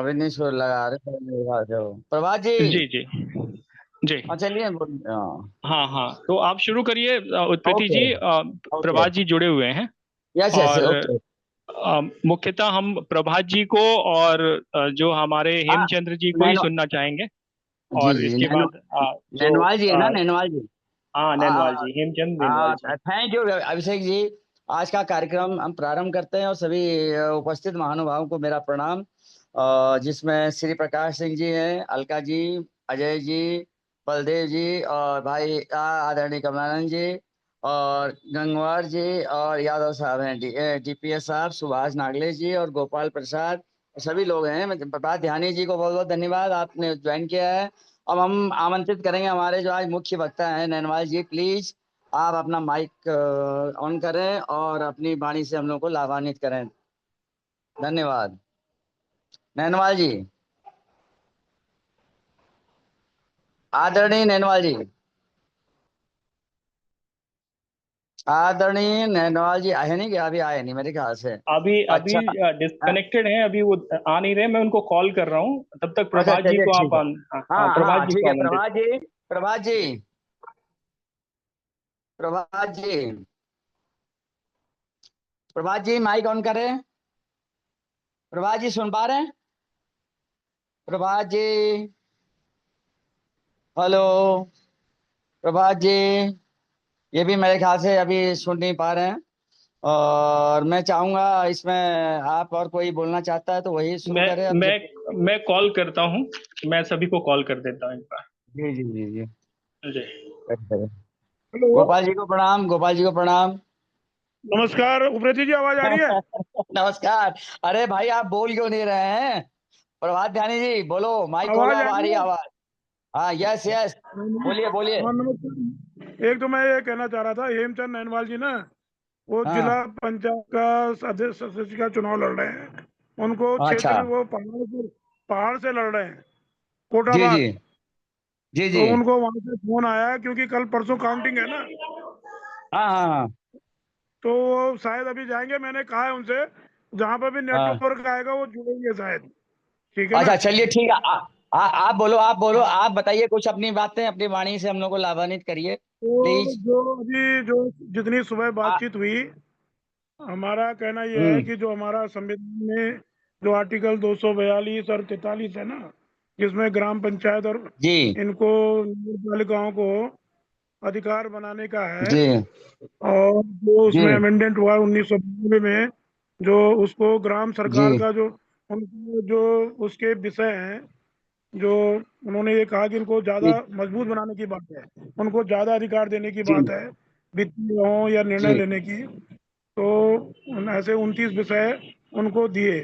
विनीश को लगा रहे थे मेरे ख्याल से वो। प्रभात जी। जी जी जी। हाँ चलिए हाँ हाँ, तो आप शुरू करिए उत्पत्ति ओके जी। ओके। प्रभात जी जुड़े हुए हैं। यस यस और ओके। मुख्यतः हम प्रभात जी को और जो हमारे हाँ हेमचंद्र जी को ही नैनो सुनना चाहेंगे। जी और जी इसके नैनो बाद जो नैनवाल जी है ना नैनवाल जी। हाँ, नैनवाल जी, हेमचंद नैनवाल जी। Thank you Abhishek ji. आज का कार्यक्रम हम प्रारंभ करते हैं और सभी उपस्थित महानुभावों को मेरा प्रणाम। जिसमें श्री प्रकाश सिंह जी हैं, अलका जी, अजय जी, बलदेव जी और भाई आदरणीय कमलानंद जी और गंगवार जी और यादव साहब हैं, डीपीएस साहब, सुभाष नागले जी और गोपाल प्रसाद, सभी लोग हैं। प्रभात ध्यानी जी को बहुत बहुत धन्यवाद, आपने ज्वाइन किया है। अब हम आमंत्रित करेंगे हमारे जो आज मुख्य वक्ता हैं नैनवाल जी, प्लीज आप अपना माइक ऑन करें और अपनी वाणी से हम लोग को लाभान्वित करें। धन्यवाद। नैनवाल जी, आदरणीय नैनवाल जी, आदरणीय नैनवाल जी आए नहीं क्या? अभी आए नहीं मेरे ख्याल से। अभी अभी अच्छा डिस्कनेक्टेड हैं, अभी वो आ नहीं रहे। मैं उनको कॉल कर रहा हूँ, तब तक अच्छा प्रभात जी चलिए को ठीक आप है। हाँ प्रभात हाँ जी ठीक को है। आमंत्रित। प्रभात जी, प्रभात जी, प्रभात जी, प्रभात जी माइक ऑन करें। प्रभात जी सुन पा रहे हैं? प्रभात जी, हेलो प्रभात जी। ये भी मेरे ख्याल से अभी सुन नहीं पा रहे हैं। और मैं चाहूंगा इसमें आप और कोई बोलना चाहता है तो वही शुरू मैं करें अब जब। मैं कॉल करता हूँ। मैं सभी को कॉल कर देता हूँ एक बार। जी जी जी जी। जी। करें। हेलो। गोपाल जी को प्रणाम, गोपाल जी को प्रणाम। नमस्कार उप्रेती जी, आवाज आ रही है? नमस्कार। अरे भाई आप बोल क्यों नहीं रहे हैं? प्रभात ध्यानी जी बोलो, माइक खोलो, आवाज अब आ आ रही रही है है? आवाज। हाँ यस यस, बोलिए बोलिए। हाँ नमस्कार। एक तो मैं ये कहना चाह रहा था, हेमचंद नैनवाल जी ना, वो हाँ जिला पंचायत का सदस्य का चुनाव लड़ रहे हैं। उनको अच्छा। क्षेत्र वो पहाड़ से लड़ रहे हैं, जी जी कोटाबाग। जी जी। तो उनको वहां से फोन आया, क्योंकि कल परसों काउंटिंग है ना। हाँ हाँ हाँ तो वो शायद अभी जाएंगे। मैंने कहा है उनसे, जहां पर भी हाँ। नेटवर्क आएगा वो जुड़ेंगे शायद। ठीक है ना? अच्छा चलिए ठीक है। आप बोलो, आप बोलो, आप बताइए कुछ अपनी बातें, अपनी वाणी से हम लोग को लाभान्वित करिए तो प्लीज। जो अभी जो जितनी सुबह बातचीत हुई, हमारा कहना यह है हम्म। कि जो हमारा संविधान में जो आर्टिकल 242 और 43 है ना, जिसमें ग्राम पंचायत और जी इनको नगर पालिकाओं को अधिकार बनाने का है, जी और जो जी उसमें अमेंडेंट हुआ 1992 में, जो उसको ग्राम जी सरकार का जो उनको जो उसके विषय हैं, जो उन्होंने ये कहा कि इनको ज्यादा जी मजबूत बनाने की बात है, उनको ज्यादा अधिकार देने की जी बात है, वित्तीय हो या निर्णय जी लेने की। तो ऐसे 29 विषय उनको दिए।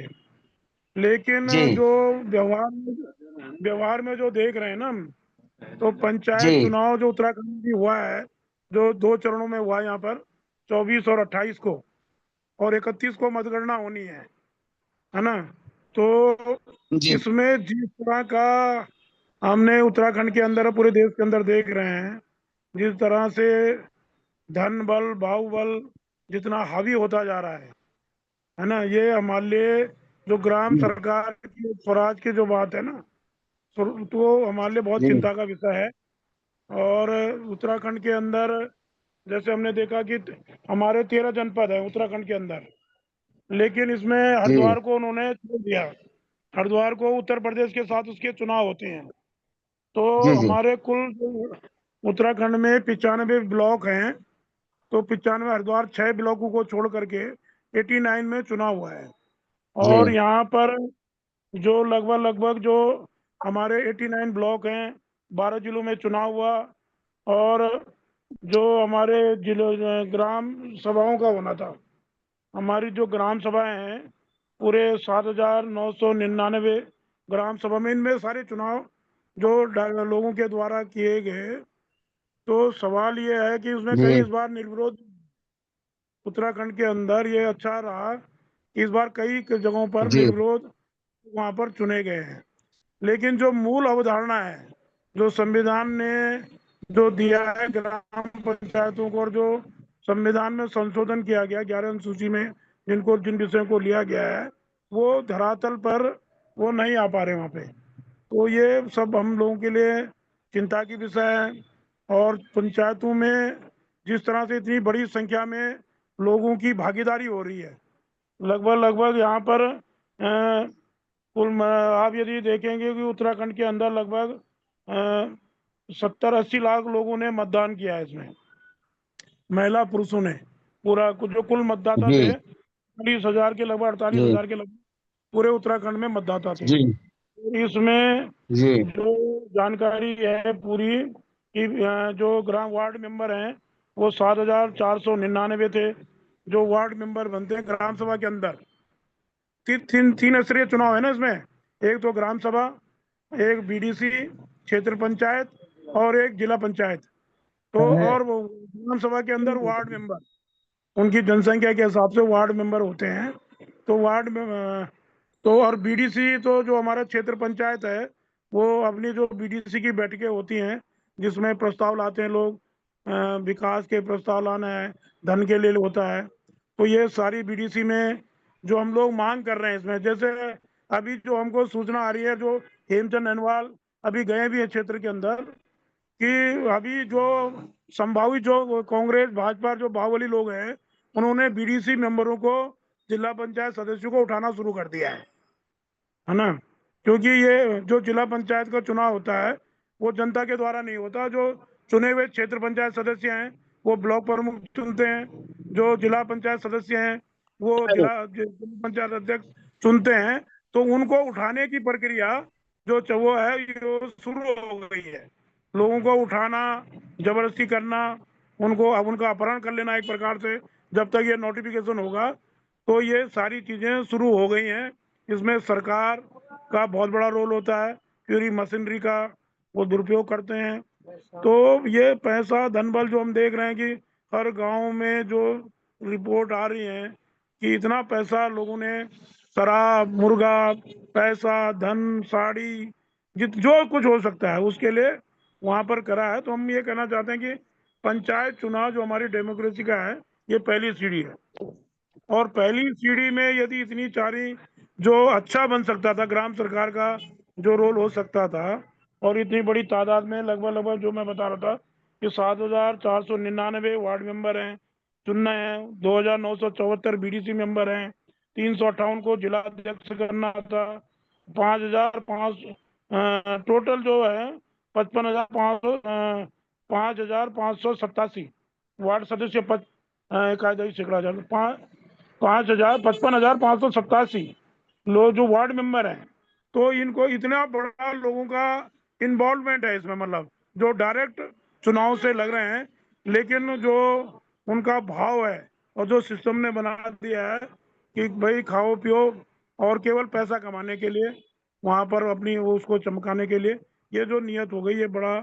लेकिन जी जो व्यवहार में जो देख रहे हैं ना हम, तो पंचायत जी चुनाव जो उत्तराखंड में हुआ है, जो 2 चरणों में हुआ है यहाँ पर, 24 और 28 को, और 31 को मतगणना होनी है ना। तो जी इसमें जिस तरह का हमने उत्तराखंड के अंदर और पूरे देश के अंदर देख रहे हैं, जिस तरह से धन बल बाहुबल जितना हावी होता जा रहा है ना, ये हमारे लिए जो ग्राम जी सरकार की स्वराज की जो बात है ना, तो हमारे लिए बहुत जी चिंता का विषय है। और उत्तराखंड के अंदर जैसे हमने देखा कि हमारे 13 जनपद है उत्तराखंड के अंदर, लेकिन इसमें जी हरिद्वार को उन्होंने छोड़ दिया। हरिद्वार को उत्तर प्रदेश के साथ उसके चुनाव होते हैं। तो जी जी हमारे कुल जो उत्तराखंड में 95 ब्लॉक हैं, तो 95, हरिद्वार 6 ब्लॉकों को छोड़ करके 89 में चुनाव हुआ है। और जी यहाँ पर जो लगभग लगभग जो हमारे 89 ब्लॉक हैं, 12 जिलों में चुनाव हुआ। और जो हमारे जिलों ग्राम सभाओं का होना था, हमारी जो ग्राम सभाएं हैं पूरे 7,999 ग्राम सभा में, इनमें सारे चुनाव जो लोगों के द्वारा किए गए। तो सवाल ये है कि उसमें कई जी इस बार निर्विरोध उत्तराखंड के अंदर ये अच्छा रहा कि इस बार कई जगहों पर जी निर्विरोध वहां पर चुने गए हैं। लेकिन जो मूल अवधारणा है, जो संविधान ने जो दिया है ग्राम पंचायतों को, और जो संविधान में संशोधन किया गया 11 अनुसूची में, जिनको जिन विषयों को लिया गया है, वो धरातल पर वो नहीं आ पा रहे वहाँ पे। तो ये सब हम लोगों के लिए चिंता की विषय है। और पंचायतों में जिस तरह से इतनी बड़ी संख्या में लोगों की भागीदारी हो रही है, लगभग यहाँ पर आप यदि देखेंगे कि उत्तराखंड के अंदर लगभग 70-80 लाख लोगों ने मतदान किया है इसमें, महिला पुरुषों ने। पूरा जो कुल मतदाता थे जी 40,000 के लगभग, जी 48,000 के लगभग पूरे उत्तराखंड में मतदाता थे। जी इसमें जी जो जानकारी है पूरी कि जो ग्राम वार्ड मेंबर हैं वो 7,499 थे जो वार्ड मेंबर बनते हैं ग्राम सभा के अंदर। तीन स्तरीय चुनाव है ना इसमें, एक तो ग्राम सभा, एक बीडीसी, क्षेत्र पंचायत और एक जिला पंचायत। तो और वो ग्राम सभा के अंदर वार्ड मेंबर उनकी जनसंख्या के हिसाब से वार्ड मेंबर होते हैं। तो वार्ड में तो और बीडीसी तो जो हमारा क्षेत्र पंचायत है वो अपनी जो बीडीसी की बैठकें होती हैं जिसमें प्रस्ताव लाते हैं लोग, विकास के प्रस्ताव लाना है, धन के लिए होता है। तो ये सारी बीडीसी में जो हम लोग मांग कर रहे हैं इसमें, जैसे अभी जो हमको सूचना आ रही है, जो हेमचंद अहलवाल अभी गए भी है क्षेत्र के अंदर, कि अभी जो संभावित जो कांग्रेस भाजपा जो बाहुबली लोग हैं उन्होंने बीडीसी मेंबरों को, जिला पंचायत सदस्यों को उठाना शुरू कर दिया है ना। क्योंकि ये जो जिला पंचायत का चुनाव होता है वो जनता के द्वारा नहीं होता, जो चुने हुए क्षेत्र पंचायत सदस्य हैं वो ब्लॉक प्रमुख चुनते हैं, जो जिला पंचायत सदस्य हैं वो जिला पंचायत अध्यक्ष चुनते हैं। तो उनको उठाने की प्रक्रिया जो वो है ये शुरू हो गई है। लोगों को उठाना, जबरदस्ती करना, उनको अब उनका अपहरण कर लेना एक प्रकार से, जब तक ये नोटिफिकेशन होगा। तो ये सारी चीजें शुरू हो गई हैं। इसमें सरकार का बहुत बड़ा रोल होता है, पूरी मशीनरी का वो दुरुपयोग करते हैं। तो ये पैसा धन बल जो हम देख रहे हैं कि हर गांव में जो रिपोर्ट आ रही है कि इतना पैसा लोगों ने शराब, मुर्गा, पैसा, धन, साड़ी, जो कुछ हो सकता है उसके लिए वहां पर करा है। तो हम ये कहना चाहते हैं कि पंचायत चुनाव जो हमारी डेमोक्रेसी का है ये पहली सीढ़ी है। और पहली सीढ़ी में यदि इतनी सारी जो अच्छा बन सकता था, ग्राम सरकार का जो रोल हो सकता था, और इतनी बड़ी तादाद में लगभग जो मैं बता रहा था कि 7,499 वार्ड मेंबर हैं चुनना है, 2,974 बीडीसी मेंबर हैं, 358 को जिला अध्यक्ष करना था, 5,500 टोटल जो है 5,587 वार्ड सदस्य, कायदाई सैकड़ा 55,587 लोग जो वार्ड मेंबर हैं। तो इनको इतना बड़ा लोगों का इन्वॉल्वमेंट है इसमें, मतलब जो डायरेक्ट चुनाव से लग रहे हैं, लेकिन जो उनका भाव है और जो सिस्टम ने बना दिया है कि भाई खाओ पियो और केवल पैसा कमाने के लिए वहां पर अपनी उसको चमकाने के लिए ये जो नियत हो गई ये बड़ा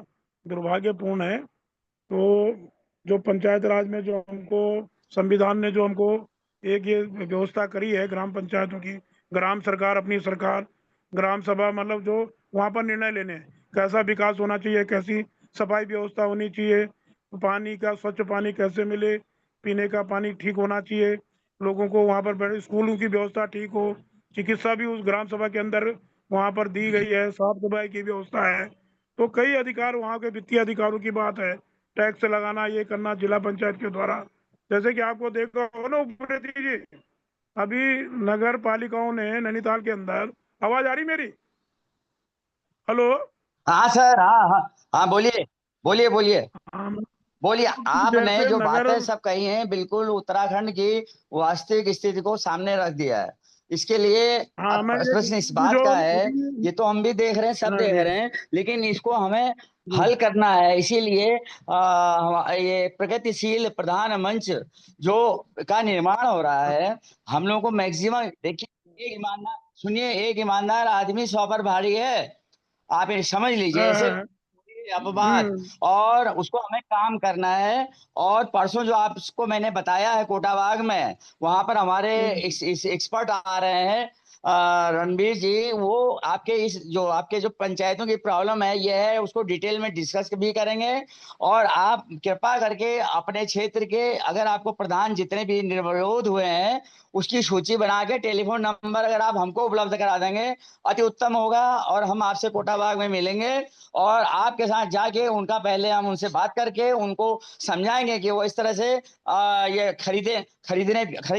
दुर्भाग्यपूर्ण है। तो जो पंचायत राज में जो हमको संविधान ने जो हमको एक ये व्यवस्था करी है ग्राम पंचायतों की, ग्राम सरकार, अपनी सरकार, ग्राम सभा, मतलब जो वहां पर निर्णय लेने हैं कैसा विकास होना चाहिए, कैसी सफाई व्यवस्था होनी चाहिए, पानी का स्वच्छ पानी कैसे मिले, पीने का पानी ठीक होना चाहिए, लोगों को वहां पर स्कूलों की व्यवस्था ठीक हो, चिकित्सा भी उस ग्राम सभा के अंदर वहां पर दी गई है, साफ सफाई की व्यवस्था है। तो कई अधिकार वहां के वित्तीय अधिकारों की बात है, टैक्स लगाना, ये करना जिला पंचायत के द्वारा। जैसे कि आपको देखा हो ना उप्रेती जी, अभी नगर पालिकाओं ने नैनीताल के अंदर, आवाज आ रही मेरी? हेलो? हाँ सर, हाँ हाँ हाँ, बोलिए बोलिए बोलिए हाँ, बोलिए। आपने जैसे जो नगर, बातें सब कही हैं बिल्कुल उत्तराखंड की वास्तविक स्थिति को सामने रख दिया है। इसके लिए हाँ अब मैं ये प्रश्न इस बात जो का है, अभी, ये तो हम भी देख रहे हैं, सब हाँ देख जी रहे हैं, लेकिन इसको हमें जी, हल करना है। इसीलिए ये प्रगतिशील प्रधान मंच जो का निर्माण हो रहा है, हम लोगों को मैक्सिमम देखिए, एक ईमानदार, सुनिए, एक ईमानदार आदमी 100 पर भारी है। आप ये समझ लीजिए, हाँ ऐसे हाँ, अपवाद, और उसको हमें काम करना है। और परसों जो आपको मैंने बताया है कोटाबाग में, वहां पर हमारे एक्सपर्ट आ रहे हैं, रणबीर जी, वो आपके आपके जो पंचायतों की प्रॉब्लम है ये है, उसको डिटेल में डिस्कस भी करेंगे। और आप कृपा करके अपने क्षेत्र के, अगर आपको प्रधान जितने भी निर्विरोध हुए हैं उसकी सूची बना के टेलीफोन नंबर अगर आप हमको उपलब्ध करा देंगे अति उत्तम होगा। और हम आपसे कोटाबाग में मिलेंगे और आपके साथ जाके उनका पहले हम उनसे बात करके उनको समझाएंगे कि वो इस तरह से ये खरीद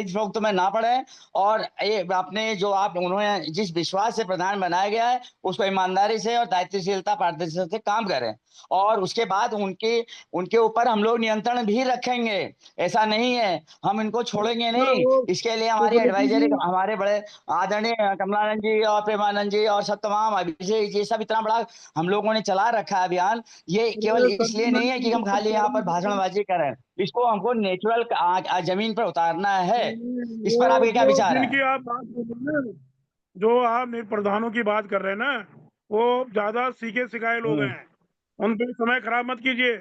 फरोख्त में ना पड़े। और ये अपने जो आप उन्होंने जिस विश्वास से प्रधान बनाया गया है उसको ईमानदारी से और दायित्वशीलता पारदर्शिता से काम करें। और उसके बाद उनके उनके ऊपर हम लोग नियंत्रण भी रखेंगे। ऐसा नहीं है, हम इनको छोड़ेंगे ना नहीं। वो इसके लिए हमारी सुकृति एडवाइजरी जी, हमारे बड़े आदरणीय कमलानंद जी और प्रेमानंद जी और सब तमाम अभिषेक जी, सब इतना बड़ा हम लोगों ने चला रखा है अभियान। ये केवल अरे इसलिए नहीं है कि हम खाली यहाँ पर भाषणबाजी करें, इसको हमको नेचुरल जमीन पर उतारना है। इस पर वो आपके क्या जो विचार है? जिनकी आप बात कर रहे हैं ना, जो आप प्रधानों की बात कर रहे हैं ना, वो ज्यादा सीखे सिखाए लोग हम्म। हैं। उन पे समय खराब मत कीजिए।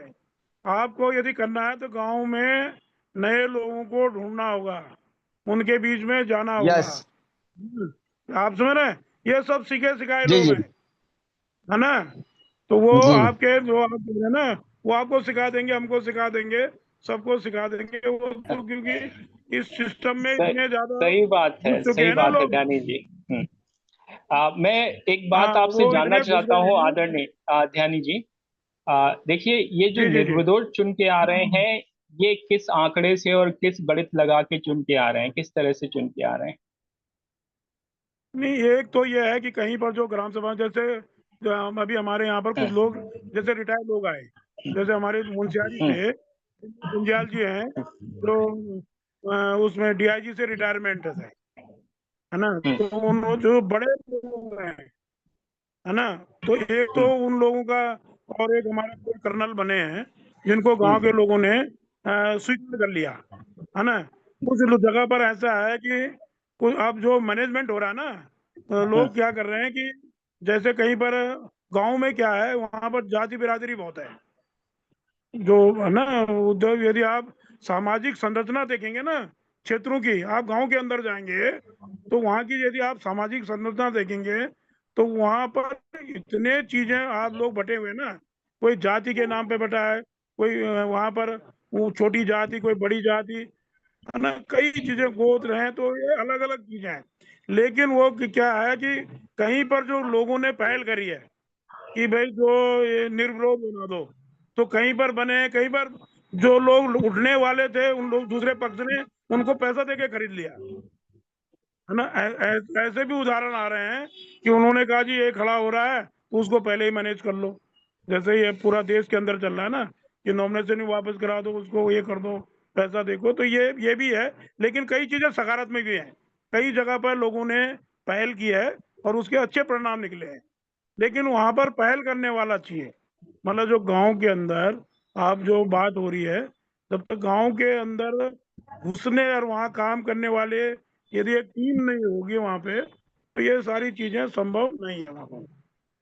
आपको यदि करना है तो गांव में नए लोगों को ढूंढना होगा, उनके बीच में जाना होगा। यस। आप समझ रहे हैं, ये सब सीखे सिखाए जी लोग जी। हैं, है ना। तो वो जी आपके जो आप बोल रहे हैं ना, वो आपको सिखा देंगे, हमको सिखा देंगे, सबको सिखा देंगे। वो तो क्योंकि इस सिस्टम में सही, इतने ज्यादा सही बात है, घुस चुके सही हैं ना बात है लोग। ध्यानी जी। मैं एक हाँ, बात आपसे वो जानना इतने घुस चाहता गए हूँ हैं। आदरणीय ध्यानी जी। देखिए, ये जो जी जी जी। निर्विरोध चुन के आ रहे हैं, ये किस आंकड़े से और किस गणित लगा के चुन के आ रहे हैं, किस तरह से चुन के आ रहे हैं? नहीं, एक तो ये है कि कहीं पर जो ग्राम सभा, जैसे अभी हमारे यहाँ पर कुछ हम्म, लोग जैसे रिटायर्ड लोग आए, जैसे हमारे मुंशियारी हम्म, थे गुंजियाल जी हैं, जो उसमें डीआईजी से रिटायरमेंट है ना। हम्म, तो उन जो बड़े लोग हैं, है ना, तो एक तो हम्म, उन लोगों का, और एक हमारे कोई कर्नल बने हैं जिनको गांव के हम्म, लोगों ने स्वीकार कर लिया, है ना। कुछ जगह पर ऐसा है कि अब जो मैनेजमेंट हो रहा है ना, हम्म, लोग क्या कर रहे हैं कि जैसे कहीं पर गांव में क्या है, वहां पर जाति बिरादरी बहुत है, जो है ना। उधर यदि आप सामाजिक संरचना देखेंगे ना क्षेत्रों की, आप गांव के अंदर जाएंगे तो वहां की यदि आप सामाजिक संरचना देखेंगे तो वहां पर इतने चीजें आप लोग बटे हुए हैं ना। कोई जाति के नाम पे बटा है, कोई वहां पर वो छोटी जाति, कोई बड़ी जाति, है ना, कई चीजें गोत्र हैं, तो ये अलग अलग चीजें हैं। लेकिन वो क्या है कि कहीं पर जो लोगों ने पहल करी है कि भाई जो ये निर्विरोध बना दो, तो कहीं पर बने, कहीं पर जो लोग उठने वाले थे उन लोग दूसरे पक्ष ने उनको पैसा देके खरीद लिया, है ना। ऐसे भी उदाहरण आ रहे हैं कि उन्होंने कहा जी ये खड़ा हो रहा है तो उसको पहले ही मैनेज कर लो। जैसे ये पूरा देश के अंदर चल रहा है ना कि नॉमिनेशन ही वापस करा दो, उसको ये कर दो, पैसा देखो, तो ये भी है। लेकिन कई चीजें सकारात्मक भी हैं, कई जगह पर लोगों ने पहल की है और उसके अच्छे परिणाम निकले हैं। लेकिन वहां पर पहल करने वाला चाहिए, मतलब जो गांव के अंदर आप जो बात हो रही है, जब तक गांव के अंदर घुसने और वहाँ काम करने वाले यदि एक टीम नहीं होगी वहां पे, तो ये सारी चीजें संभव नहीं है वहां पर।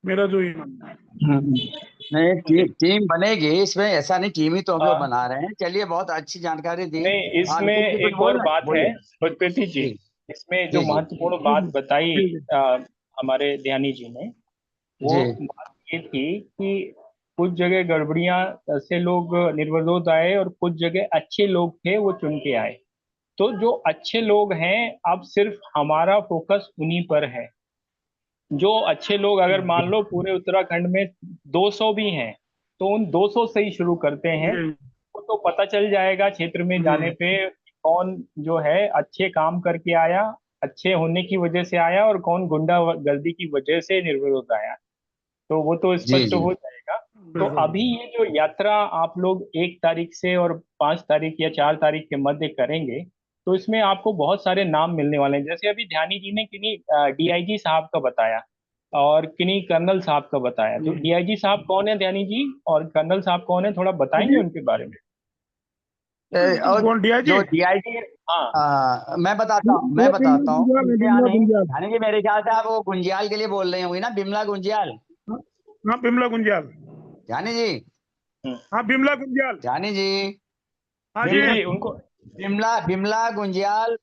मेरा जो ये मानना है। नहीं, जी। टीम बनेगी इसमें, ऐसा नहीं, टीम ही तो हम लोग आ, बना रहे हैं। चलिए, बहुत अच्छी जानकारी दी। नहीं, इसमें अंकुर जी कुछ एक और बोल रहे हैं, बात है बोलिए। प्रकृति जी। जी इसमें जो जी जी महत्वपूर्ण जी बात जी बताई जी जी हमारे ध्यानी जी ने, वो जी बात ये थी कि कुछ जगह गड़बड़ियां से लोग निर्विरोध आए और कुछ जगह अच्छे लोग थे वो चुन के आए। तो जो अच्छे लोग हैं, अब सिर्फ हमारा फोकस उन्हीं पर है। जो अच्छे लोग, अगर मान लो पूरे उत्तराखंड में 200 भी हैं, तो उन 200 से ही शुरू करते हैं। वो तो पता चल जाएगा क्षेत्र में जाने पे कौन जो है अच्छे काम करके आया, अच्छे होने की वजह से आया, और कौन गुंडागर्दी की वजह से निर्विरोध आया। तो वो तो जी स्पष्ट जी। हो जाएगा। तो बिल्कुल। अभी ये जो यात्रा आप लोग 1 तारीख से और 5 तारीख या 4 तारीख के मध्य करेंगे, तो इसमें आपको बहुत सारे नाम मिलने वाले हैं। जैसे अभी ध्यानी जी ने किन्हीं डीआईजी साहब का बताया और किन्हीं कर्नल साहब का बताया। तो हम्म। डीआईजी साहब कौन है ध्यानी जी, और कर्नल साहब कौन है, थोड़ा बताएंगे अभी उनके बारे में? और कौन डीआई जी? जो डीआईजी, हाँ। मैं वो बताता बिमला हूँ गुंजियाल है, उनसे बिमला आने। गुंजियाल। यानी कि मेरे ख्याल से आप वो गुंजियाल के लिए बोल रहे होंगे ना, बिमला गुंजियाल। हाँ हाँ, बिमला गुंजियाल। जानी जी। हम्म। हाँ, बिमला गुंजियाल। जानी जी। हाँ जी। बिमला जी उनको। बिमला बिमला गुंजियाल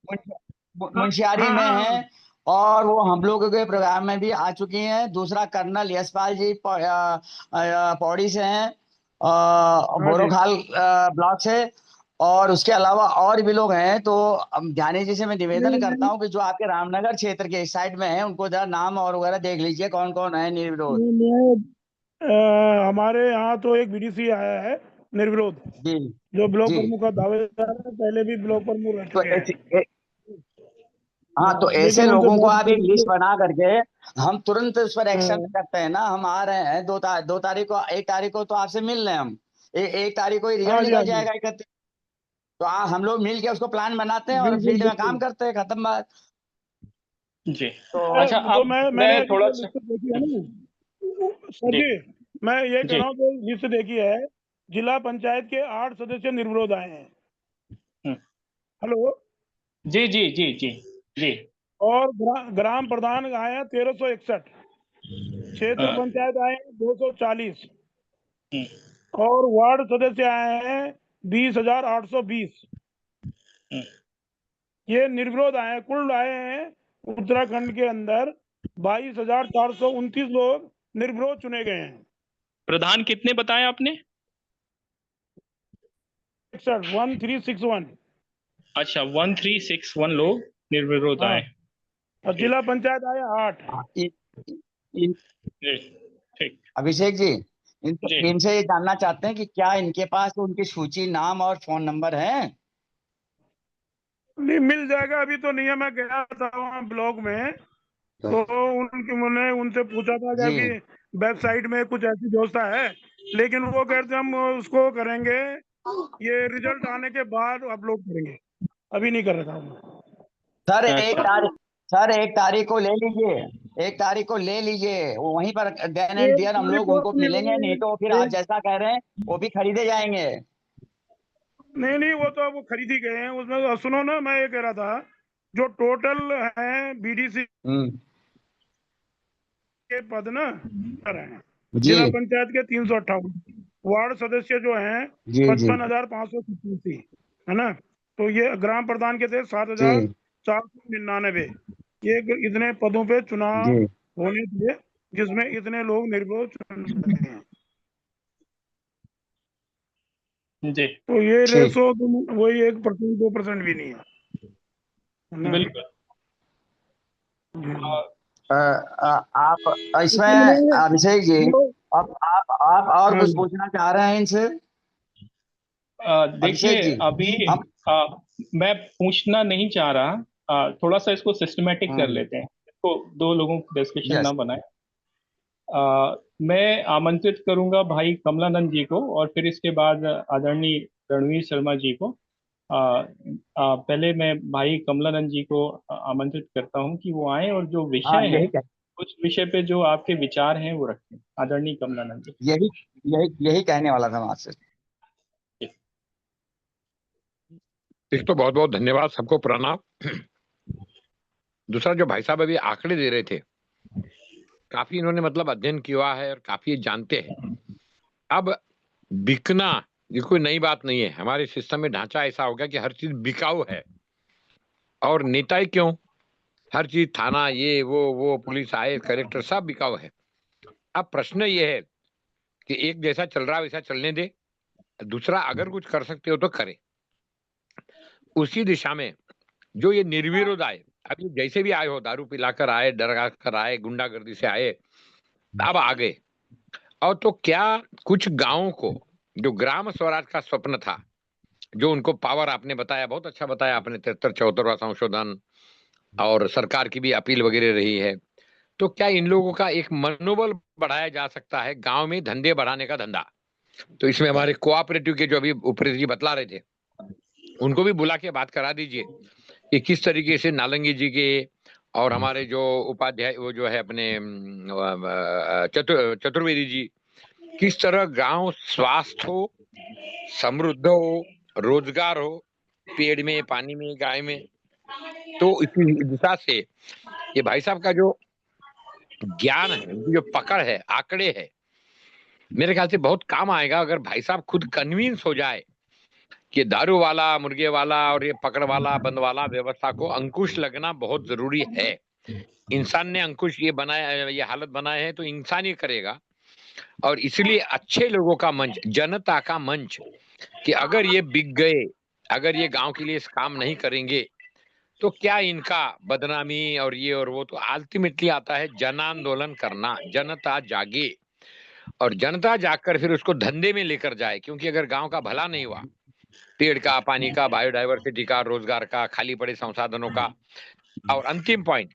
हाँ मुंशियारी हाँ में हाँ है। हाँ। और वो हम लोगों के प्रोग्राम में भी आ चुकी हैं। दूसरा कर्नल यशपाल जी पौड़ी से हैं, हाँ जी। बोरोखाल ब्लॉक से। और उसके अलावा और भी लोग हैं। तो ध्यानी जी से मैं निवेदन नहीं करता नहीं हूँ कि जो आपके रामनगर क्षेत्र के इस साइड में है उनको जरा नाम और वगैरह देख लीजिए कौन कौन है निर्विरोध। नहीं, हमारे यहाँ तो एक बीडीसी आया है निर्विरोध, जी जो ब्लॉक जी। प्रमुख का दावेदार है, पहले भी ब्लॉक प्रमुख रह तो चुके हैं। हाँ, तो ऐसे लेकिन उनसे लोगों को बात आप एक लिस्ट करके बना करके हम तुरंत उस पर एक्शन हाँ करते हैं ना। हम आ रहे हैं 2 तारीख को, 1 तारीख को तो आपसे मिल रहे हैं हम। 1 तारीख को ही रिजल्ट हाँ जी, हाँ निकल जी, जाएगा 31। तो हम लोग मिल के उसको प्लान बनाते हैं और बिल्कुल फील्ड में बिल्कुल। काम करते हैं, खत्म बात। जी। तो अच्छा, तो अब मैंने मैं अभी थोड़ा जो सा। लिस्ट देखी है ना सर जी जी, मैं ये कह जी। रहा हूँ जो लिस्ट देखी है, जिला पंचायत के 8 सदस्य निर्विरोध आए हैं। हम्म, हेलो। जी जी जी जी जी। और ग्राम प्रधान आए हैं 1361, क्षेत्र हाँ, पंचायत आए हैं 240, हम्म, और वार्ड सदस्य आए हैं 20,820। हम्म। ये निर्विरोध आए हैं। कुल आए हैं उत्तराखंड के अंदर 22,429 लोग निर्विरोध चुने गए हैं। प्रधान कितने बताए आपने? 1361। अच्छा, 1361 लोग निर्विरोध हाँ, आए। और ठीक। जिला पंचायत आए 8। हाँ, जी। ठीक। अभिषेक जी, जी। इनसे ये जानना चाहते हैं कि क्या इनके पास उनकी सूची, नाम और फोन नंबर है? नहीं, मिल जाएगा, अभी तो नहीं है। मैं गया था वहाँ ब्लॉक में, तो मैंने उनसे पूछा था क्या कि जी वेबसाइट में कुछ ऐसी व्यवस्था है, लेकिन वो कहते हम उसको करेंगे, ये रिजल्ट आने के बाद अपलोड करेंगे, अभी नहीं कर रखा हूँ। सर, एक अच्छा। तारीख सर 1 तारीख को ले लीजिए। 1 तारीख को ले लीजिए, वो वहीं पर देन एंड एक डियर हम तारीख लोग को उनको नहीं मिलेंगे। नहीं तो फिर होगा, आप जैसा कह रहे हैं वो भी खरीदे जाएंगे। नहीं नहीं, वो तो वो खरीद ही गए हैं उसमें। सुनो ना, मैं ये कह रहा था, जो टोटल है बीडीसी हम्म। के पद ना कर रहे हैं, जी जिला पंचायत के 358, वार्ड सदस्य जो हैं जी जी 55,587, है ना। तो ये ग्राम प्रधान के थे जी 7,499। ये इतने पदों पे चुनाव जी होने थे, जिसमें इतने लोग निर्विरोध चुन रहे हैं। जी। तो ये ठीक। रेसो वही 1%, 2% भी नहीं है ना। बिल्कुल। जी। आ, आप असल इसमें में अभिषेक जी, जो अब आप और हाँ कुछ जी, पूछना चाह रहे हैं इनसे? अभिषेक देखिए जी, अभी हम आ, मैं पूछना नहीं चाह रहा। थोड़ा सा इसको सिस्टमेटिक कर हम्म। लेते हैं, इसको दो लोगों की डिस्कशन ना यस। बनाए। मैं आमंत्रित करूंगा भाई कमलानंद जी को, और फिर इसके बाद आदरणीय रणवीर शर्मा जी को। पहले मैं भाई कमलानंद जी को आमंत्रित करता हूं कि वो आए और जो हाँ, विषय है, उस विषय पे जो आपके विचार हैं वो रखें। आदरणीय कमलानंद जी। यही यही कहने वाला था मैं आपसे। एक तो बहुत बहुत धन्यवाद, सबको प्रणाम। दूसरा, जो भाई साहब अभी आंकड़े दे रहे थे, काफी इन्होंने मतलब अध्ययन किया है और काफी जानते हैं। अब बिकना ये कोई नई बात नहीं है। हमारे सिस्टम में ढांचा ऐसा हो गया कि हर चीज बिकाऊ है। और नेता ही क्यों, हर चीज, थाना, ये वो पुलिस आए, कलेक्टर, सब बिकाऊ है। अब प्रश्न ये है कि एक जैसा चल रहा है वैसा चलने दे, दूसरा अगर कुछ कर सकते हो तो करे। उसी दिशा में जो ये निर्विरोध आए, अभी जैसे भी आए हो, दारू पिलाकर आए, डरा कर आए, गुंडागर्दी से आए, अब आ गए। और तो क्या, कुछ गांवों को जो ग्राम स्वराज का स्वप्न था, जो उनको पावर, आपने बताया, बहुत अच्छा बताया आपने, 73-74वां संशोधन और सरकार की भी अपील वगैरह रही है। तो क्या इन लोगों का एक मनोबल बढ़ाया जा सकता है, गांव में धंधे बढ़ाने का धंधा? तो इसमें हमारे कोऑपरेटिव के जो अभी उपरी जी बतला रहे थे, उनको भी बुला के बात करा दीजिए कि किस तरीके से नालंगी जी के और हमारे जो उपाध्याय, वो जो है अपने चतुर्वेदी जी, किस तरह गांव स्वास्थ्य हो, समृद्ध हो, रोजगार हो, पेड़ में, पानी में, गाय में। तो इसी दिशा से ये भाई साहब का जो ज्ञान है, उनकी जो पकड़ है, आंकड़े है, मेरे ख्याल से बहुत काम आएगा। अगर भाई साहब खुद कन्विंस हो जाए कि दारू वाला, मुर्गे वाला और ये पकड़ वाला, बंद वाला व्यवस्था को अंकुश लगना बहुत जरूरी है। इंसान ने अंकुश ये बनाया, ये हालत बनाए है तो इंसान ही करेगा। और इसलिए अच्छे लोगों का मंच, जनता का मंच, कि अगर ये बिक गए, अगर ये गांव के लिए इस काम नहीं करेंगे तो क्या इनका बदनामी और ये और वो, तो अल्टीमेटली आता है जन आंदोलन करना, जनता जागे और जनता जागकर फिर उसको धंधे में लेकर जाए। क्योंकि अगर गांव का भला नहीं हुआ, पेड़ का, पानी का, बायोडायवर्सिटी का, रोजगार का, खाली पड़े संसाधनों का, और अंतिम पॉइंट,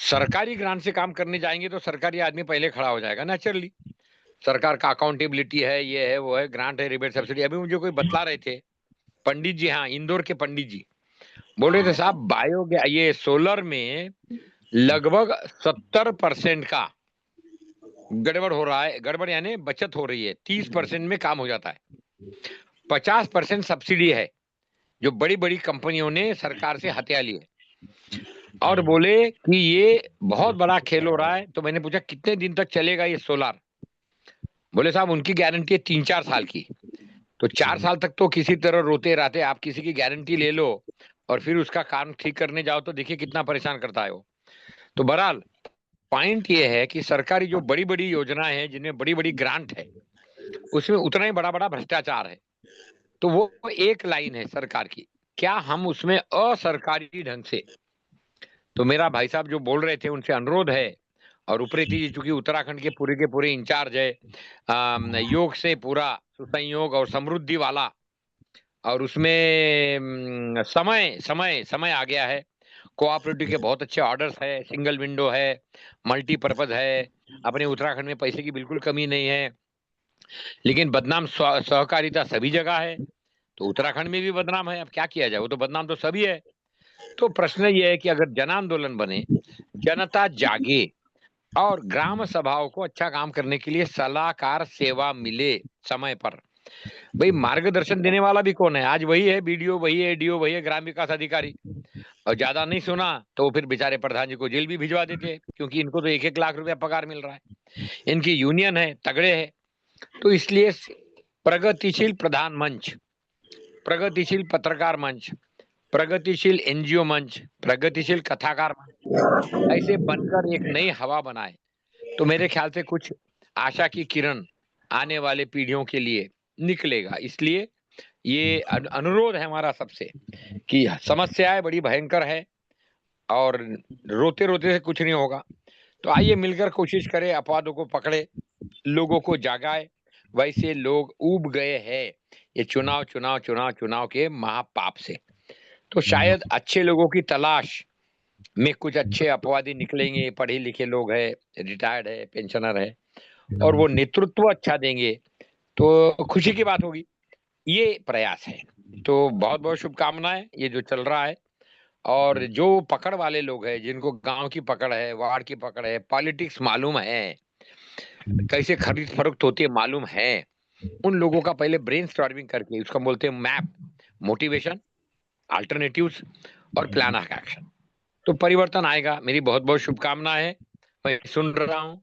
सरकारी ग्रांट से काम करने जाएंगे तो सरकारी आदमी पहले खड़ा हो जाएगा नेचुरली। सरकार का अकाउंटेबिलिटी है, ये है, वो है, ग्रांट है, रिबेट, सब्सिडी। अभी मुझे कोई बतला रहे थे पंडित जी, हाँ, इंदौर के पंडित जी बोल रहे थे, साहब बायो ये सोलर में लगभग 70% का गड़बड़ हो रहा है। गड़बड़ यानी बचत हो रही है, 30% में काम हो जाता है, 50% सब्सिडी है जो बड़ी बड़ी कंपनियों ने सरकार से हथिया ली है। और बोले कि ये बहुत बड़ा खेल हो रहा है। तो मैंने पूछा कितने दिन तक चलेगा ये सोलार? बोले साहब उनकी गारंटी है 3-4 साल की। तो 4 साल तक तो किसी तरह रोते रहते, आप किसी की गारंटी ले लो और फिर उसका काम ठीक करने जाओ तो देखिए कितना परेशान करता है वो। तो बहरहाल पॉइंट ये है कि सरकारी जो बड़ी बड़ी योजनाएं हैं, जिनमें बड़ी बड़ी ग्रांट है, उसमें उतना ही बड़ा बड़ा भ्रष्टाचार है। तो वो एक लाइन है सरकार की, क्या हम उसमें असरकारी ढंग से, तो मेरा भाई साहब जो बोल रहे थे उनसे अनुरोध है, और उप्रेती जी चूंकि उत्तराखंड के पूरे इंचार्ज है, योग से पूरा सुसंयोग और समृद्धि वाला, और उसमें समय समय समय आ गया है। कोऑपरेटिव के बहुत अच्छे ऑर्डर्स है, सिंगल विंडो है, मल्टीपर्पज है, अपने उत्तराखंड में पैसे की बिल्कुल कमी नहीं है। लेकिन बदनाम सहकारिता सभी जगह है, तो उत्तराखंड में भी बदनाम है। अब क्या किया जाए, वो तो बदनाम तो सभी है। तो प्रश्न ये है कि अगर जन आंदोलन बने, जनता जागे और ग्राम सभाओं को अच्छा काम करने के लिए सलाहकार सेवा मिले समय पर। भाई मार्गदर्शन देने वाला भी कौन है? आज वही है बीडीओ, वही है एडीओ, वही है ग्राम विकास अधिकारी। और ज्यादा नहीं सुना तो फिर बेचारे प्रधान जी को जेल भी भिजवा देते हैं, क्योंकि इनको तो 1-1 लाख रुपया पगार मिल रहा है, इनकी यूनियन है, तगड़े है। तो इसलिए प्रगतिशील प्रधान मंच, प्रगतिशील पत्रकार मंच, प्रगतिशील एनजीओ मंच, प्रगतिशील कथाकार मंच, ऐसे बनकर एक नई हवा बनाए तो मेरे ख्याल से कुछ आशा की किरण आने वाले पीढ़ियों के लिए निकलेगा। इसलिए ये अनुरोध है हमारा सबसे कि समस्याएं बड़ी भयंकर है और रोते रोते से कुछ नहीं होगा। तो आइए मिलकर कोशिश करें, अपवादों को पकड़े, लोगों को जागाए। वैसे लोग ऊब गए हैं ये चुनाव चुनाव चुनाव चुनाव के महापाप से। तो शायद अच्छे लोगों की तलाश में कुछ अच्छे अपवादी निकलेंगे, पढ़े लिखे लोग है, रिटायर्ड है, पेंशनर है, और वो नेतृत्व अच्छा देंगे तो खुशी की बात होगी। ये प्रयास है। तो बहुत बहुत शुभकामनाएं, ये जो चल रहा है। और जो पकड़ वाले लोग हैं, जिनको गांव की पकड़ है, वार्ड की पकड़ है, पॉलिटिक्स मालूम है, कैसे खरीद फरोख्त होती है मालूम है, उन लोगों का पहले ब्रेनस्टॉर्मिंग करके, उसको बोलते हैं मैप, मोटिवेशन, अल्टरनेटिव्स और प्लान ऑफ एक्शन, तो परिवर्तन आएगा। मेरी बहुत बहुत शुभकामनाएं है। मैं सुन रहा हूं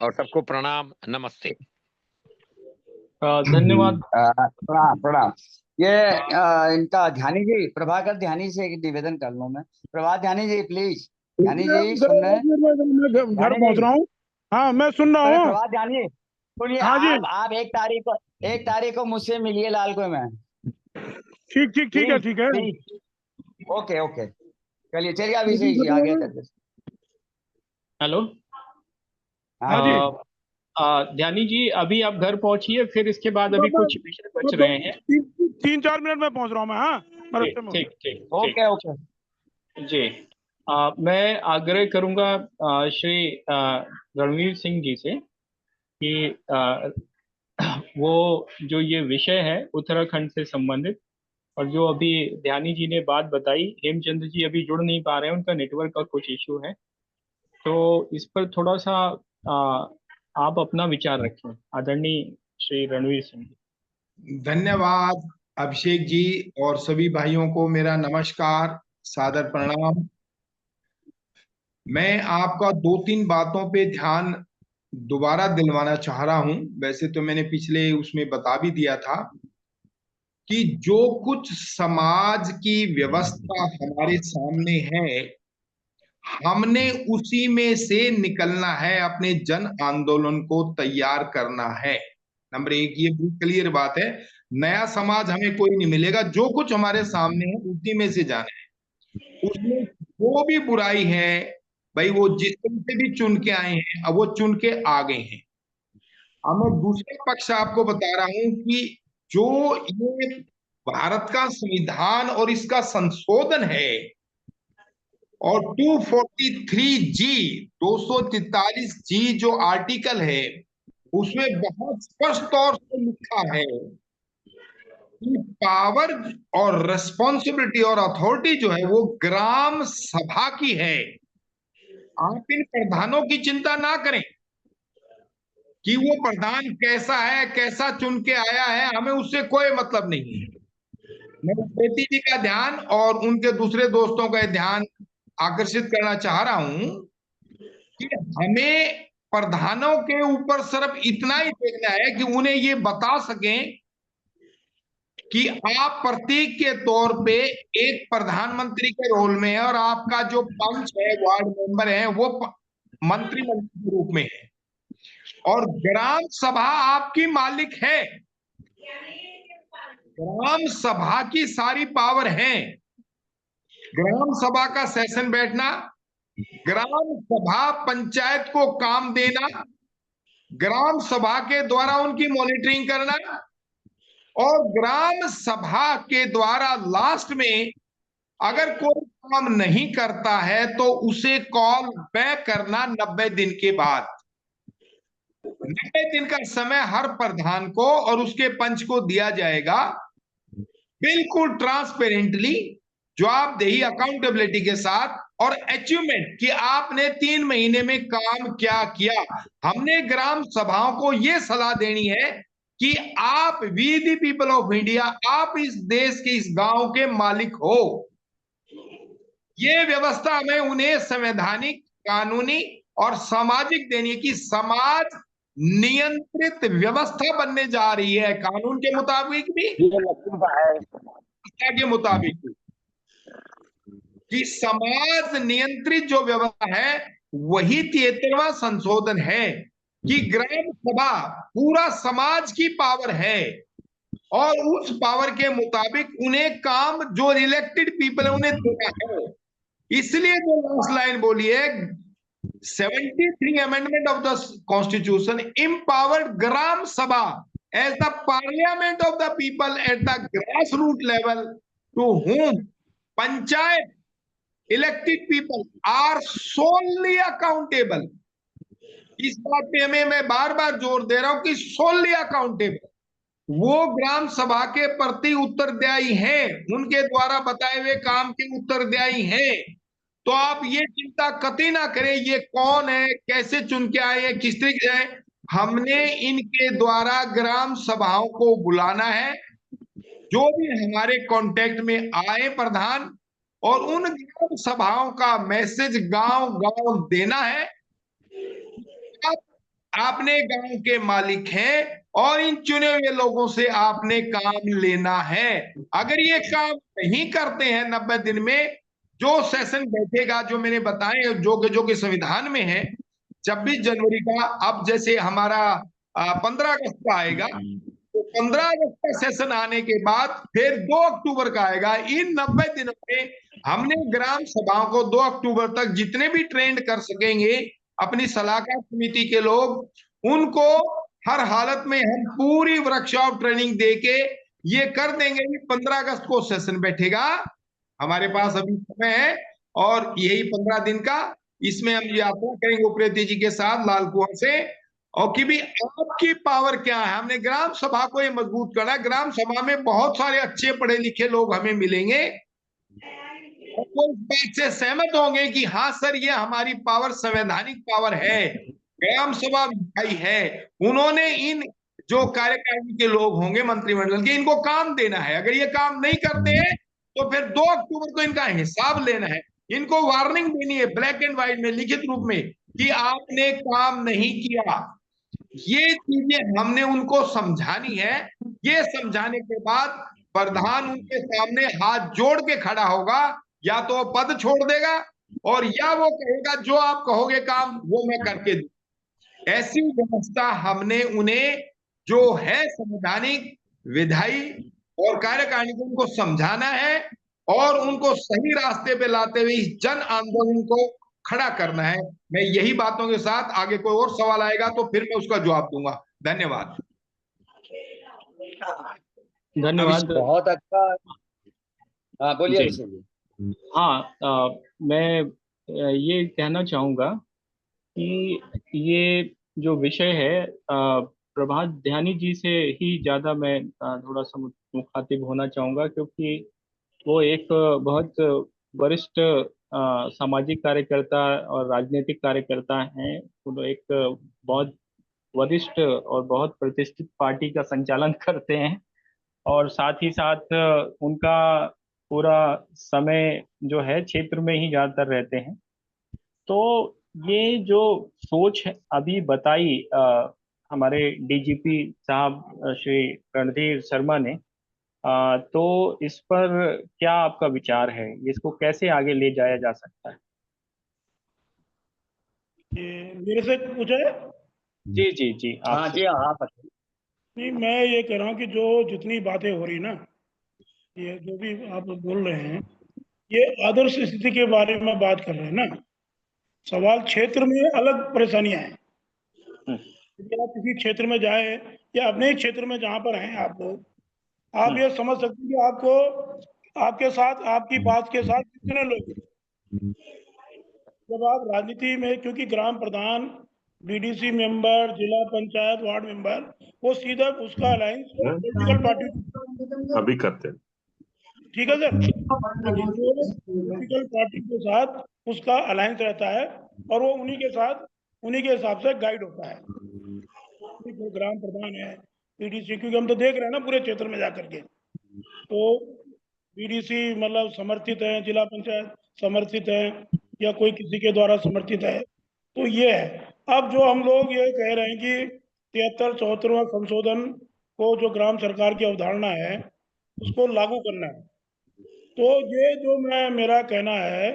और सबको प्रणाम, नमस्ते। धन्यवाद। प्रणाम प्रणाम। ये इनका ध्यानी जी, प्रभाकर ध्यानी से एक निवेदन कर लूं मैं। प्रभात ध्यानी जी प्लीज। ध्यानी जी सुन रहे हैं? मैं घर पहुंच रहा हूँ। हाँ मैं सुन रहा हूँ। प्रभात ध्यानी सुनिए, हाँ जी आप 1 तारीख को मुझसे मिलिए लाल को मैं। ठीक ठीक ठीक है ठीक है। ओके ओके, चलिए अभिषेक जी आगे कर। हेलो। हाँ जी ध्यानी जी अभी आप घर पहुंचिए, फिर इसके बाद अभी कुछ विषय बच रहे हैं। 3-4 मिनट में पहुंच रहा हूँ मैं। हाँ ठीक ठीक ओके ओके जी। मैं आग्रह करूंगा श्री रणवीर सिंह जी से कि वो जो ये विषय है उत्तराखंड से संबंधित, और जो अभी ध्यानी जी ने बात बताई, हेमचंद्र जी अभी जुड़ नहीं पा रहे हैं, उनका नेटवर्क का कुछ इशू है, तो इस पर थोड़ा सा आप अपना विचार रखें, आदरणीय श्री रणवीर सिंह जी। धन्यवाद अभिषेक जी, और सभी भाइयों को मेरा नमस्कार, सादर प्रणाम। मैं आपका 2-3 बातों पे ध्यान दोबारा दिलवाना चाह रहा हूं। वैसे तो मैंने पिछले उसमें बता भी दिया था कि जो कुछ समाज की व्यवस्था हमारे सामने है हमने उसी में से निकलना है, अपने जन आंदोलन को तैयार करना है। नंबर एक, ये बहुत क्लियर बात है। नया समाज हमें कोई नहीं मिलेगा, जो कुछ हमारे सामने है उसी में से जाना है। उसमें जो भी बुराई है भाई, वो जिस तरह से भी चुन के आए हैं, अब वो चुन के आ गए हैं। अब मैं दूसरा पक्ष आपको बता रहा हूं कि जो ये भारत का संविधान और इसका संशोधन है, और 243 जी जो आर्टिकल है, उसमें बहुत स्पष्ट तौर से लिखा है कि पावर और रिस्पॉन्सिबिलिटी और अथॉरिटी जो है वो ग्राम सभा की है। आप इन प्रधानों की चिंता ना करें कि वो प्रधान कैसा है, कैसा चुन के आया है, हमें उससे कोई मतलब नहीं है। मैं बेटी जी का ध्यान और उनके दूसरे दोस्तों का ध्यान आकर्षित करना चाह रहा हूं कि हमें प्रधानों के ऊपर सिर्फ इतना ही देखना है कि उन्हें ये बता सकें कि आप प्रतीक के तौर पे एक प्रधानमंत्री के रोल में है और आपका जो पंच है, वार्ड मेंबर है, वो मंत्रिमंडल के रूप में है, और ग्राम सभा आपकी मालिक है। ग्राम सभा की सारी पावर है। ग्राम सभा का सेशन बैठना, ग्राम सभा पंचायत को काम देना, ग्राम सभा के द्वारा उनकी मॉनिटरिंग करना, और ग्राम सभा के द्वारा लास्ट में अगर कोई काम नहीं करता है तो उसे कॉल बैक करना 90 दिन के बाद। 90 दिन का समय हर प्रधान को और उसके पंच को दिया जाएगा, बिल्कुल ट्रांसपेरेंटली, जवाबदेही, अकाउंटेबिलिटी के साथ, और अचीवमेंट कि आपने 3 महीने में काम क्या किया। हमने ग्राम सभाओं को यह सलाह देनी है कि आप we the people of India, आप इस देश के, इस गांव के मालिक हो। ये व्यवस्था हमें उन्हें संवैधानिक, कानूनी और सामाजिक देनी की समाज नियंत्रित व्यवस्था बनने जा रही है, कानून के मुताबिक भी, के मुताबिक भी, कि समाज नियंत्रित जो व्यवस्था है वही 73वां संशोधन है कि ग्राम सभा पूरा समाज की पावर है, और उस पावर के मुताबिक उन्हें काम जो इलेक्टेड पीपल है उन्हें देना है। इसलिए जो लास्ट लाइन बोली है, 73 amendment of the constitution empowered ग्राम सभा as the parliament of the people at the grassroots level to whom panchayat elected people are solely accountable। इस बात पे मैं बार बार जोर दे रहा हूं कि solely accountable, वो ग्राम सभा के प्रति उत्तरदायी हैं, उनके द्वारा बताए हुए काम के उत्तरदायी हैं। तो आप ये चिंता कतई ना करें ये कौन है, कैसे चुन के आए हैं, किस तरीके से है। हमने इनके द्वारा ग्राम सभाओं को बुलाना है, जो भी हमारे कांटेक्ट में आए प्रधान, और उन ग्राम सभाओं का मैसेज गांव गांव देना है। आपने गांव के मालिक हैं और इन चुने हुए लोगों से आपने काम लेना है। अगर ये काम नहीं करते हैं 90 दिन में, जो सेशन बैठेगा, जो मैंने बताए, जो कि संविधान में है, 26 जनवरी का, अब जैसे हमारा 15 अगस्त का आएगा, तो 15 अगस्त का सेशन आने के बाद फिर 2 अक्टूबर का आएगा। इन 90 दिनों में हमने ग्राम सभाओं को 2 अक्टूबर तक जितने भी ट्रेंड कर सकेंगे अपनी सलाहकार समिति के लोग, उनको हर हालत में हम पूरी वर्कशॉप ट्रेनिंग देके ये कर देंगे कि 15 अगस्त को सेशन बैठेगा। हमारे पास अभी समय है और यही 15 दिन का, इसमें हम यात्रा करेंगे उप्रेती जी के साथ लाल कुआं से, और कि भी आपकी पावर क्या है। हमने ग्राम सभा को ये मजबूत करना। ग्राम सभा में बहुत सारे अच्छे पढ़े लिखे लोग हमें मिलेंगे, और वो इस बात से सहमत होंगे कि हाँ सर, ये हमारी पावर संवैधानिक पावर है, ग्राम सभा भाई है। उन्होंने इन जो कार्यकारिणी के लोग होंगे मंत्रिमंडल के, इनको काम देना है। अगर ये काम नहीं करते हैं तो फिर 2 अक्टूबर को इनका हिसाब लेना है, इनको वार्निंग देनी है ब्लैक एंड व्हाइट में, लिखित रूप में, कि आपने काम नहीं किया। ये चीजें हमने उनको समझानी है। ये समझाने के बाद प्रधान उनके सामने हाथ जोड़ के खड़ा होगा, या तो पद छोड़ देगा और या वो कहेगा जो आप कहोगे काम वो मैं करके दूं। ऐसी व्यवस्था हमने उन्हें जो है संवैधानिक विधायी और कार्यकारिणी को उनको समझाना है और उनको सही रास्ते पे लाते हुए इस जन आंदोलन को खड़ा करना है। मैं यही बातों के साथ आगे कोई और सवाल आएगा तो फिर मैं उसका जवाब दूंगा। धन्यवाद। धन्यवाद। बहुत अच्छा। हाँ बोलिए जी। अभिषेक जी। हाँ, मैं ये कहना चाहूँगा कि ये जो विषय है, प्रभात ध्यानी जी से ही ज़्यादा मैं थोड़ा सा मुखातिब होना चाहूँगा, क्योंकि वो एक बहुत वरिष्ठ सामाजिक कार्यकर्ता और राजनीतिक कार्यकर्ता हैं। वो एक बहुत वरिष्ठ और बहुत प्रतिष्ठित पार्टी का संचालन करते हैं, और साथ ही साथ उनका पूरा समय जो है क्षेत्र में ही ज़्यादातर रहते हैं। तो ये जो सोच है अभी बताई हमारे डीजीपी साहब श्री रणधीर शर्मा ने, तो इस पर क्या आपका विचार है? इसको कैसे आगे ले जाया जा सकता है? ये मेरे से पूछा है? जी जी जी, हाँ आपसे। जी, हाँ आप बताइए। नहीं, मैं ये कह रहा हूँ कि जो जितनी बातें हो रही ना, ये जो भी आप बोल रहे हैं, ये आदर्श स्थिति के बारे में बात कर रहे हैं ना। सवाल क्षेत्र में अलग परेशानियां हैं। हम्म, यदि आप किसी क्षेत्र में जाए या अपने ही क्षेत्र में जहाँ पर हैं आप लोग, आप ये समझ सकते हैं कि आपको आपके साथ आपकी बात के साथ कितने लोग हैं। जब आप राजनीति में, क्योंकि ग्राम प्रधान, बीडीसी मेंबर, जिला पंचायत, वार्ड मेंबर, वो सीधा उसका अलायंस पॉलिटिकल पार्टी, अभी करते हैं। ठीक है सर। वो पॉलिटिकल पार्टी के साथ उसका अलायंस रहता है और वो उन्हीं के साथ उन्हीं के हिसाब से गाइड होता है। जो ग्राम प्रधान है, बीडीसी, क्योंकि हम तो देख रहे हैं ना पूरे क्षेत्र में जाकर के, तो बीडीसी मतलब समर्थित है, जिला पंचायत समर्थित है या कोई किसी के द्वारा समर्थित है, तो ये है। अब जो हम लोग ये कह रहे हैं कि 73-74वां संशोधन को, जो ग्राम सरकार की अवधारणा है, उसको लागू करना है, तो ये जो मेरा कहना है,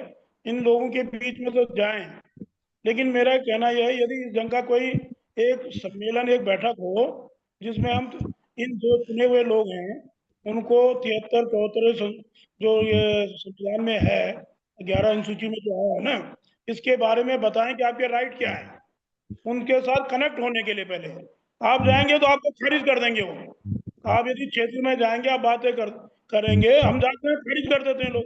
इन लोगों के बीच में तो जाएं, लेकिन मेरा कहना यह है, यदि इस जंग का कोई एक सम्मेलन, एक बैठक हो जिसमें हम इन जो चुने हुए लोग हैं उनको 73-74 जो ये संविधान में है, 11 अनुसूची में जो है ना, इसके बारे में बताएं कि आपके राइट क्या है, उनके साथ कनेक्ट होने के लिए। पहले आप जाएंगे तो आपको खारिज कर देंगे वो। आप यदि क्षेत्र में जाएंगे, आप बातें करेंगे, हम जाते हैं खारिज कर देते हैं लोग।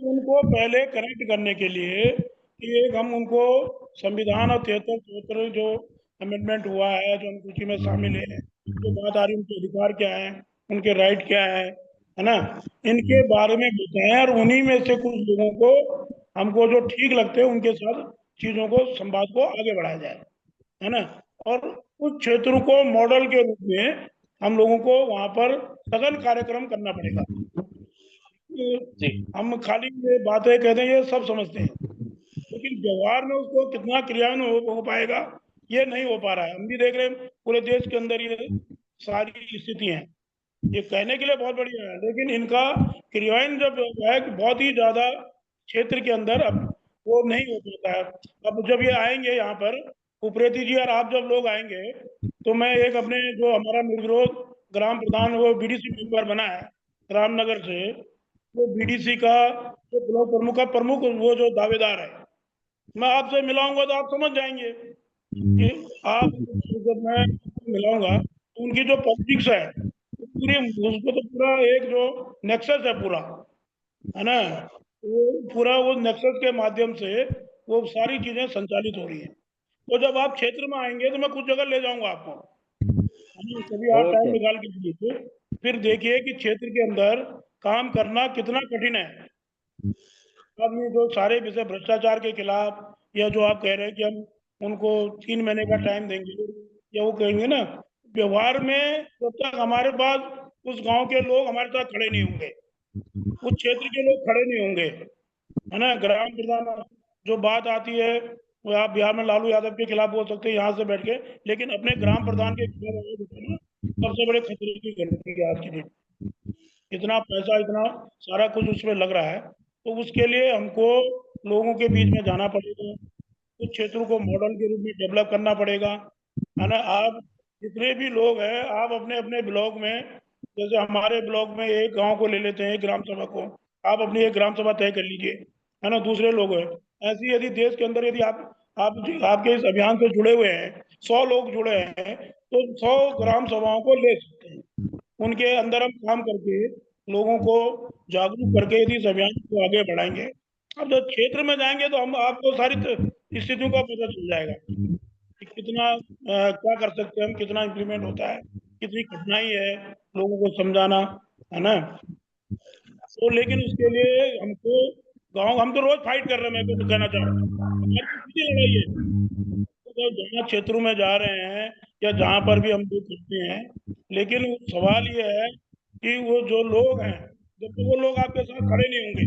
उनको पहले कनेक्ट करने के लिए कि एक हम उनको संविधान और 73-74 जो अमेंडमेंट हुआ है, जो अनुसूची में शामिल है, जो बात आ रही है, उनके अधिकार क्या है, उनके राइट क्या है ना, इनके बारे में बताएं, और उन्हीं में से कुछ लोगों को, हमको जो ठीक लगते हैं उनके साथ चीजों को, संवाद को आगे बढ़ाया जाए, है ना। और कुछ क्षेत्रों को मॉडल के रूप में हम लोगों को वहां पर सघन कार्यक्रम करना पड़ेगा। जी हम खाली ये बातें कहते हैं, ये सब समझते हैं, लेकिन व्यवहार में उसको कितना क्रियान्वयन हो पाएगा, ये नहीं हो पा रहा है। हम भी देख रहे हैं पूरे देश के अंदर ये सारी स्थिति है। ये कहने के लिए बहुत बढ़िया है, लेकिन इनका क्रियान्वयन जब है कि बहुत ही ज्यादा क्षेत्र के अंदर अब वो नहीं हो पाता है। अब जब ये आएंगे यहाँ पर, उप्रेती जी और आप जब लोग आएंगे, तो मैं एक अपने जो हमारा निर्विरोध ग्राम प्रधान, वो बीडीसी मेंबर बना है रामनगर से, वो बीडीसी का जो ब्लॉक प्रमुख का प्रमुख, वो जो दावेदार है, मैं आपसे मिलाऊंगा तो आप समझ जाएंगे कि आप, जब मैं मिलाऊंगा तो उनकी जो पॉलिटिक्स है पूरी, उसको तो पूरा एक जो नेक्सस है पूरा, है ना, वो पूरा वो नेक्सस के माध्यम से वो सारी चीजें संचालित हो रही हैं। तो जब आप क्षेत्र में आएंगे तो मैं कुछ जगह ले जाऊंगा आपको, है ना, कभी आप टाइम ओके। निकाल के दीजिए, फिर देखिए कि क्षेत्र के अंदर काम करना कितना कठिन है। अब ये जो सारे विषय भ्रष्टाचार के खिलाफ, या जो आप कह रहे हैं कि हम उनको 3 महीने का टाइम देंगे, या वो कहेंगे ना, व्यवहार में जब तक हमारे पास उस गांव के लोग हमारे साथ खड़े नहीं होंगे, उस क्षेत्र के लोग खड़े नहीं होंगे, है ना, ग्राम प्रधान, जो बात आती है, वो आप बिहार में लालू यादव के खिलाफ बोल सकते हैं यहाँ से बैठ के, लेकिन अपने ग्राम प्रधान के खिलाफ आवाज उठाना सबसे बड़े खतरे की घटना है आज की डेट। इतना पैसा, इतना सारा कुछ उसमें लग रहा है, तो उसके लिए हमको लोगों के बीच में जाना पड़ेगा, कुछ क्षेत्रों को मॉडल के रूप में डेवलप करना पड़ेगा, है ना। आप जितने भी लोग हैं, आप अपने अपने ब्लॉक में, जैसे हमारे ब्लॉक में एक गांव को ले लेते हैं, एक ग्राम सभा को, आप अपनी एक ग्राम सभा तय कर लीजिए, है ना। दूसरे लोग हैं ऐसे, यदि देश के अंदर यदि आप आपके इस अभियान से जुड़े हुए हैं, 100 लोग जुड़े हैं, तो 100 ग्राम सभाओं को ले सकते हैं। उनके अंदर हम काम करके लोगों को जागरूक करके यदि इस अभियान को आगे बढ़ाएंगे। अब जब क्षेत्र में जाएंगे तो हम आपको सारी स्थितियों का पता चल जाएगा कि कितना क्या कर सकते हैं हम, कितना इम्प्लीमेंट होता है, कितनी कठिनाई है लोगों को समझाना, है ना। तो लेकिन उसके लिए हमको गांव, हम तो रोज फाइट कर रहे हैं, मैं तो कहना चाह रहा हूँ, हमारी तो खुद ही लड़ाई है। तो जहाँ क्षेत्रों में जा रहे हैं या जहाँ पर भी हम लोग करते हैं, लेकिन सवाल ये है कि वो जो लोग हैं, जब तक वो लोग आपके साथ खड़े नहीं होंगे,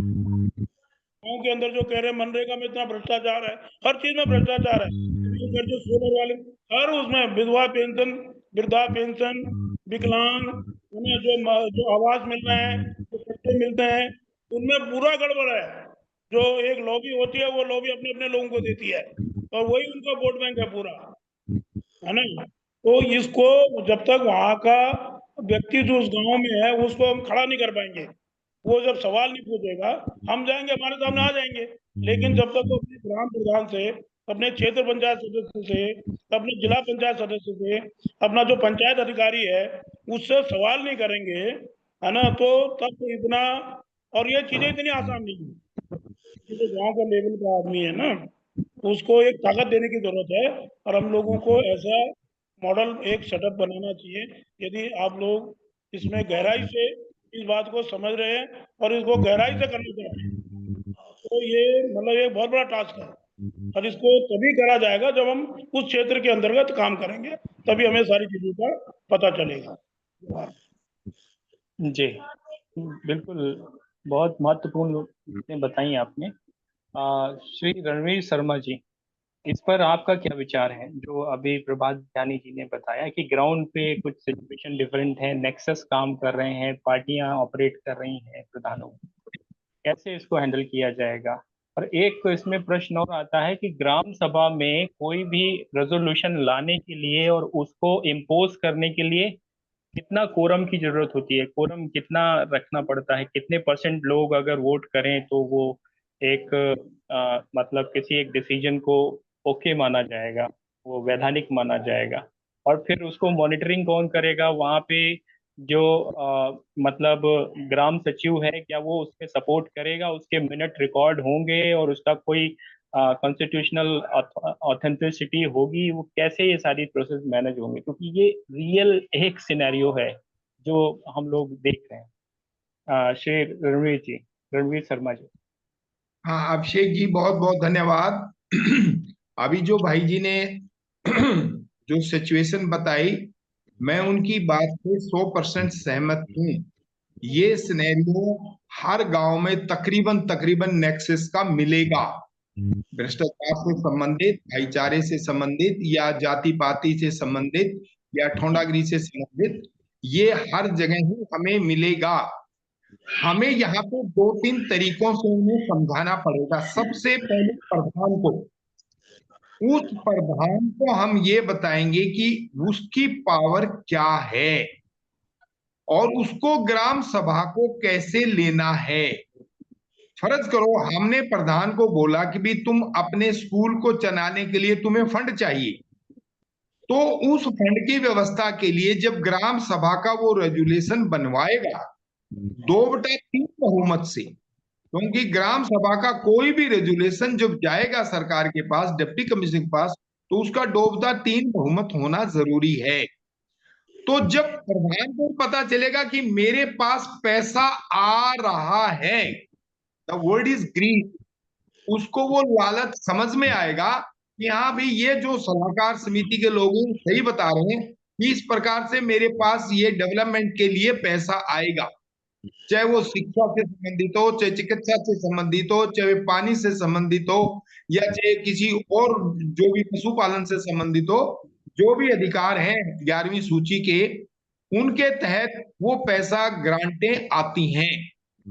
गाँव के अंदर जो कह रहे हैं मनरेगा में इतना भ्रष्टाचार है, हर चीज में भ्रष्टाचार है, जो सोलर वाले, हर उसमें विधवा पेंशन, वृद्धा पेंशन, विकलांग, उन्हें जो आवास मिल रहे हैं, जो पट्टे मिलते हैं, उनमें पूरा गड़बड़ है। जो एक लॉबी होती है, वो लॉबी अपने अपने लोगों को देती है और वही उनका वोट बैंक है पूरा, है ना। तो इसको जब तक वहां का व्यक्ति जो उस गांव में है, उसको हम खड़ा नहीं कर पाएंगे, वो जब सवाल नहीं पूछेगा, हम जाएंगे, हमारे सामने आ जाएंगे, लेकिन जब तक वो अपने ग्राम प्रधान से, अपने क्षेत्र पंचायत सदस्य से, अपने जिला पंचायत सदस्य से, अपना जो पंचायत अधिकारी है, उससे सवाल नहीं करेंगे, है ना, तो तब तो इतना, और ये चीजें इतनी आसान नहीं है। जो गांव का लेवल का आदमी है ना, उसको एक ताकत देने की जरूरत है, और हम लोगों को ऐसा मॉडल एक सेटअप बनाना चाहिए। यदि आप लोग इसमें गहराई से इस बात को समझ रहे हैं और इसको गहराई से करना चाहते हैं, तो ये मतलब एक बहुत बड़ा टास्क है, और इसको तभी करा जाएगा जब हम उस क्षेत्र के अंतर्गत काम करेंगे, तभी हमें सारी चीजों का पता चलेगा। जी बिल्कुल, बहुत महत्वपूर्ण बातें बताई आपने। श्री रणवीर शर्मा जी, इस पर आपका क्या विचार है? जो अभी प्रभात जानी जी ने बताया कि ग्राउंड पे कुछ सिचुएशन डिफरेंट है, नेक्सस काम कर रहे हैं, पार्टियां ऑपरेट कर रही हैं प्रधानों, कैसे इसको हैंडल किया जाएगा? और एक तो इसमें प्रश्न और आता है कि ग्राम सभा में कोई भी रेजोल्यूशन लाने के लिए और उसको इम्पोज करने के लिए कितना कोरम की जरूरत होती है? कोरम कितना रखना पड़ता है? कितने परसेंट लोग अगर वोट करें तो वो एक मतलब किसी एक डिसीजन को ओके माना जाएगा, वो वैधानिक माना जाएगा? और फिर उसको मॉनिटरिंग कौन करेगा वहाँ पे? जो मतलब ग्राम सचिव है, क्या वो उसके सपोर्ट करेगा? उसके मिनट रिकॉर्ड होंगे और उसका कोई कॉन्स्टिट्यूशनल ऑथेंटिसिटी होगी? वो कैसे ये सारी प्रोसेस मैनेज होंगे? क्योंकि ये रियल एक सिनेरियो है जो हम लोग देख रहे हैं। श्री रणवीर जी, रणवीर शर्मा जी। हाँ अभिषेक जी, बहुत बहुत धन्यवाद। अभी जो भाई जी ने जो सिचुएशन बताई, मैं उनकी बात से 100% सहमत हूँ। ये सिनेरियो हर गांव में तकरीबन तकरीबन नेक्सस का मिलेगा, भ्रष्टाचार से संबंधित, भाईचारे से संबंधित, या जाति पाति से संबंधित, या ठोंडागिरी से संबंधित, ये हर जगह ही हमें मिलेगा। हमें यहाँ पे 2-3 तरीकों से उन्हें समझाना पड़ेगा। सबसे पहले प्रधान को, उस प्रधान को हम ये बताएंगे कि उसकी पावर क्या है और उसको ग्राम सभा को कैसे लेना है। फर्ज करो हमने प्रधान को बोला कि भी तुम अपने स्कूल को चलाने के लिए तुम्हें फंड चाहिए, तो उस फंड की व्यवस्था के लिए जब ग्राम सभा का वो रेजुलेशन बनवाएगा 2/3 बहुमत से, क्योंकि ग्राम सभा का कोई भी रेजुलेशन जब जाएगा सरकार के पास, डिप्टी कमिश्नर के पास, तो उसका 2/3 बहुमत होना जरूरी है। तो जब प्रधान को पता चलेगा कि मेरे पास पैसा आ रहा है, द वर्ड इज ग्रीड, उसको वो लालच समझ में आएगा कि हाँ भी ये जो सलाहकार समिति के लोग हैं सही बता रहे हैं कि इस प्रकार से मेरे पास ये डेवलपमेंट के लिए पैसा आएगा, चाहे वो शिक्षा से संबंधित हो, चाहे चिकित्सा से संबंधित हो, चाहे पानी से संबंधित हो, या चाहे किसी और जो भी पशुपालन से संबंधित हो, जो भी अधिकार हैं 11वीं सूची के, उनके तहत वो पैसा ग्रांटें आती हैं।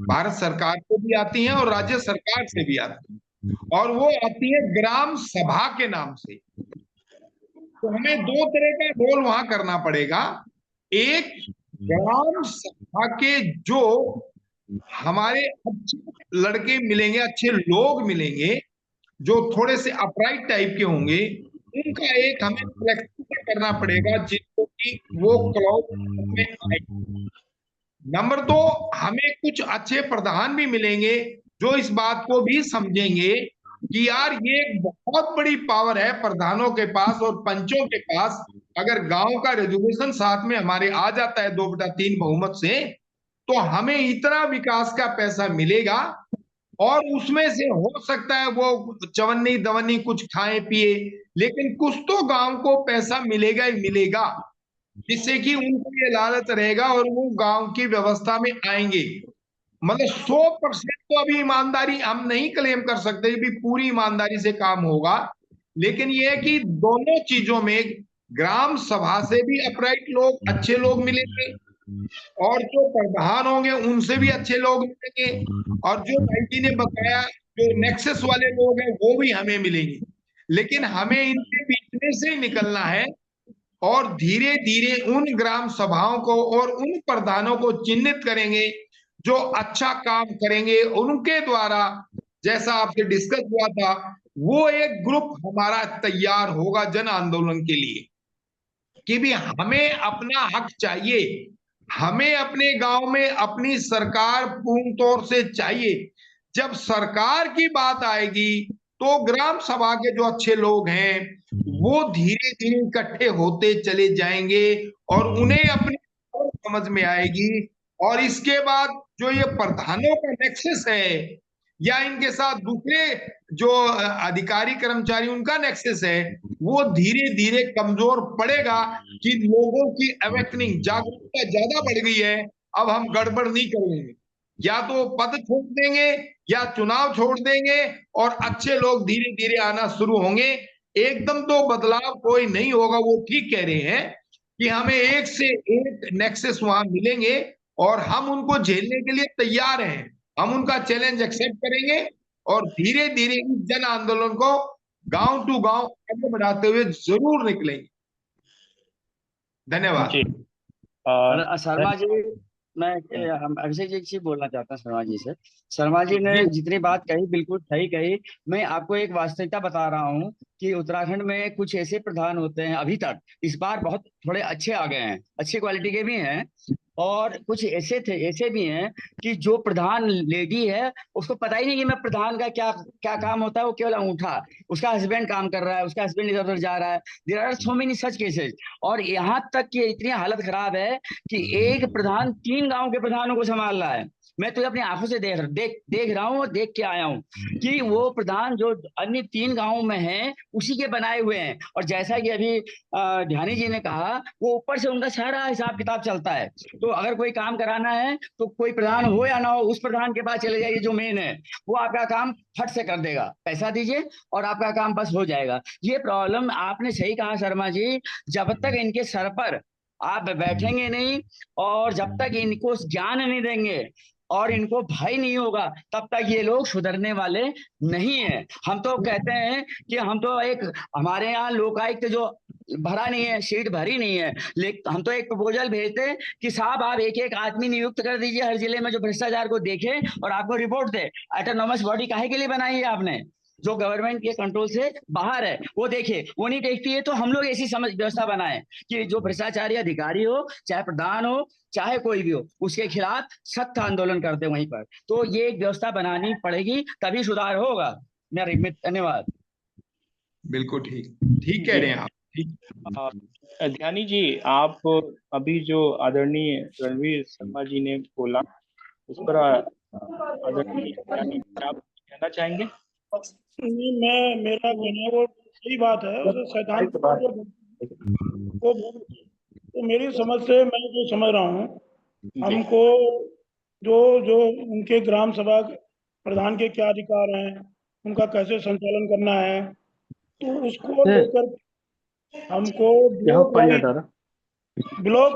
भारत सरकार से भी आती हैं और राज्य सरकार से भी आती हैं, और वो आती है ग्राम सभा के नाम से। तो हमें दो तरह का रोल वहां करना पड़ेगा। एक, ग्राम सभा के जो हमारे अच्छे लड़के मिलेंगे, अच्छे लोग मिलेंगे, जो थोड़े से अपराइट टाइप के होंगे, उनका एक हमें सिलेक्शन करना पड़ेगा, जिनको कि वो क्लाउड में आए। नंबर 2, हमें कुछ अच्छे प्रधान भी मिलेंगे जो इस बात को भी समझेंगे कि यार ये एक बहुत बड़ी पावर है प्रधानों के पास और पंचों के पास। अगर गांव का रेजोल्यूशन साथ में हमारे आ जाता है 2/3 बहुमत से, तो हमें इतना विकास का पैसा मिलेगा, और उसमें से हो सकता है वो चवन्नी दवन्नी कुछ खाए पिए, लेकिन कुछ तो गांव को पैसा मिलेगा ही मिलेगा, जिससे कि उनको ये लालच रहेगा और वो गांव की व्यवस्था में आएंगे। मतलब 100% तो अभी ईमानदारी हम नहीं क्लेम कर सकते कि पूरी ईमानदारी से काम होगा, लेकिन ये है कि दोनों चीजों में ग्राम सभा से भी अपराइट लोग, अच्छे लोग मिलेंगे, और जो प्रधान होंगे उनसे भी अच्छे लोग मिलेंगे, और जो भाई जी ने बताया जो नेक्सस वाले लोग हैं वो भी हमें मिलेंगे। लेकिन हमें इनके बीच में से निकलना है, और धीरे धीरे उन ग्राम सभाओं को और उन प्रधानों को चिन्हित करेंगे जो अच्छा काम करेंगे। उनके द्वारा, जैसा आपसे डिस्कस हुआ था, वो एक ग्रुप हमारा तैयार होगा जन आंदोलन के लिए, कि भी हमें अपना हक चाहिए, हमें अपने गांव में अपनी सरकार पूर्ण तौर से चाहिए। जब सरकार की बात आएगी तो ग्राम सभा के जो अच्छे लोग हैं वो धीरे धीरे इकट्ठे होते चले जाएंगे, और उन्हें अपनी समझ में आएगी। और इसके बाद जो ये प्रधानों का नेक्सस है, या इनके साथ दूसरे जो अधिकारी कर्मचारी उनका नेक्सस है, वो धीरे धीरे कमजोर पड़ेगा, कि लोगों की अवेकनिंग, जागरूकता ज्यादा बढ़ गई है, अब हम गड़बड़ नहीं करेंगे, या तो पद छोड़ देंगे या चुनाव छोड़ देंगे, और अच्छे लोग धीरे धीरे आना शुरू होंगे। एकदम तो बदलाव कोई नहीं होगा, वो ठीक कह रहे हैं कि हमें एक से एक नेक्सस वहां मिलेंगे, और हम उनको झेलने के लिए तैयार हैं। हम उनका चैलेंज एक्सेप्ट करेंगे, और धीरे धीरे इस जन आंदोलन को गांव टू गांव आगे बढ़ाते हुए जरूर निकलेंगे। धन्यवाद। जी शर्मा जी, मैं हम अभिषेक जी से बोलना चाहता हूँ। शर्मा जी से, शर्मा जी ने जितनी बात कही बिल्कुल सही कही। मैं आपको एक वास्तविकता बता रहा हूँ कि उत्तराखंड में कुछ ऐसे प्रधान होते हैं अभी तक, इस बार बहुत थोड़े अच्छे आ गए हैं, अच्छी क्वालिटी के भी हैं, और कुछ ऐसे भी हैं कि जो प्रधान लेडी है उसको पता ही नहीं कि मैं प्रधान का क्या क्या काम होता है। वो केवल अंगूठा, उसका हस्बैंड काम कर रहा है, उसका हस्बैंड इधर उधर जा रहा है। There are so many such cases. और यहाँ तक कि इतनी हालत खराब है कि एक प्रधान 3 गांव के प्रधानों को संभाल रहा है। मैं तो अपनी आंखों से देख रहा हूँ और देख के आया हूँ कि वो प्रधान जो अन्य 3 गांवों में हैं उसी के बनाए हुए हैं। और जैसा कि अभी ध्यानी जी ने कहा, वो ऊपर से उनका सारा हिसाब किताब चलता है। तो अगर कोई काम कराना है तो कोई प्रधान हो या ना हो, उस प्रधान के पास चले जाइए जो मेन है, वो आपका काम फट से कर देगा। पैसा दीजिए और आपका काम बस हो जाएगा। ये प्रॉब्लम आपने सही कहा शर्मा जी, जब तक इनके सर पर आप बैठेंगे नहीं और जब तक इनको ज्ञान नहीं देंगे और इनको भय नहीं होगा, तब तक ये लोग सुधरने वाले नहीं है। हम तो कहते हैं कि हम तो एक, हमारे यहाँ लोकायुक्त जो भरा नहीं है, सीट भरी नहीं है, लेकिन हम तो एक प्रपोजल भेजते कि साहब आप एक एक आदमी नियुक्त कर दीजिए हर जिले में जो भ्रष्टाचार को देखे और आपको रिपोर्ट दे। ऑटोनॉमस बॉडी काहे के लिए बनाई है आपने, जो गवर्नमेंट के कंट्रोल से बाहर है, वो देखे। वो नहीं देखती है तो हम लोग ऐसी समझ व्यवस्था बनाए कि जो भ्रष्टाचारी अधिकारी हो, चाहे प्रधान हो, चाहे कोई भी हो, उसके खिलाफ सख्त आंदोलन करते वहीं पर। तो ये एक व्यवस्था बनानी पड़ेगी, तभी सुधार होगा। धन्यवाद। बिल्कुल ठीक ठीक कह रहे हैं आप। ध्यानी जी, आप अभी जो आदरणीय रणवीर शर्मा जी ने बोला उस पर आदरणीय ध्यानी आप कहना चाहेंगे? नहीं, मेरा कहना वो सही बात है, उसे सैद्धांतिक वो तो मेरी समझ से मैं जो समझ रहा हूँ, हमको जो जो उनके ग्राम सभा प्रधान के क्या अधिकार हैं, उनका कैसे संचालन करना है, तो उसको लेकर हमको ब्लॉक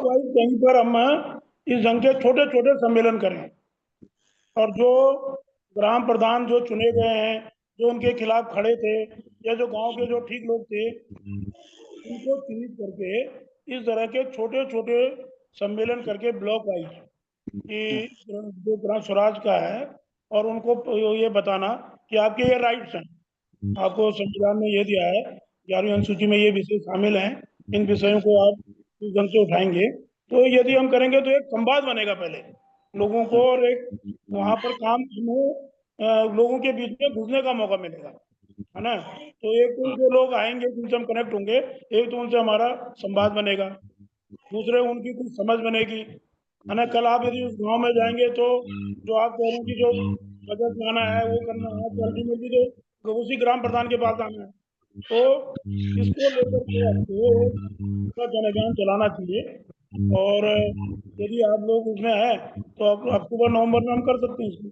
वाइज कहीं पर हम इस ढंग के छोटे छोटे सम्मेलन करें। और जो ग्राम प्रधान जो चुने गए हैं, जो उनके खिलाफ खड़े थे या जो गांव के जो ठीक लोग थे, उनको चिन्हित करके इस तरह के छोटे छोटे सम्मेलन करके ब्लॉक वाइज कि जो ग्राम स्वराज का है, और उनको ये बताना कि आपके ये राइट्स हैं, आपको संविधान में ये दिया है, 11वीं अनुसूची में ये विषय शामिल हैं, इन विषयों को आप इस ढंग से उठाएंगे। तो यदि हम करेंगे तो एक संवाद बनेगा पहले लोगों को, और एक वहां पर काम हमें लोगों के बीच में घुसने का मौका मिलेगा, है ना। तो एक तो जो लोग आएंगे जिनसे हम कनेक्ट होंगे, एक तो उनसे हमारा संवाद बनेगा, दूसरे उनकी कुछ समझ बनेगी, है ना। कल आप यदि उस गाँव में जाएंगे तो जो आप कह रहे हैं कि जो बजट लाना है वो करना है, तो अल्टीमेटली तो उसी ग्राम प्रधान के पास आना है। तो इसको लेकर के आपको पूरा जन अभियान चलाना चाहिए, और यदि आप लोग उसमें हैं तो अक्टूबर नवंबर में हम कर सकते हैं इसको,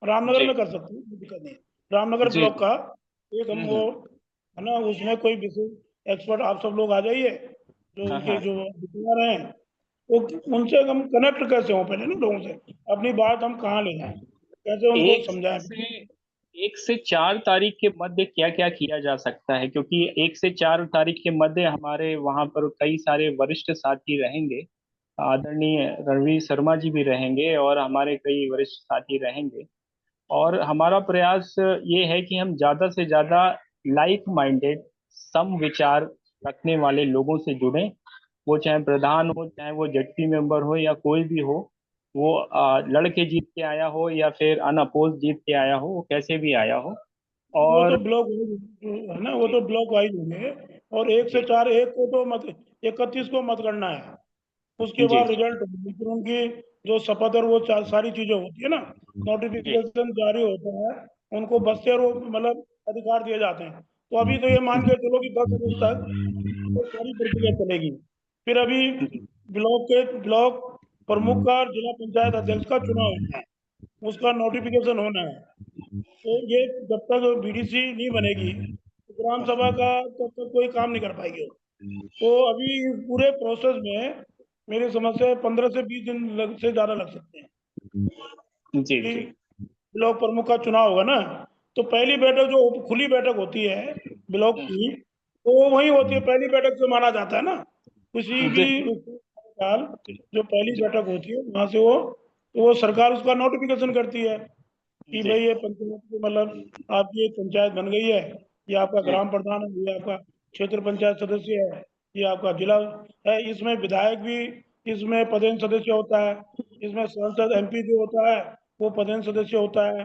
रामनगर जी में कर सकते हैं, कोई दिक्कत नहीं है। रामनगर जी ब्लॉक का एक हम वो, है ना, उसमें कोई विशेष एक्सपर्ट आप सब लोग आ जाइए, जो हाँ उनके हाँ जो विचार हैं, वो उनसे हम कनेक्ट कैसे हों पहले ना, लोगों से अपनी बात हम कहाँ ले जाएं, कैसे उनको एक समझाएं। से 1 से 4 तारीख के मध्य क्या क्या किया जा सकता है, क्योंकि 1 से 4 तारीख के मध्य हमारे वहां पर कई सारे वरिष्ठ साथी रहेंगे, आदरणीय रणवीर शर्मा जी भी रहेंगे और हमारे कई वरिष्ठ साथी रहेंगे। और हमारा प्रयास ये है कि हम ज्यादा से ज्यादा लाइक माइंडेड सम विचार रखने वाले लोगों से जुड़ें, वो चाहे प्रधान हो, चाहे वो जेडपी मेंबर हो, या कोई भी हो, वो लड़के जीत के आया हो या फिर अनअपोज जीत के आया हो, वो कैसे भी आया हो। वो तो और ब्लॉक है ना, वो जी तो ब्लॉक वाइज होंगे, और एक से जी चार एक को तो मत 31 को मत करना है, उसके जी बाद रिजल्ट फिर उनकी जो शपथ और वो सारी चीजें होती है ना, जी नोटिफिकेशन जारी होता है, उनको बस्ते और वो मतलब अधिकार दिए जाते हैं। तो अभी तो ये मान के चलो कि 10 अगस्त तक तो सारी प्रक्रिया चलेगी। फिर अभी जी ब्लॉक प्रमुख का और जिला पंचायत अध्यक्ष का चुनाव होना है, उसका नोटिफिकेशन होना है। तो ये जब तक बीडीसी नहीं बनेगी तो ग्राम सभा का तब तक कोई काम नहीं कर पाएगी वो। तो अभी इस पूरे प्रोसेस में मेरी समझ से 15 से 20 दिन से ज्यादा लग सकते हैं, जी कि जी ब्लॉक प्रमुख का चुनाव होगा ना, तो पहली बैठक जो खुली बैठक होती है ब्लॉक की, तो वो वही होती है, पहली बैठक से माना जाता है ना, किसी भी जी साल जो पहली जी बैठक होती है वहां से वो, तो वो सरकार उसका नोटिफिकेशन करती है कि जी भाई ये पंचायत मतलब आपकी एक पंचायत बन गई है, ये आपका ग्राम प्रधान है, ये आपका क्षेत्र पंचायत सदस्य है, ये आपका जिला है, इसमें विधायक भी इसमें पदेन सदस्य होता है, इसमें सांसद एमपी जो होता है वो पदेन सदस्य होता है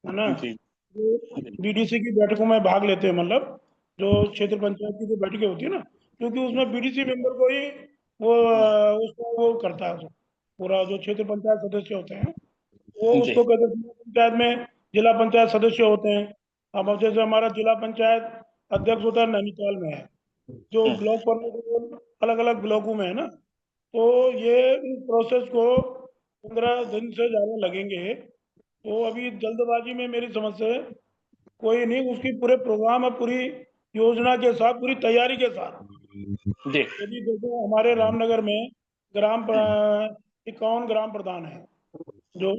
ना। जी जो बीडीसी की बैठकों में भाग लेते हैं, मतलब जो क्षेत्र पंचायत की जो बैठकें होती है ना, क्योंकि उसमें बीडीसी मेंबर को ही वो उसको वो करता है, पूरा जो क्षेत्र पंचायत सदस्य होते हैं वो जी उसको कहते हैं। जिला पंचायत में जिला पंचायत सदस्य होते हैं। अब जैसे हमारा जिला पंचायत अध्यक्ष होता है नैनीताल में है, जो ब्लॉक प्रमुख अलग अलग ब्लॉकों में है ना। तो ये इस प्रोसेस को 15 दिन से ज्यादा लगेंगे। तो अभी जल्दबाजी में मेरी समझ से कोई नहीं, उसकी पूरे प्रोग्राम है, पूरी योजना के साथ, पूरी तैयारी के साथ। जी यदि देखो हमारे रामनगर में ग्राम 51 ग्राम प्रधान है, जो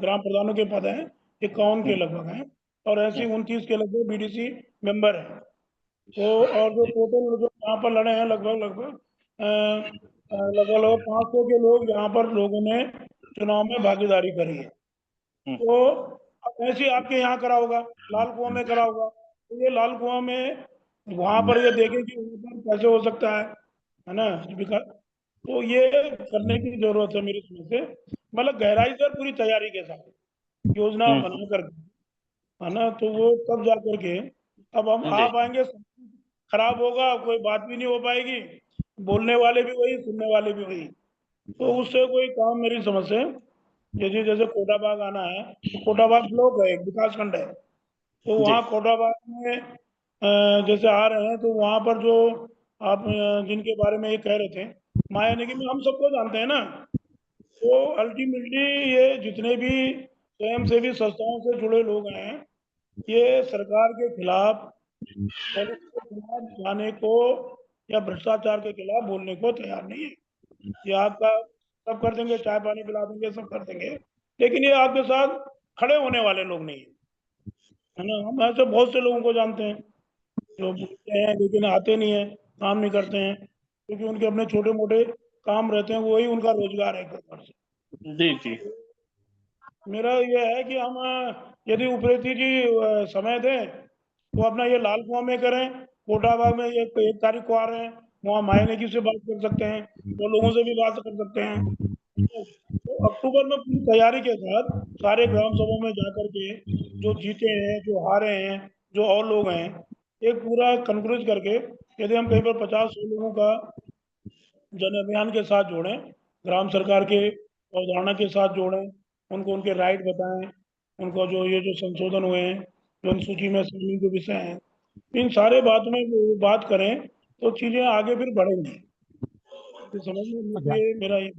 ग्राम प्रधानों के पद हैं 51 के लगभग हैं, और ऐसे 29 के लगभग बीडीसी मेंबर हैं। तो और जो टोटल जो यहाँ पर लड़े हैं लगभग लगभग लगभग लगभग 500 के लोग यहाँ पर लोगों ने चुनाव में भागीदारी करी है। तो अब ऐसे आपके यहाँ करा होगा, लाल कुआं में करा होगा, तो ये लाल कुआं में वहां पर ये देखें कि वहाँ पर कैसे हो सकता है ना विकास। तो ये करने की जरूरत है मेरी समझ से, मतलब गहराई से और पूरी तैयारी के साथ योजना बना कर, है ना। तो वो तब जा करके, अब हम जी आप आएंगे सब खराब होगा, कोई बात भी नहीं हो पाएगी, बोलने वाले भी वही, सुनने वाले भी वही, तो उससे कोई काम मेरी समझ से। यदि जैसे कोटाबाग आना है तो कोटाबाग ब्लॉक है, एक विकास खंड है, तो जी वहाँ कोटाबाग में जैसे आ रहे हैं तो वहाँ पर जो आप जिनके बारे में ये कह रहे थे, माया निगम, हम सबको जानते हैं ना। तो अल्टीमेटली ये जितने भी स्वयंसेवी संस्थाओं से जुड़े लोग हैं, ये सरकार के खिलाफ, पॉलिसी के खिलाफ जाने को या भ्रष्टाचार के खिलाफ बोलने को तैयार नहीं है। ये आपका सब कर देंगे, चाय पानी पिला देंगे, सब कर देंगे, लेकिन ये आपके साथ खड़े होने वाले लोग नहीं है ना। हम ऐसे बहुत से लोगों को जानते हैं जो बोलते हैं लेकिन आते नहीं है, काम नहीं करते हैं, क्योंकि उनके अपने छोटे मोटे काम रहते हैं, वही उनका रोजगार है एक प्रकार से। जी जी मेरा ये है कि हम यदि उप्रेती जी समय दें तो अपना ये लाल कुआं में करें, कोटाबाग में ये 1 तारीख को आ रहे हैं, वहाँ मायने से बात कर सकते हैं, तो लोगों से भी बात कर सकते हैं। तो अक्टूबर में पूरी तैयारी के साथ सारे ग्राम सभा में जाकर के जो जीते हैं, जो हारे हैं, जो और लोग हैं, एक पूरा कंक्लूज करके यदि हम कहीं पर 50-100 लोगों का जन अभियान के साथ जोड़ें, ग्राम सरकार के अवधारणा के साथ जोड़ें, उनको उनके राइट बताएं, उनको जो ये जो संशोधन हुए हैं, जो अनुसूची में शामिल जो विषय हैं, इन सारे बात में वो बात करें तो चीजें आगे फिर बढ़ेंगी। तो समझ में ये मेरा ये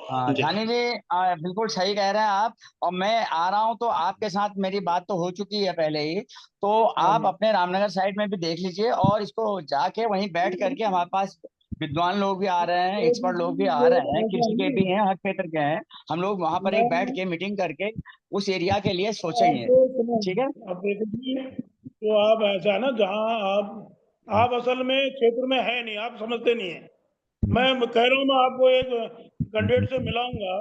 हाँ जी ध्यानी जी, बिल्कुल सही कह रहे हैं आप। और मैं आ रहा हूँ तो आपके साथ मेरी बात तो हो चुकी है पहले ही, तो हाँ आप जी। अपने रामनगर साइड में भी देख लीजिए और इसको जाके वहीं बैठ करके, हमारे पास विद्वान लोग भी आ रहे हैं, तो एक्सपर्ट लोग भी आ ये रहे हैं, ऐसा कृषि है के ना, भी हैं, हर क्षेत्र के हैं। हम लोग वहां पर एक बैठ मैं के मीटिंग करके उस एरिया के लिए आप सोचेंगे। तो सुनो, ठीक है। अब देखो जी, तो आप ऐसा है ना, जहाँ आप असल में क्षेत्र में है नहीं, आप समझते नहीं है। मैं कह रहा हूँ, मैं आपको एक कैंडिडेट से मिलाऊंगा,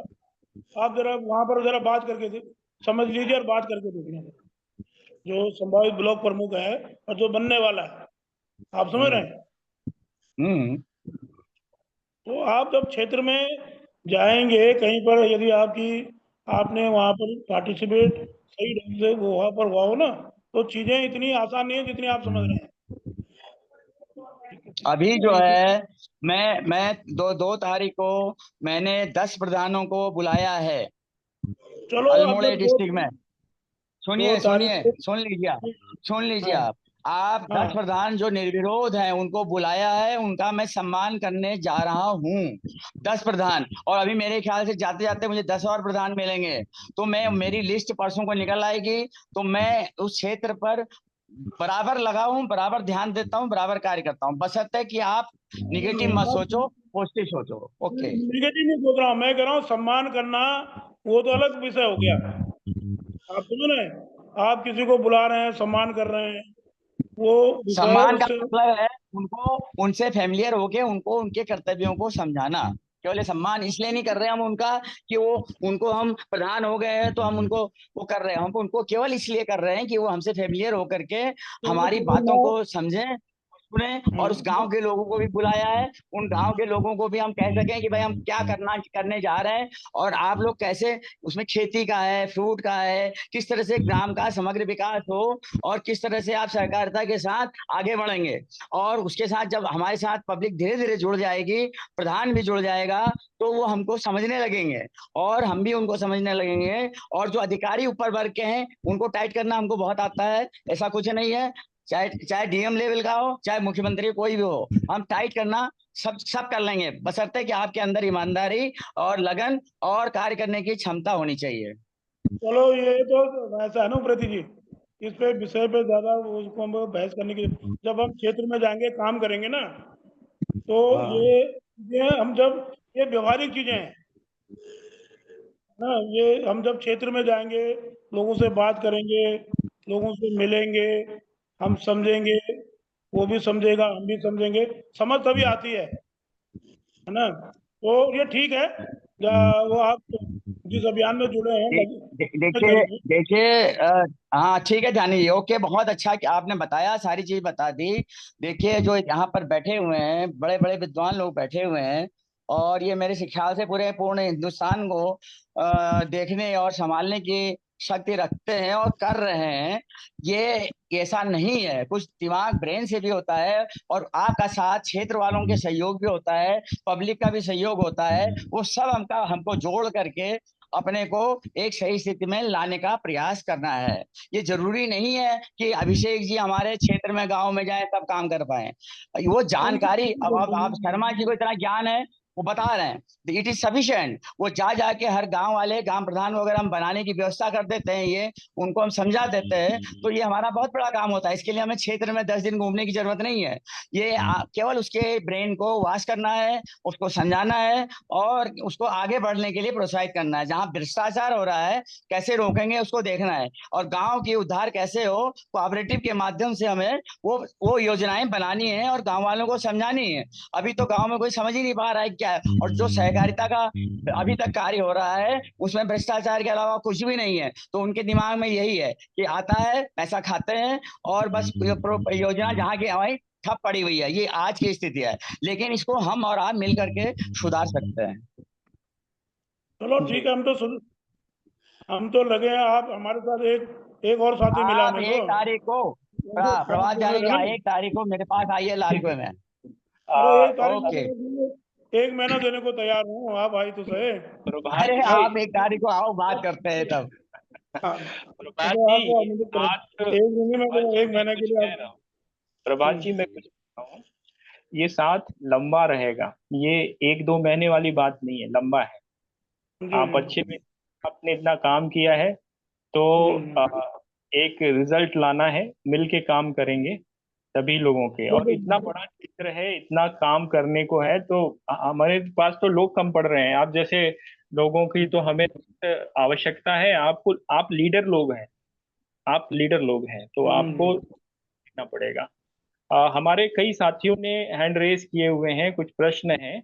आप जरा वहां पर जरा बात करके समझ लीजिए और बात करके देखिए, जो संभावित ब्लॉक प्रमुख है और जो बनने वाला है, आप समझ रहे हम्म। हैं। हम्म। तो आप जब क्षेत्र में जाएंगे कहीं पर, यदि आपने वहां पर पार्टिसिपेट सही ढंग से वहां पर हुआ हो ना, तो चीजें इतनी आसान नहीं है जितनी आप समझ रहे हैं। अभी जो है, मैं 2 तारीख को मैंने 10 प्रधानों को बुलाया है चलो अब अल्मोड़े जब डिस्ट्रिक्ट में। दो सुनिए तारीख सुनिए, को सुन लीजिए आप, सुन लीजिए हाँ आप 10 हाँ प्रधान जो निर्विरोध हैं उनको बुलाया है, उनका मैं सम्मान करने जा रहा हूँ। 10 प्रधान, और अभी मेरे ख्याल से जाते जाते मुझे 10 और प्रधान मिलेंगे। तो मेरी लिस्ट परसों को निकल आएगी, तो मैं उस क्षेत्र पर बराबर लगा हूँ, बराबर ध्यान देता हूँ, बराबर कार्य करता हूँ, बशर्ते कि आप निगेटिव मत आप सोचो, पॉजिटिव सोचो। ओके। निगेटिव नहीं सोच रहा हूँ, मैं कह रहा हूँ सम्मान करना, वो तो अलग विषय हो गया। आप समझ रहे हैं, आप किसी को बुला रहे हैं, सम्मान कर रहे हैं, वो विषय सम्मान का उससे। मतलब है उनको, उनसे फेमिलियर होके उनको उनके कर्तव्यों को समझाना। केवल ये सम्मान इसलिए नहीं कर रहे हम उनका कि वो, उनको हम प्रधान हो गए हैं तो हम उनको वो कर रहे हैं, हम उनको केवल इसलिए कर रहे हैं कि वो हमसे फेमिलियर होकर के हमारी बातों को समझें, सुने, और उस गांव के लोगों को भी बुलाया है। उन गांव के लोगों को भी हम कह सकें कि भाई हम क्या करने जा रहे हैं, और आप लोग कैसे उसमें खेती का है, फ्रूट का है, किस तरह से ग्राम का समग्र विकास हो, और किस तरह से आप सहकारिता के साथ आगे बढ़ेंगे। और उसके साथ जब हमारे साथ पब्लिक धीरे धीरे जुड़ जाएगी, प्रधान भी जुड़ जाएगा, तो वो हमको समझने लगेंगे और हम भी उनको समझने लगेंगे। और जो अधिकारी ऊपर वर्ग के हैं उनको टाइट करना हमको बहुत आता है, ऐसा कुछ नहीं है। चाहे चाहे डीएम लेवल का हो, चाहे मुख्यमंत्री कोई भी हो, हम टाइट करना सब सब कर लेंगे, बशर्ते कि आपके अंदर ईमानदारी और लगन और कार्य करने की क्षमता होनी चाहिए। चलो ये तो ऐसा है ना प्रति जी, इस पे विषय पे ज्यादा उसको हम बहस करने की, जब हम क्षेत्र में जाएंगे काम करेंगे ना, तो हाँ। ये हम जब, ये व्यवहारिक चीजें हैं ना, ये हम जब क्षेत्र में जाएंगे, लोगों से बात करेंगे, लोगों से मिलेंगे, हम समझेंगे, वो भी समझेगा, हम भी समझेंगे, समझ तभी आती है ना। तो ये ठीक है, वो आप जिस अभियान में जुड़े हैं देखिए करिए। देखिए, हाँ ठीक है जानी जी, ओके, बहुत अच्छा कि आपने बताया, सारी चीज बता दी। देखिए जो यहाँ पर बैठे हुए हैं, बड़े बड़े विद्वान लोग बैठे हुए हैं, और ये मेरे ख्याल से पूरे पूर्ण हिंदुस्तान को देखने और संभालने की शक्ति रखते हैं और कर रहे हैं। ये ऐसा नहीं है, कुछ दिमाग ब्रेन से भी होता है, और आपका साथ क्षेत्र वालों के सहयोग भी होता है, पब्लिक का भी सहयोग होता है, वो सब हमको जोड़ करके अपने को एक सही स्थिति में लाने का प्रयास करना है। ये जरूरी नहीं है कि अभिषेक जी हमारे क्षेत्र में गांव में जाए तब काम कर पाए। वो जानकारी, अब आप शर्मा जी को इतना ज्ञान है, वो बता रहे हैं, इट इज सफिशिएंट। वो जा जाके हर गांव वाले, ग्राम प्रधान वगैरह हम बनाने की व्यवस्था कर देते हैं, ये उनको हम समझा देते हैं, तो ये हमारा बहुत बड़ा काम होता है। इसके लिए हमें क्षेत्र में 10 दिन घूमने की जरूरत नहीं है। ये केवल उसके ब्रेन को वॉश करना है, उसको समझाना है और उसको आगे बढ़ने के लिए प्रोत्साहित करना है। जहाँ भ्रष्टाचार हो रहा है कैसे रोकेंगे उसको देखना है, और गांव की उद्धार कैसे हो, कोऑपरेटिव के माध्यम से हमें वो योजनाएं बनानी है और गांव वालों को समझानी है। अभी तो गांव में कोई समझ ही नहीं पा रहा है क्या है। और जो सहकारिता का अभी तक कार्य हो रहा है उसमें भ्रष्टाचार के अलावा कुछ भी नहीं है। तो उनके दिमाग में यही है कि आता है, पैसा खाते हैं और बस योजना जहाँ की हमारी ठप पड़ी हुई है। ये आज की स्थिति है, लेकिन इसको हम और आप मिल करके सुधार सकते हैं। चलो ठीक है, हम तो लगे हैं। आप हमारे साथ एक और साथी मिला आप हमें तो 1 तारीख को प्रभात जानी, 1 तारीख को मेरे पास आइए लालकुएं में। अरे 1 तारीख ओके। एक महीना देने को तैयार हूँ, आप आई तो सही। अरे आप 1 तारीख को आओ, बात करते हैं तब। प्रभात तो जी, आप मतलब एक दिन में तो एक महीने के लिए आप प्रभात जी मैं कुछ कह रहा हूँ, ये साथ लंबा रहेगा, ये 1-2 महीने वाली बात नहीं है, लंबा है। आप अच्छे में आपने इतना काम किया है तो एक रिजल्ट लाना है, मिल के काम करेंगे सभी लोगों के। और इतना बड़ा क्षेत्र है, इतना काम करने को है, तो हमारे पास तो लोग कम पड़ रहे हैं। आप जैसे लोगों की तो हमें आवश्यकता है। आपको, आप लीडर लोग हैं, आप लीडर लोग हैं, तो आपको देखना पड़ेगा। हमारे कई साथियों ने हैंड रेस किए हुए हैं, कुछ प्रश्न हैं।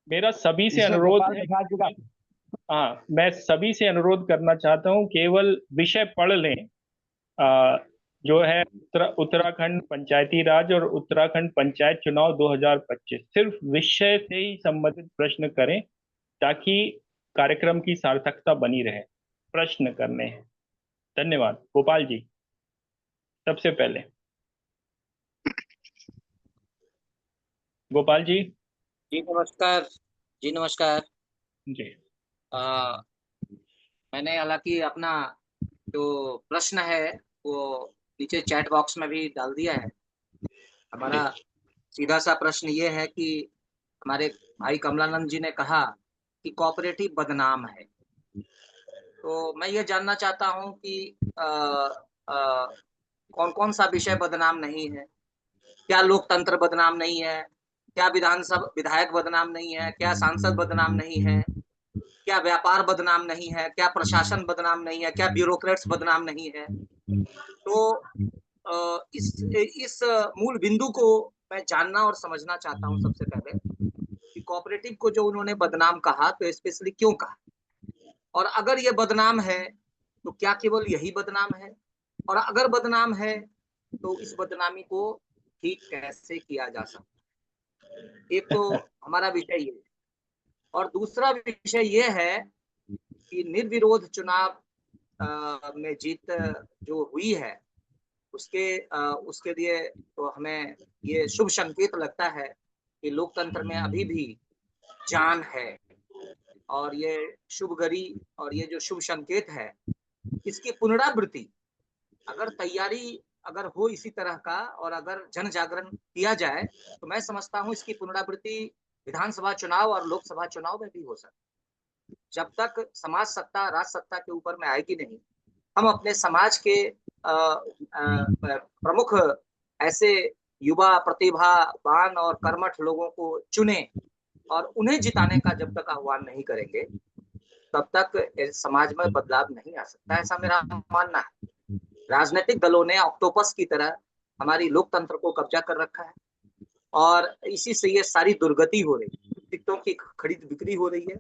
मेरा सभी से इसमें अनुरोध गोपाल है, प्रसाद जी का हाँ, मैं सभी से अनुरोध करना चाहता हूँ, केवल विषय पढ़ लें। आ, जो है उत्तराखंड पंचायती राज और उत्तराखंड पंचायत चुनाव 2025, सिर्फ विषय से ही संबंधित प्रश्न करें ताकि कार्यक्रम की सार्थकता बनी रहे। प्रश्न करने हैं। धन्यवाद। गोपाल जी सबसे पहले। गोपाल जी। जी नमस्कार। जी नमस्कार। जी मैंने हालांकि अपना जो प्रश्न है वो नीचे चैट बॉक्स में भी डाल दिया है। हमारा सीधा सा प्रश्न ये है कि हमारे भाई कमलानंद जी ने कहा कि कोऑपरेटिव बदनाम है। तो मैं ये जानना चाहता हूँ कि कौन-कौन सा विषय बदनाम नहीं है? क्या लोकतंत्र बदनाम नहीं है? क्या विधानसभा विधायक बदनाम नहीं है? क्या सांसद बदनाम नहीं है? क्या व्यापार बदनाम नहीं है? क्या प्रशासन बदनाम नहीं है? क्या ब्यूरोक्रेट्स बदनाम नहीं है? तो इस मूल बिंदु को मैं जानना और समझना चाहता हूँ सबसे पहले कि कोऑपरेटिव को जो उन्होंने बदनाम कहा तो स्पेशली क्यों कहा? और अगर ये बदनाम है, तो क्या केवल यही बदनाम है? और अगर बदनाम है, तो इस बदनामी को ठीक कैसे किया जा सकता है? एक तो हमारा विषय ये है और दूसरा विषय ये है कि निर्विरोध चुनाव में जीत जो हुई है उसके लिए तो हमें ये शुभ संकेत लगता है कि लोकतंत्र में अभी भी जान है और ये शुभ घड़ी और ये जो शुभ संकेत है इसकी पुनरावृत्ति अगर तैयारी अगर हो इसी तरह का और अगर जन जागरण किया जाए तो मैं समझता हूँ इसकी पुनरावृत्ति विधानसभा चुनाव और लोकसभा चुनाव में भी हो सकती है। जब तक समाज सत्ता राज सत्ता के ऊपर में आएगी नहीं, हम अपने समाज के प्रमुख ऐसे युवा प्रतिभावान और कर्मठ लोगों को चुने और उन्हें जिताने का जब तक आह्वान नहीं करेंगे तब तक समाज में बदलाव नहीं आ सकता, ऐसा मेरा मानना है। राजनीतिक दलों ने ऑक्टोपस की तरह हमारी लोकतंत्र को कब्जा कर रखा है और इसी से ये सारी दुर्गति हो रही है। टिकटों की खरीद बिक्री हो रही है,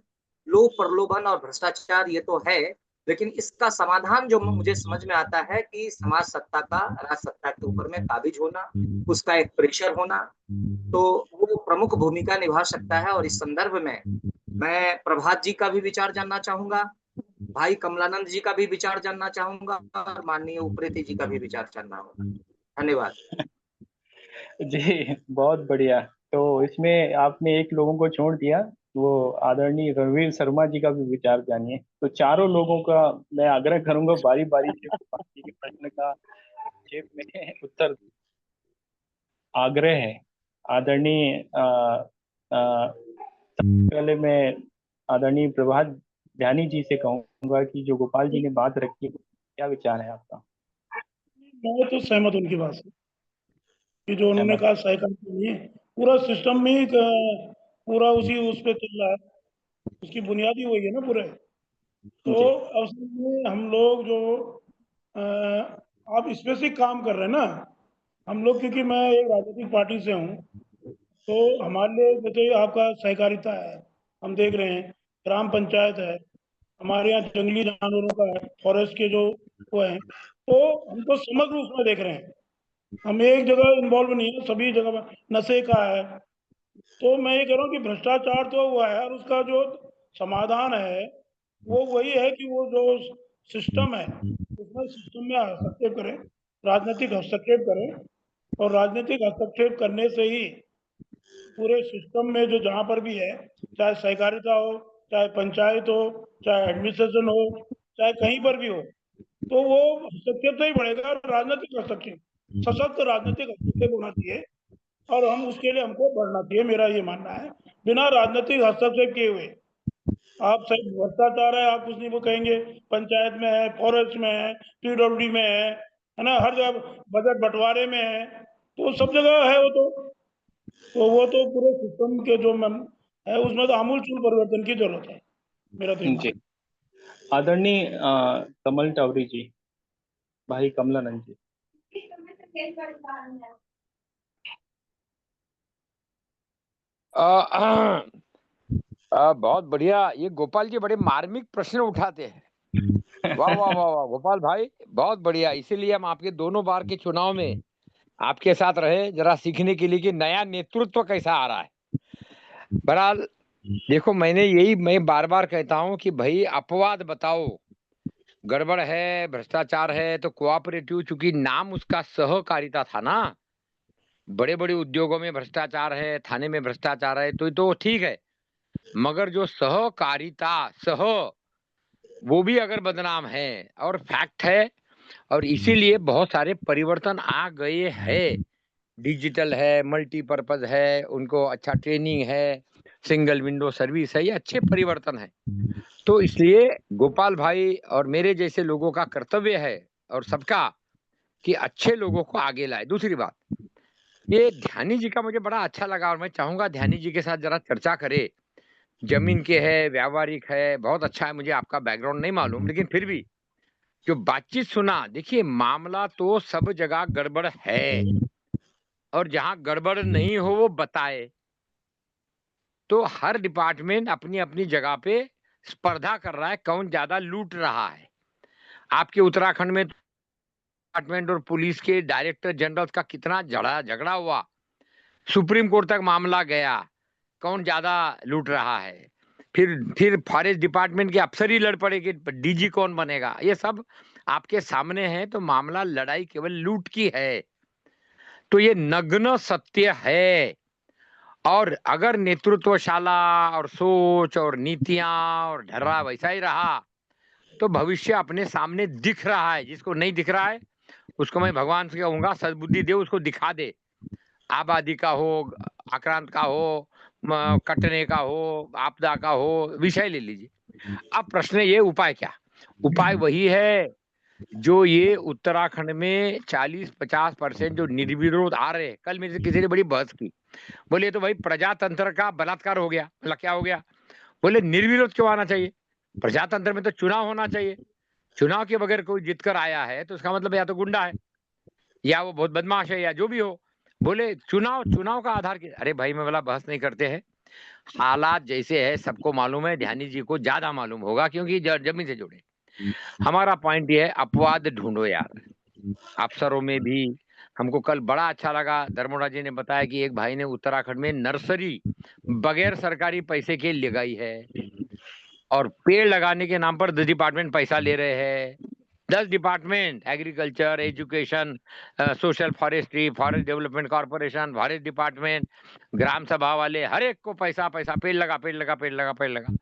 लोभ प्रलोभन और भ्रष्टाचार ये तो है, लेकिन इसका समाधान जो मुझे समझ में आता है कि समाज सत्ता का राज सत्ता के ऊपर में काबिज होना, उसका एक प्रेशर होना, तो वो प्रमुख भूमिका निभा सकता है। और इस संदर्भ में मैं प्रभात जी का भी विचार जानना चाहूंगा, भाई कमलानंद जी का भी विचार जानना चाहूंगा और माननीय उप्रेती जी का भी विचार जानना होगा। धन्यवाद। जी बहुत बढ़िया। तो इसमें आपने एक लोगों को छोड़ दिया, वो आदरणीय रणवीर शर्मा जी का भी विचार जानिए। तो चारों लोगों का मैं आग्रह करूंगा बारी बारी से बाकी के प्रश्न का संक्षेप में उत्तर। आग्रह है आदरणीय पहले मैं आदरणीय प्रभात ध्यानी जी से कहूंगा कि जो गोपाल जी ने बात रखी, क्या विचार है आपका? मैं तो सहमत उनकी बात से कि जो उन्होंने सहमत। कहा सहकारी नहीं है, पूरा सिस्टम में ही पूरा उसी उस पे चल रहा है, उसकी बुनियादी वही है ना पूरे। तो जी असल में हम लोग जो आप स्पेसिफिक काम कर रहे हैं ना, हम लोग, क्योंकि मैं एक राजनीतिक पार्टी से हूँ, तो हमारे लिए जैसे आपका सहकारिता है, हम देख रहे हैं, ग्राम पंचायत है, हमारे यहाँ जंगली जानवरों का है, फॉरेस्ट के जो वो है, तो हम तो समग्र उसमें देख रहे हैं, हम एक जगह इन्वॉल्व नहीं है, सभी जगह में नशे का है। तो मैं ये कह रहा हूँ कि भ्रष्टाचार तो हुआ है, और उसका जो समाधान है वो वही है कि वो जो सिस्टम है उसमें सिस्टम में हस्तक्षेप करें, राजनीतिक हस्तक्षेप करें, और राजनीतिक हस्तक्षेप करने से ही पूरे सिस्टम में जो जहाँ पर भी है, चाहे सहकारिता हो, चाहे पंचायत हो, चाहे एडमिनिस्ट्रेशन हो, चाहे कहीं पर भी हो, तो वो हस्तक्षेप से ही बढ़ेगा। और राजनीतिक हस्तक्षेप, सशक्त राजनीतिक हस्तक्षेप होना चाहिए, और हम उसके लिए हमको बढ़ना चाहिए, मेरा ये मानना है। बिना राजनीतिक हस्तक्षेप किए हुए आप सही भ्रष्टाचार है, आप कुछ नहीं वो कहेंगे, पंचायत में है, फॉरेस्ट में है, पीडब्ल्यूडी में है ना, हर जगह बजट बंटवारे में है, तो सब जगह है वो तो पूरे सिस्टम के जो है उसमें तो आमूलचूल परिवर्तन की जरूरत है, मेरा तो ये जी। आदरणीय कमल टावरी जी, भाई कमलानंद जी। बहुत बढ़िया। ये गोपाल जी बड़े मार्मिक प्रश्न उठाते हैं। वाह वाह वाह वाह गोपाल भाई, बहुत बढ़िया। इसीलिए हम आपके दोनों बार के चुनाव में आपके साथ रहे, जरा सीखने के लिए कि नया नेतृत्व कैसा आ रहा है। बहरहाल देखो, मैं बार बार कहता हूं कि भाई अपवाद बताओ, गड़बड़ है, भ्रष्टाचार है, तो कोऑपरेटिव, चूंकि नाम उसका सहकारिता था ना, बड़े बड़े उद्योगों में भ्रष्टाचार है, थाने में भ्रष्टाचार है, तो ठीक है, मगर जो सहकारिता सह, वो भी अगर बदनाम है और फैक्ट है, और इसीलिए बहुत सारे परिवर्तन आ गए हैं। डिजिटल है, मल्टीपर्पज है, उनको अच्छा ट्रेनिंग है, सिंगल विंडो सर्विस है, ये अच्छे परिवर्तन है। तो इसलिए गोपाल भाई और मेरे जैसे लोगों का कर्तव्य है, और सबका, कि अच्छे लोगों को आगे लाए। दूसरी बात, ये ध्यानी जी का मुझे बड़ा अच्छा लगा, और मैं चाहूंगा ध्यानी जी के साथ जरा चर्चा करे। जमीन के है, व्यावहारिक है, बहुत अच्छा है। मुझे आपका बैकग्राउंड नहीं मालूम, लेकिन फिर भी जो बातचीत सुना, देखिए मामला तो सब जगह गड़बड़ है, और जहां गड़बड़ नहीं हो वो बताए। तो हर डिपार्टमेंट अपनी अपनी जगह पे स्पर्धा कर रहा है, कौन ज्यादा लूट रहा है। आपके उत्तराखंड में डिपार्टमेंट और पुलिस के डायरेक्टर जनरल का कितना झगड़ा हुआ, सुप्रीम कोर्ट तक मामला गया, कौन ज्यादा लूट रहा है। फिर फॉरेस्ट डिपार्टमेंट के अफसर ही लड़ पड़े कि डीजी कौन बनेगा। ये सब आपके सामने है। तो मामला, लड़ाई केवल लूट की है, तो ये नग्न सत्य है। और अगर नेतृत्वशाला और सोच और नीतियां और ढर्रा वैसा ही रहा, तो भविष्य अपने सामने दिख रहा है। जिसको नहीं दिख रहा है उसको मैं भगवान से कहूंगा, सद्बुद्धि दे, उसको दिखा दे। आबादी का हो, आक्रांत का हो, कटने का हो, आपदा का हो, विषय ले लीजिए। अब प्रश्न ये, उपाय क्या? उपाय वही है जो ये उत्तराखंड में 40-50% जो निर्विरोध आ रहे हैं। कल मेरे से किसी ने बड़ी बहस की, बोले तो भाई प्रजातंत्र का बलात्कार हो गया। मतलब क्या हो गया? बोले निर्विरोध क्यों आना चाहिए? प्रजातंत्र में तो चुनाव होना चाहिए। चुनाव के बगैर कोई जीत कर आया है तो उसका मतलब या तो गुंडा है, या वो बहुत बदमाश है, या जो भी हो। बोले चुनाव का आधार क्या? अरे भाई, मैं बोला बहस नहीं करते हैं। हालात जैसे है सबको मालूम है, ध्यानी जी को ज्यादा मालूम होगा क्योंकि जमीन से जुड़े। हमारा पॉइंट ये है, अपवाद ढूंढो यार। अफसरों में भी हमको कल बड़ा अच्छा लगा, धर्मोड़ा जी ने बताया कि एक भाई ने उत्तराखंड में नर्सरी बगैर सरकारी पैसे के लगाई है, और पेड़ लगाने के नाम पर 10 डिपार्टमेंट पैसा ले रहे हैं। 10 department, agriculture, education, social forestry, forest development corporation, forest department, gram sabha वाले, हर एक को पैसा पैसा, पेड़ लगा पेड़ लगा पेड़ लगा पेड़ लगा।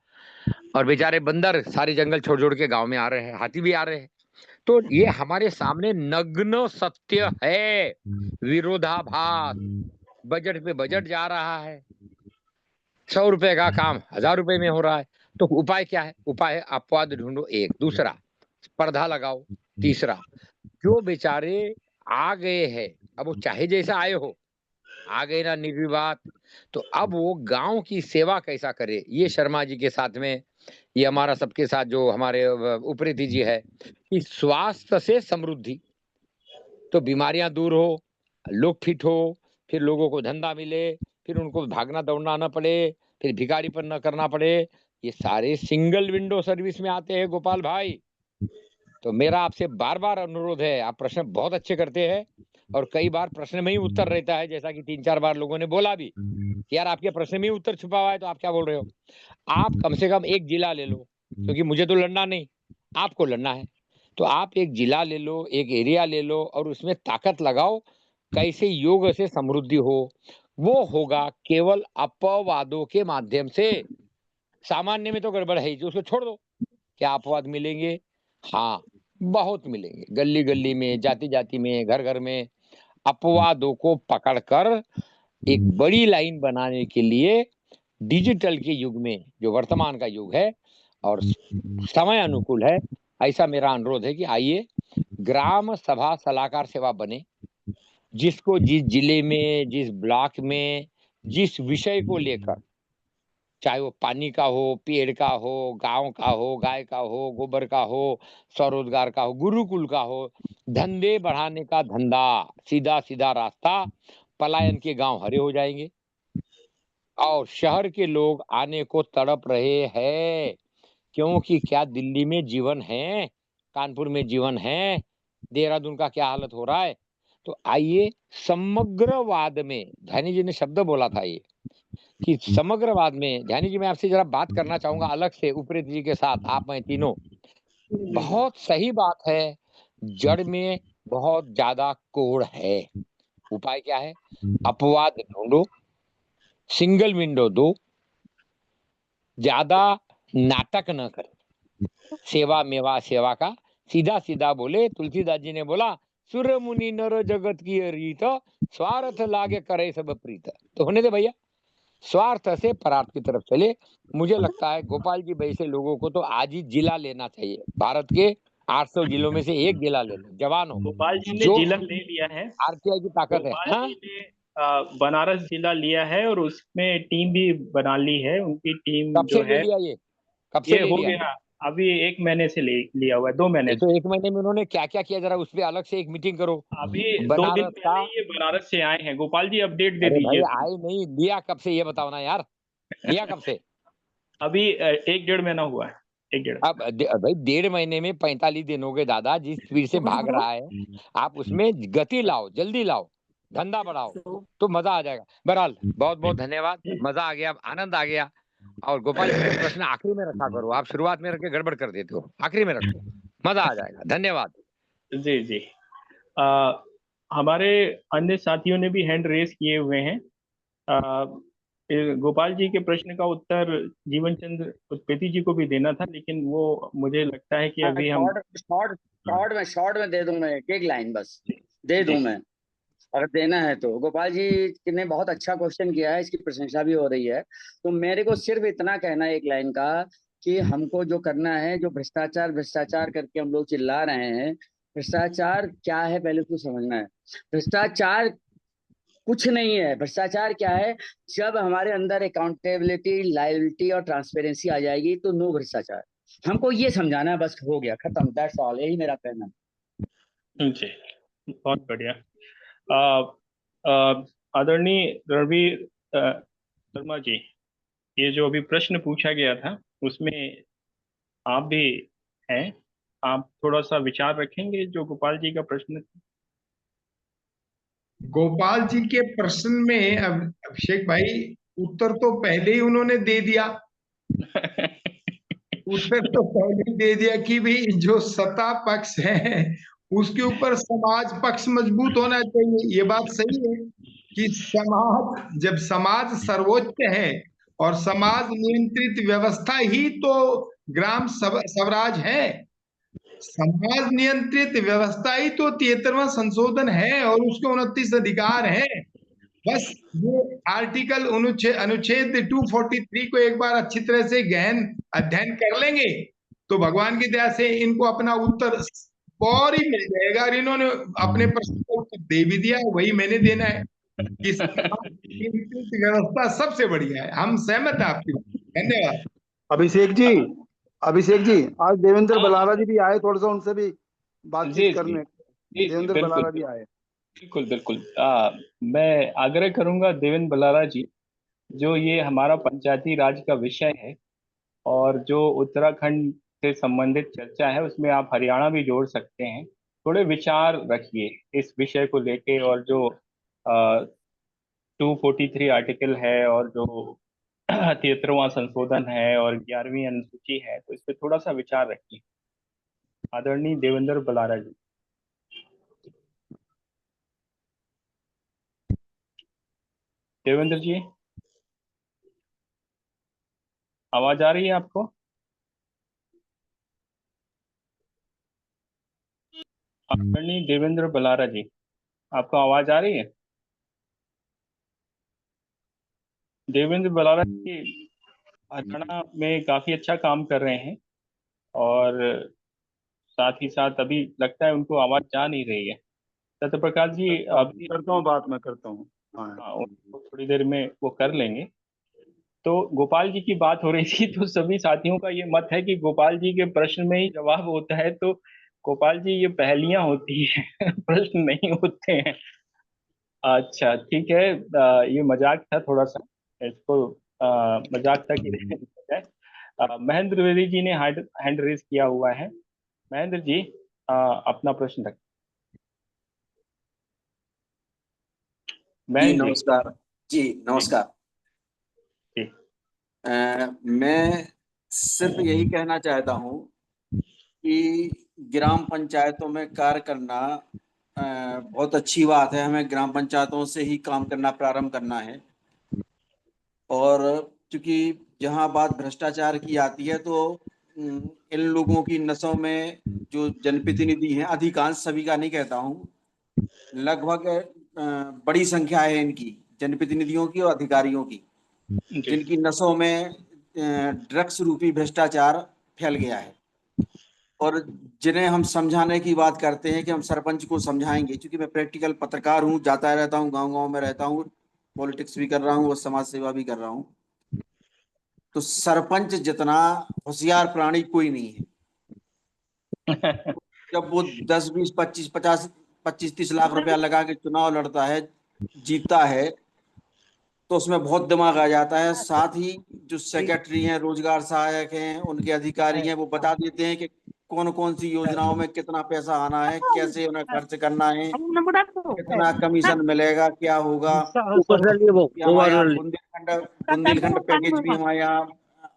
और बेचारे बंदर सारे जंगल छोड़ के गांव में आ रहे हैं, हाथी भी आ रहे हैं। तो ये हमारे सामने नग्न सत्य है, विरोधाभास। बजट पे बजट जा रहा है, 100 रुपए का काम 1000 रुपए में हो रहा है। तो उपाय क्या है? उपाय है अपवाद ढूंढो, एक। दूसरा, स्पर्धा लगाओ। तीसरा, जो बेचारे आ गए हैं, अब वो चाहे जैसा आए हो, आ गए ना निर्विवाद, तो अब वो गांव की सेवा कैसा करे, ये शर्मा जी के साथ में, ये हमारा सबके साथ जो हमारे उप्रेती जी है, कि स्वास्थ्य से समृद्धि, तो बीमारियां दूर हो, लोग फिट हो, फिर लोगों को धंधा मिले, फिर उनको भागना दौड़ना न पड़े, फिर भिखारीपन न करना पड़े, ये सारे सिंगल विंडो सर्विस में आते हैं गोपाल भाई। तो मेरा आपसे बार बार अनुरोध है, आप प्रश्न बहुत अच्छे करते हैं और कई बार प्रश्न में ही उत्तर रहता है, जैसा कि 3-4 बार लोगों ने बोला भी कि यार आपके प्रश्न में ही उत्तर छुपा हुआ है, तो आप क्या बोल रहे हो। आप कम से कम एक जिला ले लो, क्योंकि मुझे तो लड़ना नहीं, आपको लड़ना है। तो आप एक जिला ले लो, एक एरिया ले लो और उसमें ताकत लगाओ, कैसे योग से समृद्धि हो। वो होगा केवल अपवादों के माध्यम से। सामान्य में तो गड़बड़ है ही, जो उसको छोड़ दो। क्या अपवाद मिलेंगे? हाँ, बहुत मिलेंगे। गली गली में, जाति जाति में, घर घर में अपवादों को पकड़कर एक बड़ी लाइन बनाने के लिए डिजिटल के युग में, जो वर्तमान का युग है और समय अनुकूल है, ऐसा मेरा अनुरोध है कि आइए ग्राम सभा सलाहकार सेवा बने। जिसको जिस जिले में, जिस ब्लॉक में, जिस विषय को लेकर, चाहे वो पानी का हो, पेड़ का हो, गांव का हो, गाय का हो, गोबर का हो, स्वरोजगार का हो, गुरुकुल का हो, धंधे बढ़ाने का धंधा, सीधा सीधा रास्ता, पलायन के गांव हरे हो जाएंगे और शहर के लोग आने को तड़प रहे हैं। क्योंकि क्या दिल्ली में जीवन है, कानपुर में जीवन है, देहरादून का क्या हालत हो रहा है। तो आइए समग्रवाद में, ध्यानी जी ने शब्द बोला था ये कि समग्रवाद में, ध्यानी जी मैं आपसे जरा बात करना चाहूंगा अलग से, उप्रेत जी के साथ, आप मैं तीनों। बहुत सही बात है, जड़ में बहुत ज्यादा कोड़ है। उपाय क्या है? अपवाद ढूंढो, सिंगल विंडो दो, ज्यादा नाटक न करें, सेवा मेवा सेवा का सीधा सीधा बोले। तुलसीदास जी ने बोला, सुर मुनि नर जगत की रीत, स्वार्थ लागे करे सब प्रीत। तो होने दे भैया, स्वार्थ से परार्थ की तरफ चले। मुझे लगता है गोपाल जी वैसे लोगों को तो आज ही जिला लेना चाहिए। भारत के 800 जिलों में से एक जिला ले लो, जवान हो, गोपाल जी ने जो जिला ले लिया है। आरटीआई की ताकत है। गोपाल हाँ? जी ने बनारस जिला लिया है और उसमें टीम भी बना ली है। उनकी टीम कब जो से ले है, लिया ये? कब से ये ले हो लिया? गया अभी 1 महीने से लिया हुआ है, 2 महीने ये से। तो 1 महीने में उन्होंने क्या क्या किया, जरा उस पर अलग से एक मीटिंग करो। अभी 2 दिन बनारस का, पहले ये बनारस से आए हैं। गोपाल जी अपडेट दे अरे भाई दीजिए। आए नहीं, लिया कब से ये बताओ ना यार, लिया कब से? अभी 1-1.5 महीना हुआ है, 1-1.5। अब भाई 1.5 महीने में 45 दिन हो गए दादा, जिस स्पीड से भाग रहा है, आप उसमें गति लाओ, जल्दी लाओ, धंधा बढ़ाओ, तो मजा आ जाएगा। बहरहाल बहुत बहुत धन्यवाद, मजा आ गया, आनंद आ गया। और गोपाल जी के प्रश्न आखिरी में रखा करो, आप शुरुआत में रख के गड़बड़ कर देते हो, आखिरी में रखो, मजा आ जाएगा। धन्यवाद। जी जी। हमारे अन्य साथियों ने भी हैंड रेस किए हुए हैं। गोपाल जी के प्रश्न का उत्तर जीवन चंद्र उत्पेती जी को भी देना था, लेकिन वो मुझे लगता है कि अभी हम शॉर्ट में दे दूं मैं, एक लाइन बस दे दूं मैं, अगर देना है तो। गोपाल जी ने बहुत अच्छा क्वेश्चन किया है, इसकी प्रशंसा भी हो रही है। तो मेरे को सिर्फ इतना कहना है एक लाइन का, कि हमको जो करना है, जो भ्रष्टाचार भ्रष्टाचार करके हम लोग चिल्ला रहे हैं, भ्रष्टाचार क्या है पहले उसको समझना है। भ्रष्टाचार कुछ नहीं है। भ्रष्टाचार क्या है? जब हमारे अंदर अकाउंटेबिलिटी, लायबिलिटी और ट्रांसपेरेंसी आ जाएगी तो नो भ्रष्टाचार। हमको ये समझाना है, बस हो गया, खत्म, दैट्स ऑल, यही मेरा कहना है। जी, बहुत बढ़िया। आदरणीय रणवीर शर्मा जी, ये जो अभी प्रश्न पूछा गया था उसमें आप भी हैं, आप थोड़ा सा विचार रखेंगे जो गोपाल जी का प्रश्न था? गोपाल जी के प्रश्न में अभिषेक भाई उत्तर तो पहले ही उन्होंने दे दिया। उत्तर तो पहले ही दे दिया कि भाई जो सत्ता पक्ष है उसके ऊपर समाज पक्ष मजबूत होना चाहिए। ये बात सही है कि समाज, जब समाज सर्वोच्च है और समाज नियंत्रित व्यवस्था ही तो ग्राम स्वराज है। समाज नियंत्रित व्यवस्था ही तो 73वां संशोधन है और उसके 29 अधिकार हैं। बस ये आर्टिकल अनुच्छेद 243 को एक बार अच्छी तरह से गहन अध्ययन कर लेंगे तो भगवान की दया से इनको अपना उत्तर और ही मिल जाएगा। और इन्होंने अपने प्रश्न का उत्तर दे भी दिया, वही मैंने देना है कि व्यवस्था सबसे बढ़िया है। हम सहमत हैं आपकी बात। धन्यवाद। अभिषेक जी आज देवेंद्र बलारा जी भी आए, थोड़ा सा उनसे भी बातचीत करने। देवेंद्र बलारा जी आए। बिल्कुल बिल्कुल। मैं आग्रह करूंगा देवेंद्र बलारा जी, जो ये हमारा पंचायती राज का विषय है और जो उत्तराखंड से संबंधित चर्चा है उसमें आप हरियाणा भी जोड़ सकते हैं। थोड़े विचार रखिए इस विषय को लेके, और जो 243 आर्टिकल है और जो 73वां संशोधन है और 11वीं अनुसूची है, तो इस पे थोड़ा सा विचार रखिए। आदरणीय देवेंद्र बलारा जी। देवेंद्र जी, आवाज आ रही है आपको? आदरणीय देवेंद्र बलारा जी, आपको आवाज आ रही है? देवेंद्र बलारा जी हरियाणा में काफी अच्छा काम कर रहे हैं और साथ ही साथ अभी लगता है उनको आवाज जा नहीं रही है। सत्य प्रकाश जी, अभी करता हूँ बात, मैं करता हूँ। हाँ, उनको थोड़ी देर में वो कर लेंगे। तो गोपाल जी की बात हो रही थी, तो सभी साथियों का ये मत है कि गोपाल जी के प्रश्न में ही जवाब होता है। तो गोपाल जी, ये पहेलियां होती है प्रश्न नहीं होते हैं। अच्छा ठीक है, ये मजाक था थोड़ा सा, इसको मजाक तक ही रहने दिया जाए। महेंद्र द्विवेदी जी ने हैंड रेज किया हुआ है। महेंद्र जी, अपना प्रश्न रखें। जी महेंद्र जी। नमस्कार। जी नमस्कार। जी। मैं सिर्फ यही कहना चाहता हूँ कि ग्राम पंचायतों में कार्य करना बहुत अच्छी बात है। हमें ग्राम पंचायतों से ही काम करना प्रारंभ करना है। और क्योंकि जहाँ बात भ्रष्टाचार की आती है तो इन लोगों की नसों में जो जनप्रतिनिधि हैं, अधिकांश, सभी का नहीं कहता हूँ, लगभग बड़ी संख्या है इनकी, जनप्रतिनिधियों की और अधिकारियों की, जिनकी नसों में ड्रग्स रूपी भ्रष्टाचार फैल गया है। और जिन्हें हम समझाने की बात करते हैं कि हम सरपंच को समझाएंगे, क्योंकि मैं प्रैक्टिकल पत्रकार हूँ, जाता रहता हूँ, गांव-गांव में रहता हूँ, पॉलिटिक्स भी कर रहा हूँ और समाज सेवा भी कर रहा हूँ। तो सरपंच जितना होशियार प्राणी कोई नहीं है। जब वो 10, 20, 25, 50, 25, 30 लाख रुपया लगा के चुनाव लड़ता है, जीतता है, तो उसमें बहुत दिमाग आ जाता है। साथ ही जो सेक्रेटरी हैं, रोजगार सहायक हैं, उनके अधिकारी हैं, वो बता देते हैं कि कौन कौन सी योजनाओं में कितना पैसा आना है, कैसे उन्हें खर्च करना है, कितना कमीशन मिलेगा, क्या होगा। हमारे यहाँ बुंदेलखंड पैकेज भी हमारे यहाँ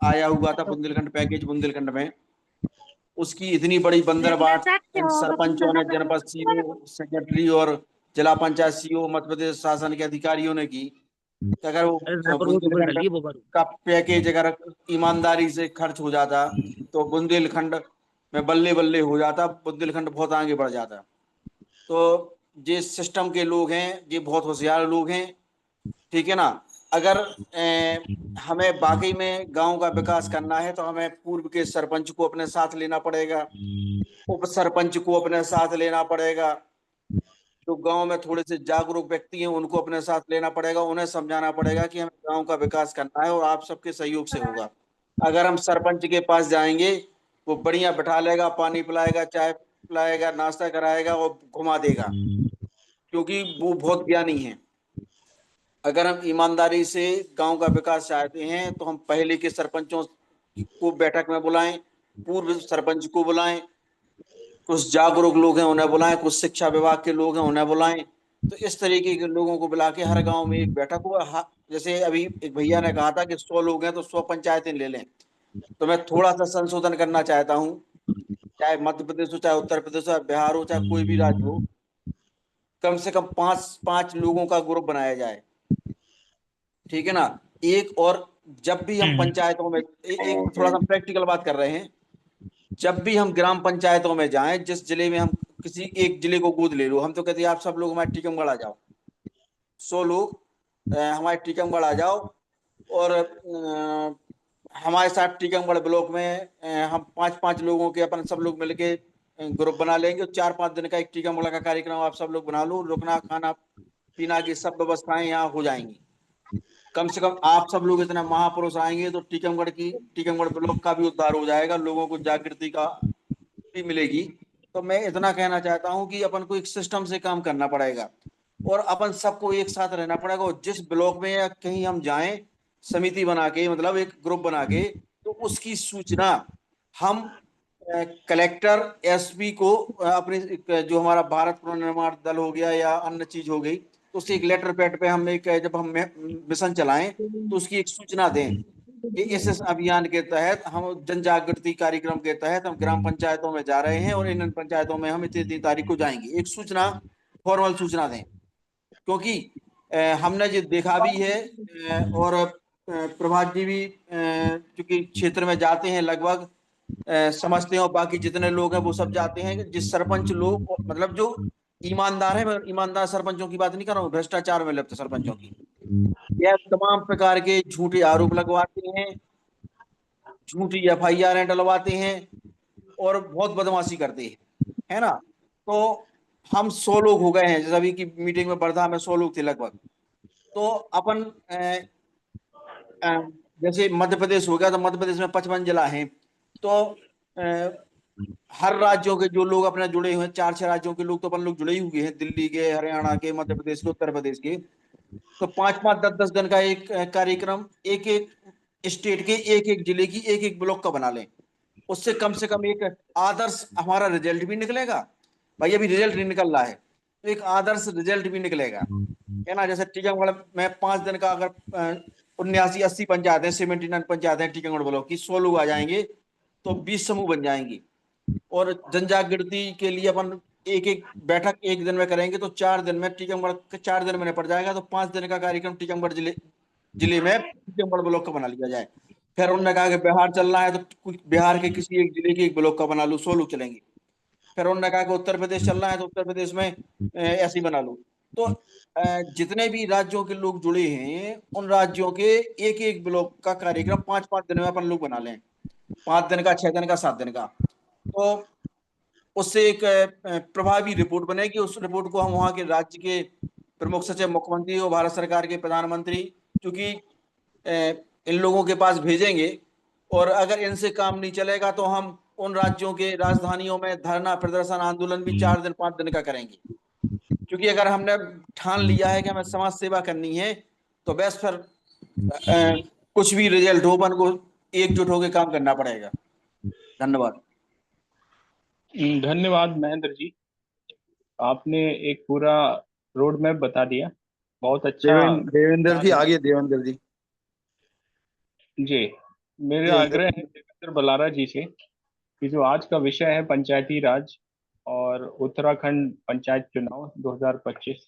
आया हुआ था। बुंदेलखंड पैकेज, बुंदेलखंड में उसकी इतनी बड़ी बंदरबाट इन सरपंचों ने, जनपद सीओ, सेक्रेटरी और जिला पंचायत सीओ, मध्य प्रदेश शासन के अधिकारियों ने की। अगर वो बुंदेलखंड का पैकेज अगर ईमानदारी से खर्च हो जाता तो बुंदेलखंड में बल्ले बल्ले हो जाता, बुंदेलखंड बहुत आगे बढ़ जाता। तो ये सिस्टम के लोग हैं, ये बहुत होशियार लोग हैं, ठीक है ना। अगर हमें वाकई में गांव का विकास करना है तो हमें पूर्व के सरपंच को अपने साथ लेना पड़ेगा, उप सरपंच को अपने साथ लेना पड़ेगा, जो गांव में थोड़े से जागरूक व्यक्ति हैं उनको अपने साथ लेना पड़ेगा, उन्हें समझाना पड़ेगा कि हमें गांव का विकास करना है और आप सबके सहयोग से होगा। अगर हम सरपंच के पास जाएंगे, वो बढ़िया बिठा लेगा, पानी पिलाएगा, चाय पिलाएगा, नाश्ता कराएगा और घुमा देगा, क्योंकि वो बहुत ज्ञानी है। अगर हम ईमानदारी से गांव का विकास चाहते हैं तो हम पहले के सरपंचों को बैठक में बुलाएं, पूर्व सरपंच को बुलाएं, कुछ जागरूक लोग हैं उन्हें बुलाएं, कुछ शिक्षा विभाग के लोग हैं उन्हें बुलाएं। तो इस तरीके के लोगों को बुला के हर गांव में एक बैठक हो। जैसे अभी एक भैया ने कहा था कि 100 लोग हैं तो 100 पंचायतें ले लें, तो मैं थोड़ा सा संशोधन करना चाहता हूँ। चाहे मध्य प्रदेश हो, चाहे उत्तर प्रदेश हो, बिहार हो, चाहे कोई भी राज्य हो, कम से कम 5 लोगों का ग्रुप बनाया जाए, ठीक है ना। एक और जब भी हम पंचायतों में एक थोड़ा सा प्रैक्टिकल बात कर रहे हैं, जब भी हम ग्राम पंचायतों में जाएं, जिस जिले में हम, किसी एक जिले को गोद ले लो, हम तो कहते हैं आप सब लोग हमारे टीकमगढ़ आ जाओ, 100 लोग हमारे टीकमगढ़ आ जाओ और हमारे साथ टीकमगढ़ ब्लॉक में हम 5-5 लोगों के अपन सब लोग मिलके ग्रुप बना लेंगे। 4-5 दिन का एक टीकमगढ़ का कार्यक्रम आप सब लोग बना लो। रुकना खाना पीना की सब व्यवस्थाएं यहाँ हो जाएंगी। कम से कम आप सब लोग इतना महापुरुष आएंगे तो टीकमगढ़ ब्लॉक का भी उद्धार हो जाएगा, लोगों को जागृति का भी मिलेगी। तो मैं इतना कहना चाहता हूं कि अपन को एक सिस्टम से काम करना पड़ेगा और अपन सबको एक साथ रहना पड़ेगा। और जिस ब्लॉक में या कहीं हम जाएं समिति बना के, मतलब एक ग्रुप बना के, तो उसकी सूचना हम कलेक्टर एसपी को अपने जो हमारा भारत पुनर्निर्माण दल हो गया या अन्य चीज हो गई, तो उससे एक लेटर पैड पे हम एक जब हम मिशन चलाएं तो उसकी एक सूचना दें कि इस अभियान के तहत हम जन जागृति कार्यक्रम के तहत हम ग्राम पंचायतों में जा रहे हैं और इन पंचायतों में हम इतनी तारीख को जाएंगे। एक सूचना, फॉर्मल सूचना दें, क्योंकि हमने जो देखा भी है और प्रभात जी भी चूंकि क्षेत्र में जाते हैं लगभग समझते हैं और बाकी जितने लोग हैं वो सब जाते हैं। जिस सरपंच लोग मतलब जो ईमानदार है, मैं ईमानदार सरपंचों की बात नहीं कर रहा हूँ, भ्रष्टाचार में लिप्त सरपंचों की, यह तमाम प्रकार के झूठे आरोप लगवाते हैं, झूठी FIR डलवाते हैं और बहुत बदमाशी करते हैं, है ना। तो हम 100 लोग हो गए हैं, जैसे अभी की मीटिंग में वर्धा में 100 लोग थे लगभग। तो अपन जैसे मध्य प्रदेश हो गया तो मध्य प्रदेश में 55 जिला हैं, तो हर राज्यों के जो लोग अपने जुड़े हुए हैं, 4-6 राज्यों के लोग तो अपन लोग जुड़े ही हुए हैं, दिल्ली के, हरियाणा के, मध्य प्रदेश के, उत्तर प्रदेश के। तो 5-5, 10-10 दिन का एक कार्यक्रम एक एक स्टेट के एक एक जिले की एक एक ब्लॉक का बना लें। उससे कम से कम एक आदर्श हमारा रिजल्ट भी निकलेगा। भाई अभी रिजल्ट नहीं निकल रहा है तो एक आदर्श रिजल्ट भी निकलेगा, है ना। जैसे टीकमगढ़ में 5 दिन का अगर 79-80 पंचायत है, 79 पंचायत है टीकमगढ़ ब्लॉक की, 100 लोग आ जाएंगे तो 20 समूह बन जाएंगी। और जन जागृति के लिए अपन एक एक बैठक एक दिन में करेंगे तो 4 दिन में टीकमगढ़ 4 दिन में निपट जाएगा। तो 5 दिन का कार्यक्रम टीकमगढ़ जिले में टीकमगढ़ ब्लॉक का बना लिया जाए। फिर उन्होंने कहा कि बिहार चलना है तो बिहार के किसी एक जिले के एक ब्लॉक का बना लो, 100 लोग चलेंगे। फिर उन्होंने कहा कि उत्तर प्रदेश चलना है तो उत्तर प्रदेश में ऐसे बना लो। तो जितने भी राज्यों के लोग जुड़े हैं उन राज्यों के एक एक ब्लॉक का कार्यक्रम 5-5 दिन में अपन लोग बना लें, 5 दिन का, 6 दिन का, 7 दिन का। तो उससे एक प्रभावी रिपोर्ट बनेगी। उस रिपोर्ट को हम वहाँ के राज्य के प्रमुख सचिव, मुख्यमंत्री और भारत सरकार के प्रधानमंत्री, क्योंकि इन लोगों के पास भेजेंगे और अगर इनसे काम नहीं चलेगा तो हम उन राज्यों के राजधानियों में धरना प्रदर्शन आंदोलन भी 4 दिन 5 दिन का करेंगे। क्योंकि अगर हमने ठान लिया है कि हमें समाज सेवा करनी है तो बस फिर कुछ भी रिजल्ट हो अपन को एकजुट होकर काम करना पड़ेगा। धन्यवाद। धन्यवाद महेंद्र जी, आपने एक पूरा रोड मैप बता दिया, बहुत अच्छा। देवेंद्र जी आगे, देवेंद्र जी। जी, मेरा आग्रह है देवेंद्र बलारा जी से कि जो आज का विषय है पंचायती राज और उत्तराखंड पंचायत चुनाव 2025,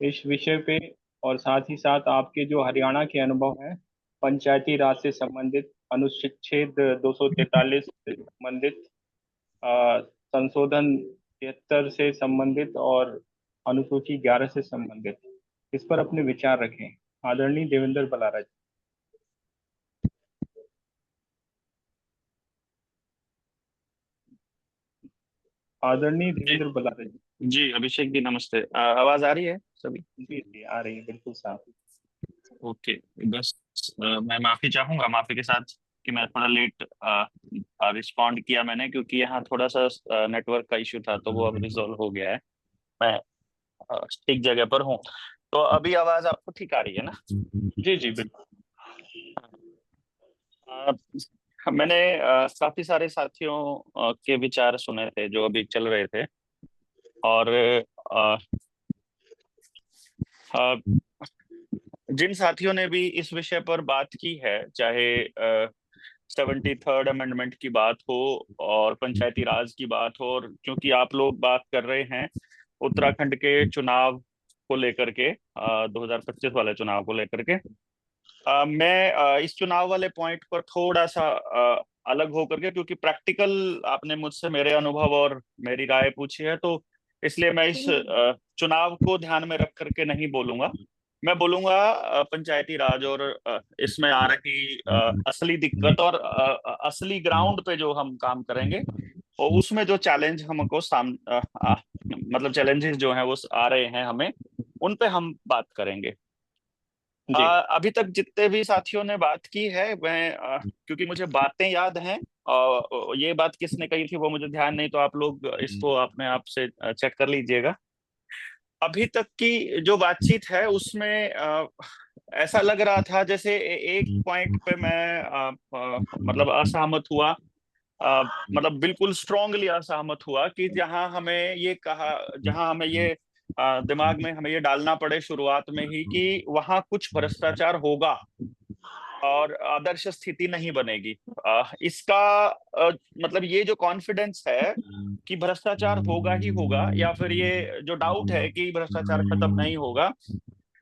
इस विषय पे और साथ ही साथ आपके जो हरियाणा के अनुभव हैं पंचायती राज से संबंधित, अनुच्छेद 243 से संबंधित, संशोधन 73 से संबंधित और अनुसूची 11 से संबंधित, इस पर अपने विचार रखें। आदरणीय देवेंद्र बलारा जी। आदरणीय देवेंद्र बलारा जी। जी अभिषेक जी नमस्ते। आवाज आ रही है सभी? जी जी आ रही है, बिल्कुल साफ। ओके, बस मैं माफी चाहूंगा, माफी के साथ कि मैं थोड़ा लेट रिस्पॉन्ड किया मैंने, क्योंकि यहाँ थोड़ा सा नेटवर्क का इश्यू था, तो वो अब रिजॉल्व हो गया है, मैं ठीक जगह पर हूँ। तो अभी आवाज आपको ठीक आ रही है ना? जी जी बिल्कुल। मैंने काफी सारे साथियों के विचार सुने थे जो अभी चल रहे थे, और जिन साथियों ने भी इस विषय पर बात की है, चाहे 73rd अमेंडमेंट की बात हो और पंचायती राज की बात हो, और क्योंकि आप लोग बात कर रहे हैं उत्तराखंड के चुनाव को लेकर के, 2025 वाले चुनाव को लेकर के, मैं इस चुनाव वाले पॉइंट पर थोड़ा सा अलग होकर के, क्योंकि प्रैक्टिकल आपने मुझसे मेरे अनुभव और मेरी राय पूछी है, तो इसलिए मैं इस चुनाव को ध्यान में रख करके नहीं बोलूंगा। मैं बोलूंगा पंचायती राज और इसमें आ रही असली दिक्कत और असली ग्राउंड पे जो हम काम करेंगे और उसमें जो चैलेंज हमको मतलब चैलेंजेस जो हैं वो आ रहे हैं हमें, उन पे हम बात करेंगे। अभी तक जितने भी साथियों ने बात की है मैं क्योंकि मुझे बातें याद हैं और ये बात किसने कही थी वो मुझे ध्यान नहीं, तो आप लोग इसको अपने आप से चेक कर लीजिएगा। अभी तक की जो बातचीत है उसमें ऐसा लग रहा था जैसे एक पॉइंट पे मैं मतलब असहमत हुआ, मतलब बिल्कुल स्ट्रांगली असहमत हुआ कि जहां हमें ये दिमाग में हमें ये डालना पड़े शुरुआत में ही कि वहां कुछ भ्रष्टाचार होगा और आदर्श स्थिति नहीं बनेगी। इसका मतलब ये जो कॉन्फिडेंस है कि भ्रष्टाचार होगा ही होगा, या फिर ये जो डाउट है कि भ्रष्टाचार खत्म नहीं होगा,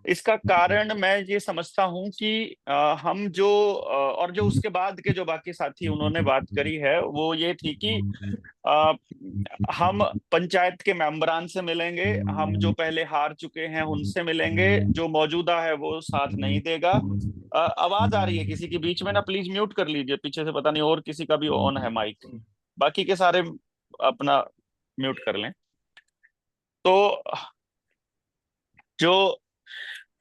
इसका कारण मैं ये समझता हूं कि हम जो और जो उसके बाद के जो बाकी साथी उन्होंने बात करी है वो ये थी कि हम पंचायत के मेंबरान से मिलेंगे, हम जो पहले हार चुके हैं उनसे मिलेंगे, जो मौजूदा है वो साथ नहीं देगा। आवाज आ रही है किसी की बीच में ना, प्लीज म्यूट कर लीजिए, पीछे से पता नहीं और किसी का भी ऑन है माइक, बाकी के सारे अपना म्यूट कर लें। तो जो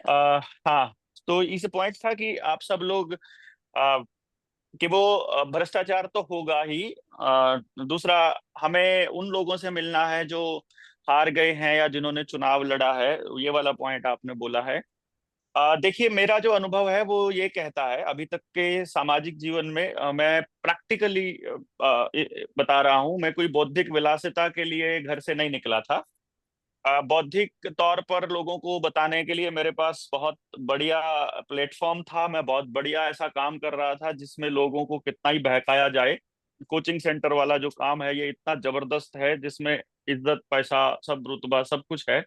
हाँ, तो इस पॉइंट था कि आप सब लोग कि वो भ्रष्टाचार तो होगा ही, दूसरा हमें उन लोगों से मिलना है जो हार गए हैं या जिन्होंने चुनाव लड़ा है, ये वाला पॉइंट आपने बोला है। देखिए मेरा जो अनुभव है वो ये कहता है अभी तक के सामाजिक जीवन में, मैं प्रैक्टिकली बता रहा हूँ, मैं कोई बौद्धिक विलासिता के लिए घर से नहीं निकला था। बौद्धिक तौर पर लोगों को बताने के लिए मेरे पास बहुत बढ़िया प्लेटफॉर्म था, मैं बहुत बढ़िया ऐसा काम कर रहा था जिसमें लोगों को कितना ही बहकाया जाए। कोचिंग सेंटर वाला जो काम है ये इतना जबरदस्त है जिसमें इज्जत पैसा सब रुतबा सब कुछ है।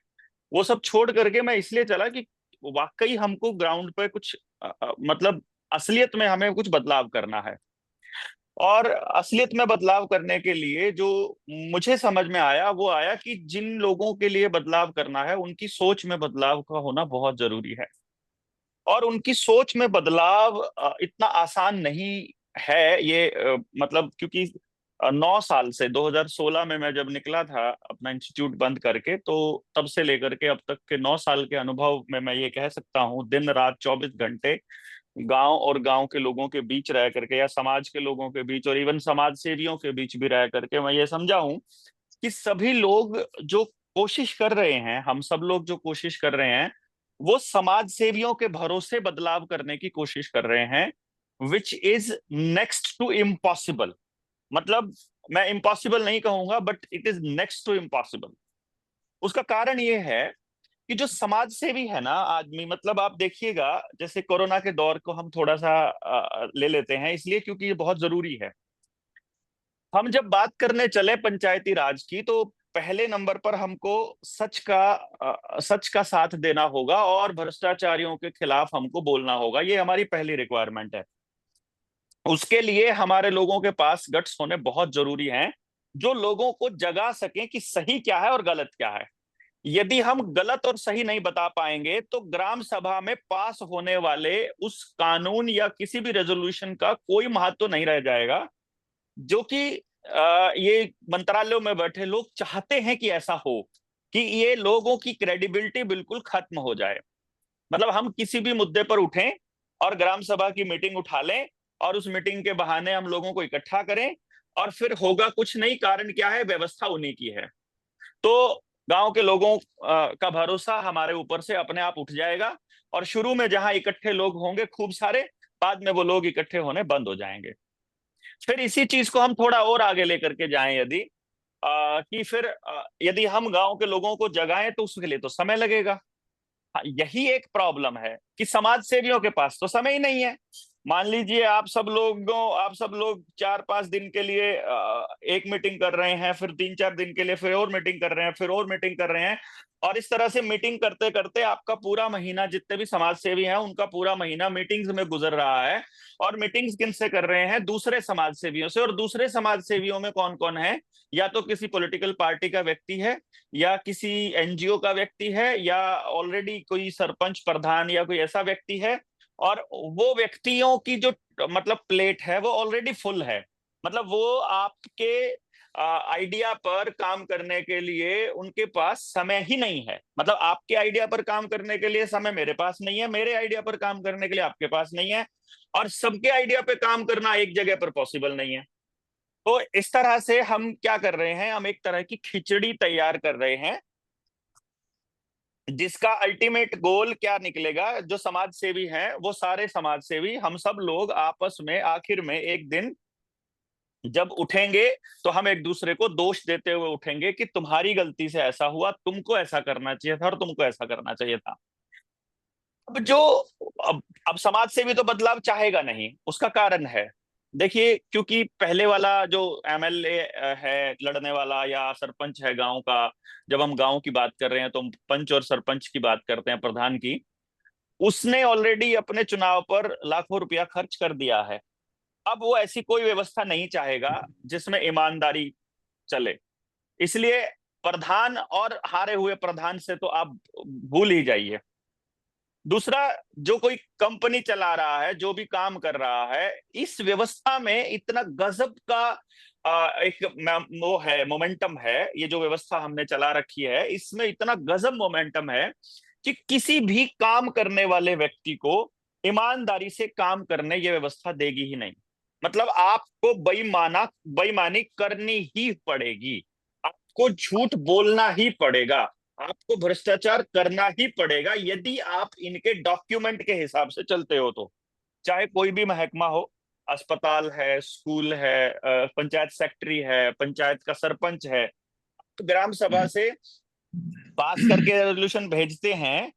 वो सब छोड़ करके मैं इसलिए चला कि वाकई हमको ग्राउंड पे कुछ मतलब असलियत में हमें कुछ बदलाव करना है। और असलियत में बदलाव करने के लिए जो मुझे समझ में आया वो आया कि जिन लोगों के लिए बदलाव करना है उनकी सोच में बदलाव का होना बहुत जरूरी है। और उनकी सोच में बदलाव इतना आसान नहीं है ये, मतलब क्योंकि 9 साल से 2016 में मैं जब निकला था अपना इंस्टीट्यूट बंद करके, तो तब से लेकर के अब तक के 9 साल के अनुभव में मैं ये कह सकता हूँ, दिन रात 24 घंटे गांव और गांव के लोगों के बीच रह करके या समाज के लोगों के बीच और इवन समाज सेवियों के बीच भी रह करके मैं ये समझा हूं कि सभी लोग जो कोशिश कर रहे हैं, हम सब लोग जो कोशिश कर रहे हैं वो समाज सेवियों के भरोसे बदलाव करने की कोशिश कर रहे हैं, which is next to impossible. मतलब मैं इम्पॉसिबल नहीं कहूंगा but it is next to impossible. उसका कारण ये है कि जो समाज सेवी है ना आदमी, मतलब आप देखिएगा जैसे कोरोना के दौर को हम थोड़ा सा ले लेते हैं इसलिए क्योंकि ये बहुत जरूरी है। हम जब बात करने चले पंचायती राज की तो पहले नंबर पर हमको सच का साथ देना होगा और भ्रष्टाचारियों के खिलाफ हमको बोलना होगा, ये हमारी पहली रिक्वायरमेंट है। उसके लिए हमारे लोगों के पास गट्स होने बहुत जरूरी हैं, जो लोगों को जगा सकें कि सही क्या है और गलत क्या है। यदि हम गलत और सही नहीं बता पाएंगे तो ग्राम सभा में पास होने वाले उस कानून या किसी भी रेजोल्यूशन का कोई महत्व नहीं रह जाएगा, जो कि ये मंत्रालयों में बैठे लोग चाहते हैं कि ऐसा हो, कि ये लोगों की क्रेडिबिलिटी बिल्कुल खत्म हो जाए। मतलब हम किसी भी मुद्दे पर उठें और ग्राम सभा की मीटिंग उठा लें और उस मीटिंग के बहाने हम लोगों को इकट्ठा करें और फिर होगा कुछ नहीं, कारण क्या है, व्यवस्था उन्हीं की है। तो गांव के लोगों का भरोसा हमारे ऊपर से अपने आप उठ जाएगा और शुरू में जहां इकट्ठे लोग होंगे खूब सारे, बाद में वो लोग इकट्ठे होने बंद हो जाएंगे। फिर इसी चीज को हम थोड़ा और आगे लेकर के जाएं यदि कि फिर यदि हम गांव के लोगों को जगाएं तो उसके लिए तो समय लगेगा। यही एक प्रॉब्लम है कि समाज सेवियों के पास तो समय ही नहीं है। मान लीजिए आप सब लोग 4-5 दिन के लिए एक मीटिंग कर रहे हैं, फिर 3-4 दिन के लिए फिर और मीटिंग कर रहे हैं, फिर और मीटिंग कर रहे हैं, और इस तरह से मीटिंग करते करते आपका पूरा महीना, जितने भी समाज सेवी हैं उनका पूरा महीना मीटिंग्स में गुजर रहा है। और मीटिंग्स किन से कर रहे हैं? दूसरे समाज सेवियों से। और दूसरे समाज सेवियों में कौन कौन है? या तो किसी पॉलिटिकल पार्टी का व्यक्ति है, या किसी एनजीओ का व्यक्ति है, या ऑलरेडी कोई सरपंच प्रधान या कोई ऐसा व्यक्ति है। और वो व्यक्तियों की जो मतलब प्लेट है वो ऑलरेडी फुल है, मतलब वो आपके आइडिया पर काम करने के लिए उनके पास समय ही नहीं है। मतलब आपके आइडिया पर काम करने के लिए समय मेरे पास नहीं है, मेरे आइडिया पर काम करने के लिए आपके पास नहीं है, और सबके आइडिया पे काम करना एक जगह पर पॉसिबल नहीं है। तो इस तरह से हम क्या कर रहे हैं? हम एक तरह की खिचड़ी तैयार कर रहे हैं, जिसका अल्टीमेट गोल क्या निकलेगा? जो समाज सेवी हैं वो सारे समाज सेवी, हम सब लोग आपस में आखिर में एक दिन जब उठेंगे तो हम एक दूसरे को दोष देते हुए उठेंगे कि तुम्हारी गलती से ऐसा हुआ, तुमको ऐसा करना चाहिए था और तुमको ऐसा करना चाहिए था। अब समाज सेवी तो बदलाव चाहेगा नहीं, उसका कारण है, देखिए, क्योंकि पहले वाला जो एमएलए है लड़ने वाला या सरपंच है गांव का, जब हम गांव की बात कर रहे हैं तो हम पंच और सरपंच की बात करते हैं, प्रधान की, उसने ऑलरेडी अपने चुनाव पर लाखों रुपया खर्च कर दिया है। अब वो ऐसी कोई व्यवस्था नहीं चाहेगा जिसमें ईमानदारी चले, इसलिए प्रधान और हारे हुए प्रधान से तो आप भूल ही जाइए। दूसरा, जो कोई कंपनी चला रहा है, जो भी काम कर रहा है, इस व्यवस्था में इतना गजब का एक वो है, मोमेंटम है, ये जो व्यवस्था हमने चला रखी है इसमें इतना गजब मोमेंटम है कि किसी भी काम करने वाले व्यक्ति को ईमानदारी से काम करने ये व्यवस्था देगी ही नहीं। मतलब आपको बेईमानी करनी ही पड़ेगी, आपको झूठ बोलना ही पड़ेगा, आपको भ्रष्टाचार करना ही पड़ेगा यदि आप इनके डॉक्यूमेंट के हिसाब से चलते हो तो। चाहे कोई भी महकमा हो, अस्पताल है, स्कूल है, पंचायत सेक्रेटरी है, पंचायत का सरपंच है, तो ग्राम सभा से पास करके रेजोल्यूशन भेजते हैं,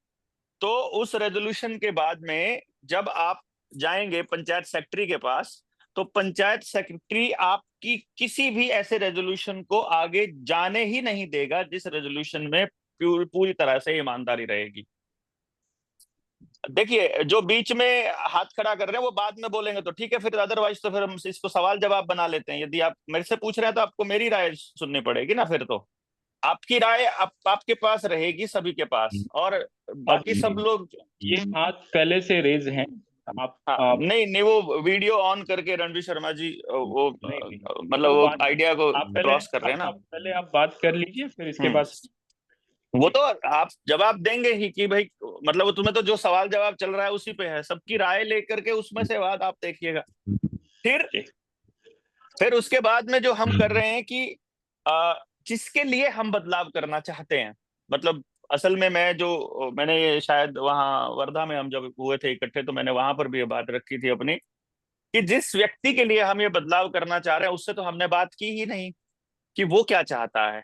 तो उस रेजोल्यूशन के बाद में जब आप जाएंगे पंचायत सेक्रेटरी के पास, तो पंचायत सेक्रेटरी आपकी किसी भी ऐसे रेजोल्यूशन को आगे जाने ही नहीं देगा जिस रेजोल्यूशन में पूरी तरह से ईमानदारी रहेगी। देखिए, जो बीच में हाथ खड़ा कर रहे हैं वो बाद में बोलेंगे तो ठीक है, फिर अदरवाइज तो फिर हम इसको सवाल जवाब बना लेते हैं। यदि आप मेरे से पूछ रहे हैं तो आपको मेरी राय सुननी पड़ेगी ना, फिर तो आपकी राय आपके पास रहेगी, सभी के पास, और बाकी सब लोग। ये हाथ पहले से रेज हैं, आप नहीं, वो वीडियो ऑन करके रणवीर शर्मा जी वो मतलब वो आइडिया को क्रॉस कर रहे हैं ना। पहले आप बात कर लीजिए, फिर इसके बाद वो तो आप जवाब देंगे ही कि भाई, मतलब तुम्हें तो जो सवाल जवाब चल रहा है उसी पे है, सबकी राय लेकर के उसमें से बात आप देखिएगा। फिर उसके बाद में जो हम कर रहे हैं कि जिसके लिए हम बदलाव करना चाहते हैं, मतलब असल में मैंने शायद वहां वर्धा में हम जब हुए थे इकट्ठे, तो मैंने वहां पर भी ये बात रखी थी अपनी, कि जिस व्यक्ति के लिए हम ये बदलाव करना चाह रहे हैं उससे तो हमने बात की ही नहीं कि वो क्या चाहता है।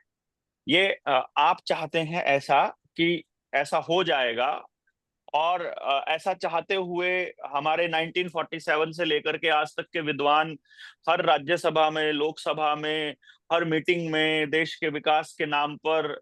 ये आप चाहते हैं ऐसा कि ऐसा हो जाएगा, और ऐसा चाहते हुए हमारे 1947 से लेकर के आज तक के विद्वान हर राज्यसभा में, लोकसभा में, हर मीटिंग में देश के विकास के नाम पर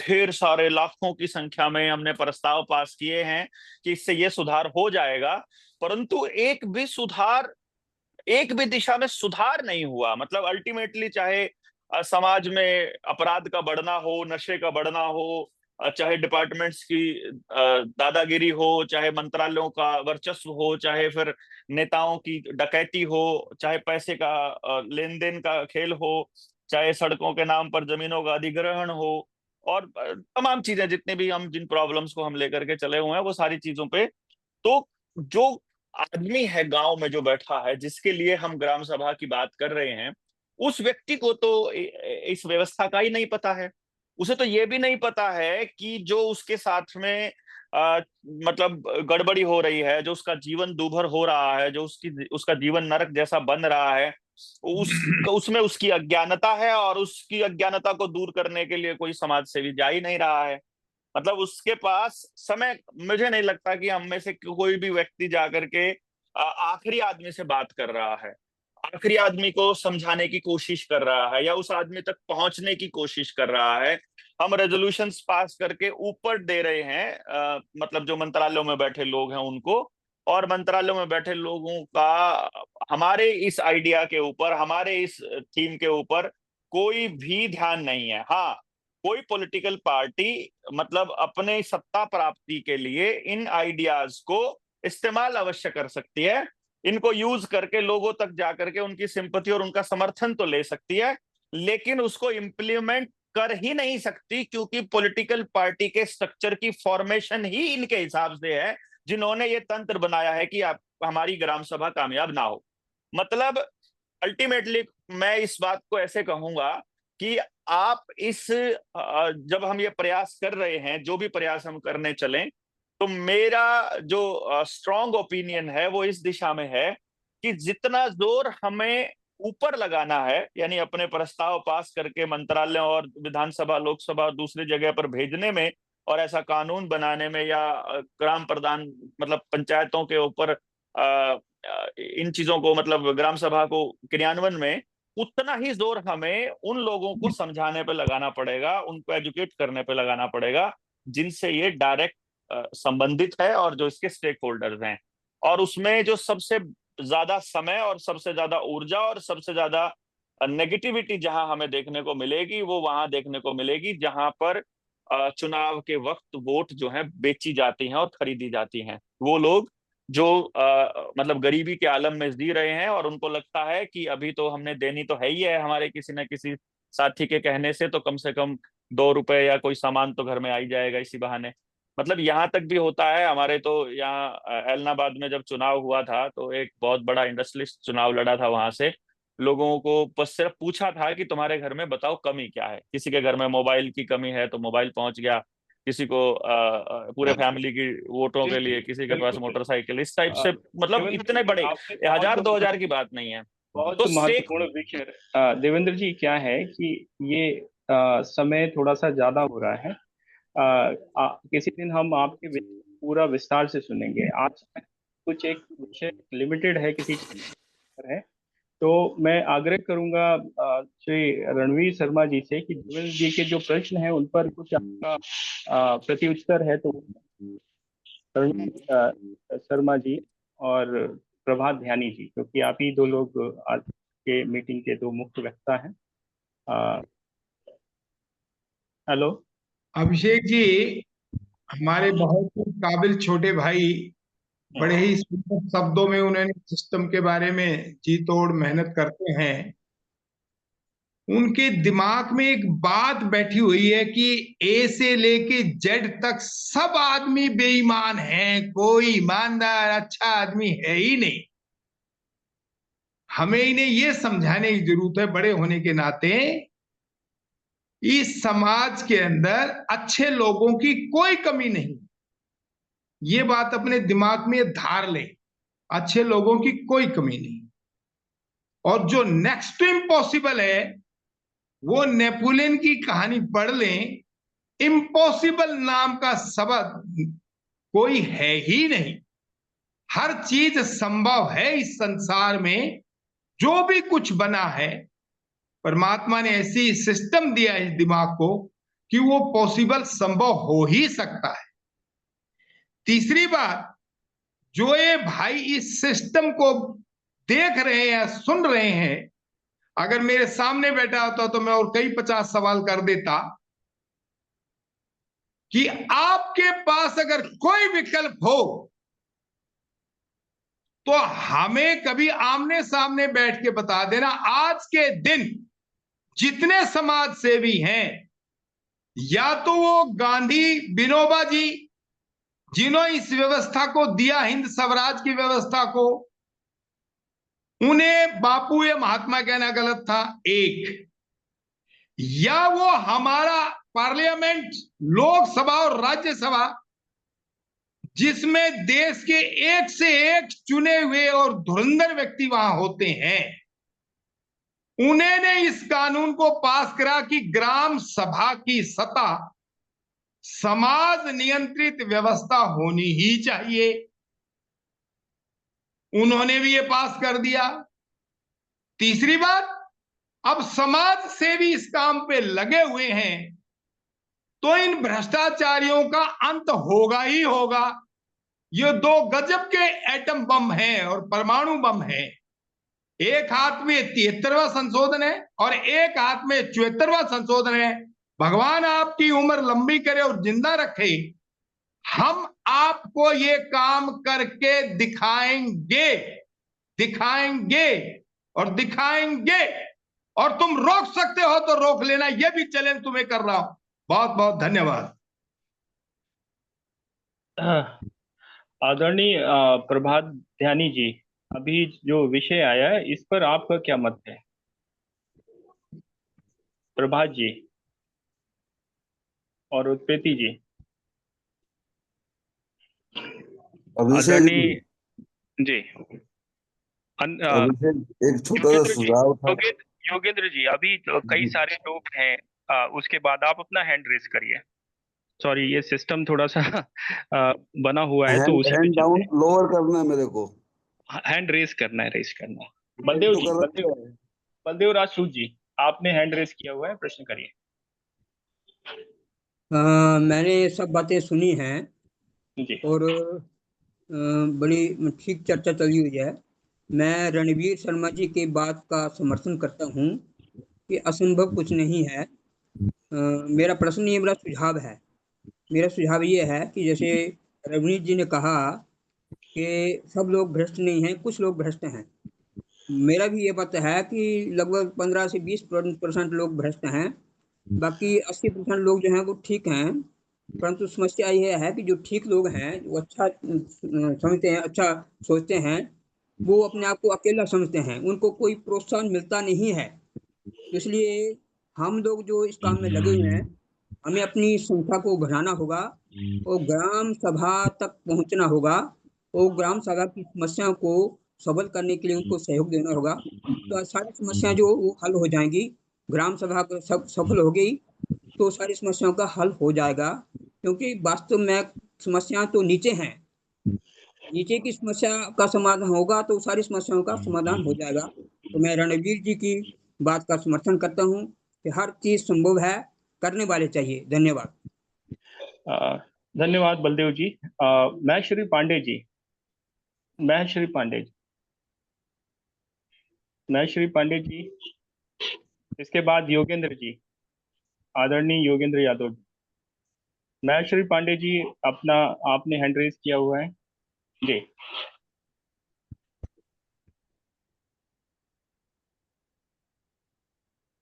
ढेर सारे लाखों की संख्या में हमने प्रस्ताव पास किए हैं कि इससे ये सुधार हो जाएगा, परंतु एक भी दिशा में सुधार नहीं हुआ। मतलब अल्टीमेटली चाहे समाज में अपराध का बढ़ना हो, नशे का बढ़ना हो, चाहे डिपार्टमेंट्स की दादागिरी हो, चाहे मंत्रालयों का वर्चस्व हो, चाहे फिर नेताओं की डकैती हो, चाहे पैसे का लेन देन का खेल हो, चाहे सड़कों के नाम पर जमीनों का अधिग्रहण हो, और तमाम चीजें, जितने भी हम जिन प्रॉब्लम्स को हम लेकर के चले हुए हैं वो सारी चीजों पे, तो जो आदमी है गांव में जो बैठा है, जिसके लिए हम ग्राम सभा की बात कर रहे हैं, उस व्यक्ति को तो इस व्यवस्था का ही नहीं पता है। उसे तो ये भी नहीं पता है कि जो उसके साथ में मतलब गड़बड़ी हो रही है, जो उसका जीवन दूभर हो रहा है, जो उसका जीवन नरक जैसा बन रहा है, उसमें उसकी अज्ञानता है, और उसकी अज्ञानता को दूर करने के लिए कोई समाज सेवी जा ही नहीं रहा है। मतलब उसके पास समय, मुझे नहीं लगता कि हम में से कोई भी व्यक्ति जाकर के आखिरी आदमी से बात कर रहा है, आखिरी आदमी को समझाने की कोशिश कर रहा है या उस आदमी तक पहुंचने की कोशिश कर रहा है। हम रेजोल्यूशंस पास करके ऊपर दे रहे हैं, मतलब जो मंत्रालयों में बैठे लोग हैं उनको, और मंत्रालयों में बैठे लोगों का हमारे इस आइडिया के ऊपर, हमारे इस थीम के ऊपर कोई भी ध्यान नहीं है। हाँ, कोई पॉलिटिकल पार्टी मतलब अपने सत्ता प्राप्ति के लिए इन आइडियाज को इस्तेमाल अवश्य कर सकती है, इनको यूज करके लोगों तक जाकर के उनकी सिंपैथी और उनका समर्थन तो ले सकती है, लेकिन उसको इम्प्लीमेंट कर ही नहीं सकती, क्योंकि पॉलिटिकल पार्टी के स्ट्रक्चर की फॉर्मेशन ही इनके हिसाब से है, जिन्होंने ये तंत्र बनाया है कि आप हमारी ग्राम सभा कामयाब ना हो। मतलब अल्टीमेटली मैं इस बात को ऐसे कहूंगा कि आप इस जब हम ये प्रयास कर रहे हैं, जो भी प्रयास हम करने चलें, तो मेरा जो स्ट्रॉन्ग ओपिनियन है वो इस दिशा में है कि जितना जोर हमें ऊपर लगाना है, यानी अपने प्रस्ताव पास करके मंत्रालयों और विधानसभा, लोकसभा और दूसरी जगह पर भेजने में और ऐसा कानून बनाने में, या ग्राम प्रधान मतलब पंचायतों के ऊपर इन चीजों को मतलब ग्राम सभा को क्रियान्वयन में, उतना ही जोर हमें उन लोगों को समझाने पे लगाना पड़ेगा, उनको एजुकेट करने पे लगाना पड़ेगा जिनसे ये डायरेक्ट संबंधित है और जो इसके स्टेक होल्डर्स हैं। और उसमें जो सबसे ज्यादा समय और सबसे ज्यादा ऊर्जा और सबसे ज्यादा नेगेटिविटी जहां हमें देखने को मिलेगी, वो वहां देखने को मिलेगी जहां पर चुनाव के वक्त वोट जो है बेची जाती हैं और खरीदी जाती हैं। वो लोग जो मतलब गरीबी के आलम में जी रहे हैं और उनको लगता है कि अभी तो हमने देनी तो है ही है, हमारे किसी न किसी साथी के कहने से तो कम 2 रुपए या कोई सामान तो घर में आ ही जाएगा इसी बहाने। मतलब यहाँ तक भी होता है। हमारे तो यहाँ एलनाबाद में जब चुनाव हुआ था तो एक बहुत बड़ा इंडस्ट्रियलिस्ट चुनाव लड़ा था, वहां से लोगों को बस सिर्फ पूछा था कि तुम्हारे घर में बताओ कमी क्या है। किसी के घर में मोबाइल की कमी है तो मोबाइल पहुंच गया, किसी को पूरे फैमिली की वोटों के लिए, किसी के पास मोटरसाइकिल, इस टाइप से। मतलब इतने बड़े 1000-2000 की बात नहीं है। बहुत तो महत्वपूर्ण विषय देवेंद्र जी क्या है कि ये समय थोड़ा सा ज्यादा हो रहा है। किसी दिन हम आपके पूरा विस्तार से सुनेंगे। आज कुछ एक विषय लिमिटेड है, किसी पर है, तो मैं आग्रह करूंगा श्री रणवीर शर्मा जी से कि देवेंद्र जी के जो प्रश्न हैं उन पर कुछ आपका प्रत्युत्तर है। तो रणवीर शर्मा जी और प्रभात ध्यानी जी, क्योंकि आप ही दो लोग आज के मीटिंग के दो मुख्य वक्ता हैं। हेलो अभिषेक जी, हमारे बहुत काबिल छोटे भाई, बड़े ही सुंदर शब्दों में उन्होंने सिस्टम के बारे में जी तोड़ मेहनत करते हैं। उनके दिमाग में एक बात बैठी हुई है कि ए से लेके जेड तक सब आदमी बेईमान हैं, कोई ईमानदार अच्छा आदमी है ही नहीं। हमें इन्हें ये समझाने की जरूरत है बड़े होने के नाते, इस समाज के अंदर अच्छे लोगों की कोई कमी नहीं। ये बात अपने दिमाग में धार ले, अच्छे लोगों की कोई कमी नहीं। और जो नेक्स्ट टू इम्पॉसिबल है, वो नेपोलियन की कहानी पढ़ लें। इम्पॉसिबल नाम का शब्द कोई है ही नहीं। हर चीज संभव है इस संसार में। जो भी कुछ बना है, परमात्मा ने ऐसी सिस्टम दिया इस दिमाग को कि वो पॉसिबल संभव हो ही सकता है। तीसरी बात, जो ये भाई इस सिस्टम को देख रहे हैं या सुन रहे हैं, अगर मेरे सामने बैठा होता तो मैं और कई 50 सवाल कर देता कि आपके पास अगर कोई विकल्प हो तो हमें कभी आमने सामने बैठ के बता देना। आज के दिन जितने समाज सेवी हैं, या तो वो गांधी विनोबा जी जिन्होंने इस व्यवस्था को दिया, हिंद स्वराज की व्यवस्था को, उन्हें बापू या महात्मा कहना गलत था एक, या वो हमारा पार्लियामेंट, लोकसभा और राज्यसभा, जिसमें देश के एक से एक चुने हुए और धुरंधर व्यक्ति वहां होते हैं, उन्होंने इस कानून को पास करा कि ग्राम सभा की सतह समाज नियंत्रित व्यवस्था होनी ही चाहिए। उन्होंने भी ये पास कर दिया। तीसरी बात, अब समाज सेवी इस काम पे लगे हुए हैं, तो इन भ्रष्टाचारियों का अंत होगा ही होगा। ये 2 गजब के एटम बम हैं और परमाणु बम हैं। एक हाथ में 73वां संशोधन है और एक हाथ में 74वां संशोधन है। भगवान आपकी उम्र लंबी करे और जिंदा रखे। हम आपको ये काम करके दिखाएंगे, दिखाएंगे और दिखाएंगे। और तुम रोक सकते हो तो रोक लेना, ये भी चैलेंज तुम्हें कर रहा हूं। बहुत बहुत धन्यवाद। आदरणीय प्रभात ध्यानी जी, अभी जो विषय आया है इस पर आपका क्या मत है? प्रभात जी और उत्पेती जी। अभिषेक जी एक छोटा सा सुझाव था। योगेंद्र जी, अभी तो कई सारे लोग हैं, उसके बाद आप अपना हैंड रेज करिए। सॉरी, ये सिस्टम थोड़ा सा बना हुआ है तो उसी हैंड डाउन लोअर करना है मेरे को, हैंड रेज करना है, रेज करना है। बलदेव जी, बलदेव राज सूद जी, आपने हैंड रेज किया हुआ है, प्रश्न करिए। मैंने सब बातें सुनी हैं और बड़ी ठीक चर्चा चली हुई है। मैं रणवीर शर्मा जी की बात का समर्थन करता हूं कि असंभव कुछ नहीं है। मेरा प्रश्न ये, मेरा सुझाव है, मेरा सुझाव ये है कि जैसे रवनीत जी ने कहा कि सब लोग भ्रष्ट नहीं हैं, कुछ लोग भ्रष्ट हैं। मेरा भी ये बात है कि लगभग 15 से 20% लोग भ्रष्ट हैं, बाकी 80% लोग जो हैं वो ठीक हैं। परंतु समस्या ये है कि जो ठीक लोग हैं, वो अच्छा समझते हैं, अच्छा सोचते हैं, वो अपने आप को अकेला समझते हैं, उनको कोई प्रोत्साहन मिलता नहीं है। इसलिए हम लोग जो इस काम में लगे हुए हैं, हमें अपनी संख्या को बढ़ाना होगा और ग्राम सभा तक पहुंचना होगा और ग्राम सभा की समस्याओं को सबल करने के लिए उनको सहयोग देना होगा। तो सारी समस्याएं जो वो हल हो जाएंगी, ग्राम सभा सब सफल हो गई तो सारी समस्याओं का हल हो जाएगा। क्योंकि वास्तव में समस्याएं तो नीचे हैं, नीचे की समस्या का समाधान होगा तो सारी समस्याओं का समाधान हो जाएगा। तो मैं रणवीर जी की बात का समर्थन करता हूं कि हर चीज संभव है, करने वाले चाहिए। धन्यवाद। धन्यवाद बलदेव जी। महेश्वरी पांडे जी, महेश्वरी पांडे जी, इसके बाद योगेंद्र जी, आदरणीय योगेंद्र यादव जी। महेश्वरी पांडे जी, आपने हैंड रेज किया हुआ है जी।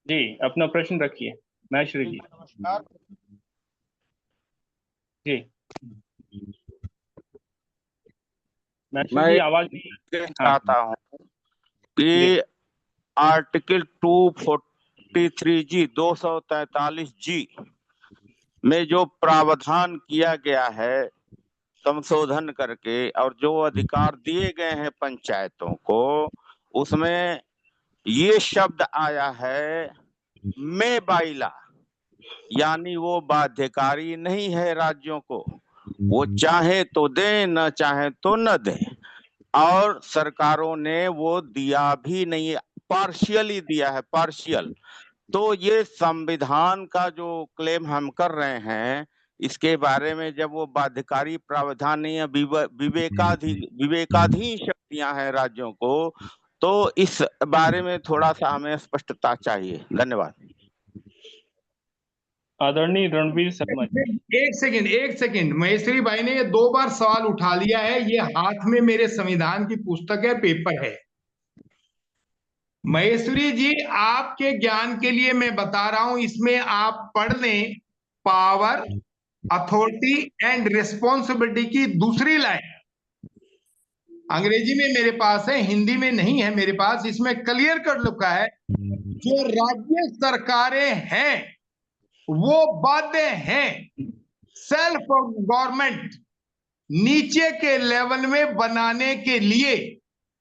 जी, अपना प्रश्न रखिए महेश्वरी जी। नमस्कार जी, मैं आवाज नहीं चाहता हूँ कि आर्टिकल 243 जी 243 जी में जो प्रावधान किया गया है संशोधन करके और जो अधिकार दिए गए हैं पंचायतों को, उसमें ये शब्द आया है में बाइला, यानी वो बाध्यकारी नहीं है राज्यों को, वो चाहे तो दे न चाहे तो न दे। और सरकारों ने वो दिया भी नहीं, पार्शियली दिया है, पार्शियल। तो ये संविधान का जो क्लेम हम कर रहे हैं, इसके बारे में जब वो बाध्यकारी प्रावधान नहीं है, विवेकाधीन शक्तियां हैं राज्यों को, तो इस बारे में थोड़ा सा हमें स्पष्टता चाहिए। धन्यवाद। आदरणीय रणवीर शर्मा जी। एक सेकंड महेश्वरी भाई ने ये 2 बार सवाल उठा लिया है। ये हाथ में मेरे संविधान की पुस्तक है, पेपर है। महेश्वरी जी, आपके ज्ञान के लिए मैं बता रहा हूं, इसमें आप पढ़ लें पावर, अथॉरिटी एंड रिस्पॉन्सिबिलिटी की दूसरी लाइन। अंग्रेजी में मेरे पास है, हिंदी में नहीं है मेरे पास। इसमें क्लियर कर लिखा है जो राज्य सरकारें हैं वो बाध्य हैं सेल्फ गवर्नमेंट नीचे के लेवल में बनाने के लिए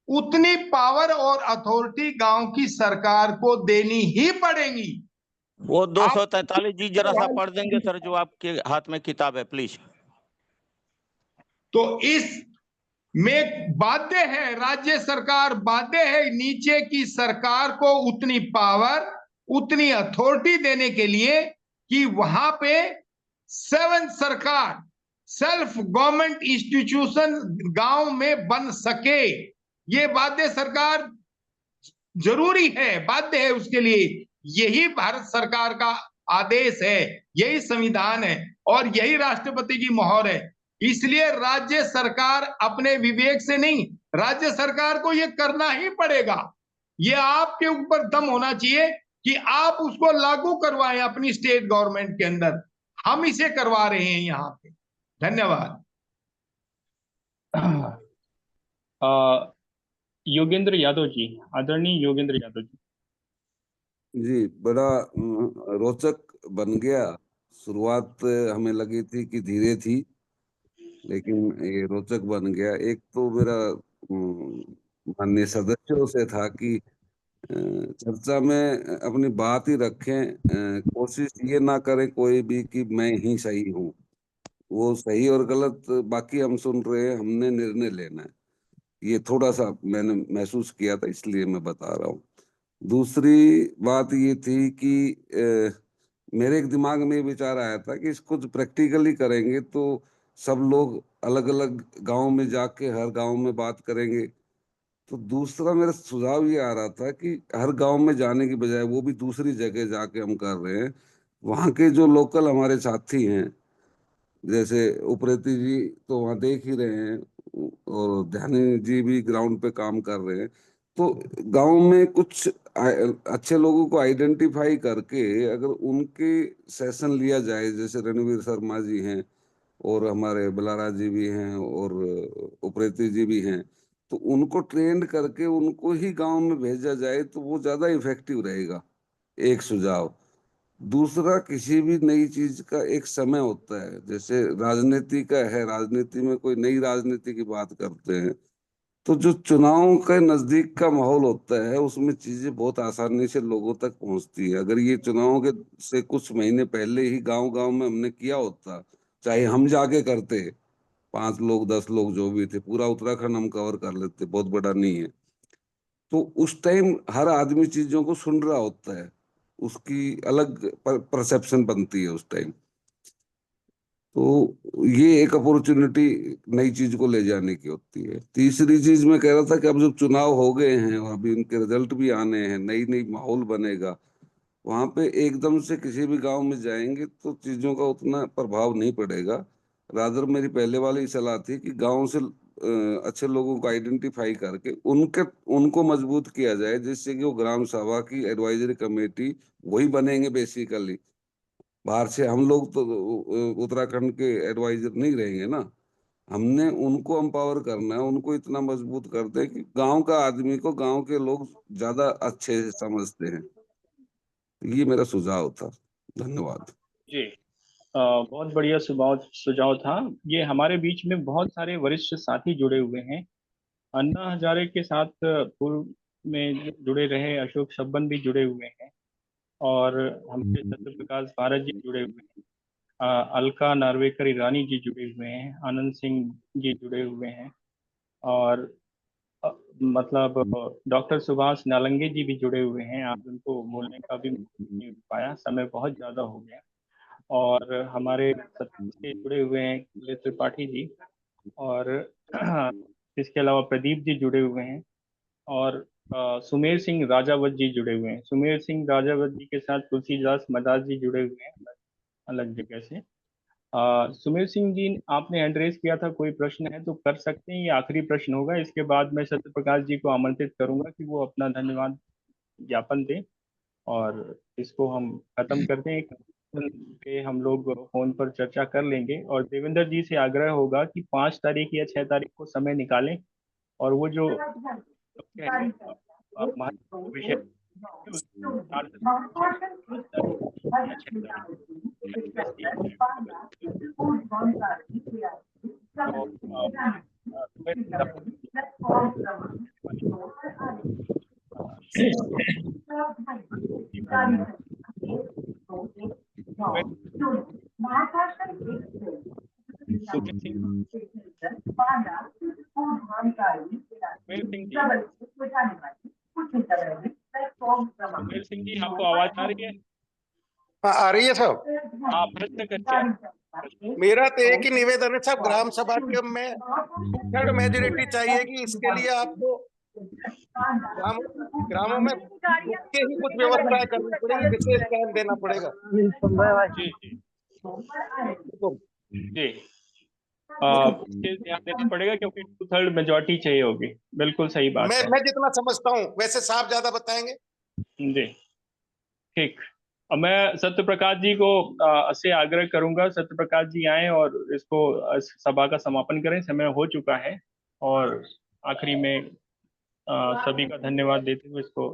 उतनी पावर और अथॉरिटी गांव की सरकार को देनी ही पड़ेगी। वो 243 जी जरा सा पढ़ देंगे सर, जो आपके हाथ में किताब है, प्लीज। तो इस में बाध्य है, राज्य सरकार बाध्य है नीचे की सरकार को उतनी पावर, उतनी अथॉरिटी देने के लिए कि वहां पे 7 सरकार, सेल्फ गवर्नमेंट इंस्टीट्यूशन गांव में बन सके। ये बाध्य सरकार जरूरी है, बाध्य है उसके लिए। यही भारत सरकार का आदेश है, यही संविधान है और यही राष्ट्रपति की मोहर है। इसलिए राज्य सरकार अपने विवेक से नहीं, राज्य सरकार को यह करना ही पड़ेगा। ये आपके ऊपर दम होना चाहिए कि आप उसको लागू करवाएं अपनी स्टेट गवर्नमेंट के अंदर। हम इसे करवा रहे हैं यहाँ पे। धन्यवाद। योगेंद्र यादव जी, आदरणीय योगेंद्र यादव जी। जी, बड़ा रोचक बन गया। शुरुआत हमें लगी थी कि धीरे थी, लेकिन ये रोचक बन गया। एक तो मेरा माननीय सदस्यों से था कि चर्चा में अपनी बात ही रखें, कोशिश ये ना करें कोई भी कि मैं ही सही हूँ। वो सही और गलत बाकी हम सुन रहे हैं, हमने निर्णय लेना है। ये थोड़ा सा मैंने महसूस किया था, इसलिए मैं बता रहा हूँ। दूसरी बात ये थी कि मेरे एक दिमाग में विचार आया था कि इसको जो प्रैक्टिकली करेंगे तो सब लोग अलग अलग गांव में जाके हर गांव में बात करेंगे। तो दूसरा मेरा सुझाव ये आ रहा था कि हर गांव में जाने की बजाय, वो भी दूसरी जगह जाके हम कर रहे हैं, वहाँ के जो लोकल हमारे साथी हैं, जैसे उप्रेती जी तो वहाँ देख ही रहे हैं और ध्यानी जी भी ग्राउंड पे काम कर रहे हैं। तो गांव में कुछ अच्छे लोगों को आइडेंटिफाई करके अगर उनके सेशन लिया जाए, जैसे रणवीर शर्मा जी हैं और हमारे बलारा जी भी हैं और उप्रेती जी भी हैं, तो उनको ट्रेंड करके उनको ही गांव में भेजा जाए तो वो ज्यादा इफेक्टिव रहेगा। एक सुझाव। दूसरा, किसी भी नई चीज का एक समय होता है, जैसे राजनीति का है, राजनीति में कोई नई राजनीति की बात करते हैं तो जो चुनाव के नजदीक का माहौल होता है उसमें चीजें बहुत आसानी से लोगों तक पहुंचती है। अगर ये चुनाव के से कुछ महीने पहले ही गांव गांव में हमने किया होता, चाहे हम जाके करते, 5 लोग 10 लोग जो भी थे, पूरा उत्तराखंड हम कवर कर लेते, बहुत बड़ा नहीं है। तो उस टाइम हर आदमी चीजों को सुन रहा होता है, उसकी अलग परसेप्शन बनती है उस टाइम। तो ये एक अपॉर्चुनिटी नई चीज को ले जाने की होती है। तीसरी चीज मैं कह रहा था कि अब जब चुनाव हो गए हैं और अभी उनके रिजल्ट भी आने हैं, नई नई माहौल बनेगा, वहां पे एकदम से किसी भी गांव में जाएंगे तो चीजों का उतना प्रभाव नहीं पड़ेगा। रादर मेरी पहले वाली सलाह थी कि गांव से अच्छे लोगों को आइडेंटिफाई करके उनको मजबूत किया जाए, जिससे कि वो ग्राम सभा की एडवाइजरी कमेटी वही बनेंगे बेसिकली। बाहर से हम लोग तो उत्तराखंड के एडवाइजर नहीं रहेंगे ना। हमने उनको एम्पावर करना है, उनको इतना मजबूत करते हैं कि गांव का आदमी को गांव के लोग ज्यादा अच्छे से समझते हैं। ये मेरा सुझाव था। धन्यवाद जी, बहुत बढ़िया सुझाव था। ये हमारे बीच में बहुत सारे वरिष्ठ साथी जुड़े हुए हैं। अन्ना हजारे के साथ पूर्व में जुड़े रहे अशोक शब्बन भी जुड़े हुए हैं और हमारे सत्य प्रकाश भारत जी जुड़े हुए हैं, अलका नार्वेकर ईरानी जी जुड़े हुए हैं, आनंद सिंह जी जुड़े हुए हैं और मतलब डॉक्टर सुभाष नालंगे जी भी जुड़े हुए हैं। आप उनको बोलने का भी नहीं पाया, समय बहुत ज़्यादा हो गया। और हमारे से जुड़े हुए हैं कुले त्रिपाठी जी और इसके अलावा प्रदीप जी जुड़े हुए हैं और सुमेर सिंह राजावत जी जुड़े हुए हैं। सुमेर सिंह राजावत जी के साथ तुलसीदास मदास जी जुड़े हुए हैं अलग जगह से। सुमेर सिंह जी, आपने एड्रेस किया था, कोई प्रश्न है तो कर सकते हैं, ये आखिरी प्रश्न होगा। इसके बाद मैं सत्य प्रकाश जी को आमंत्रित करूंगा कि वो अपना धन्यवाद ज्ञापन दें और इसको हम खत्म करते हैं। पे हम लोग फोन पर चर्चा कर लेंगे और देवेंद्र जी से आग्रह होगा कि 5 तारीख या 6 तारीख को समय निकालें और वो जो विषय सुमेर सिंह जी, आपको आवाज आ रही है? हाँ, आ रही है साहब। हाँ, प्रश्न करिए। मेरा तो एक ही निवेदन है साहब, ग्राम सभा के में 2/3 मेजोरिटी चाहिए कि इसके लिए आपको ग्रामों में के ही कुछ व्यवस्थाएं करनी पड़ेगी, विशेष ध्यान देना पड़ेगा। जी विशेष ध्यान देना पड़ेगा क्योंकि 2/3 मेजोरिटी चाहिए होगी। बिल्कुल सही बात है। मैं जितना समझता हूँ, वैसे साहब ज्यादा बताएंगे। जी ठीक। अब मैं सत्य प्रकाश जी को से आग्रह करूंगा, सत्य प्रकाश जी आए और इसको सभा का समापन करें। समय हो चुका है और आखिरी में सभी का धन्यवाद देते हुए इसको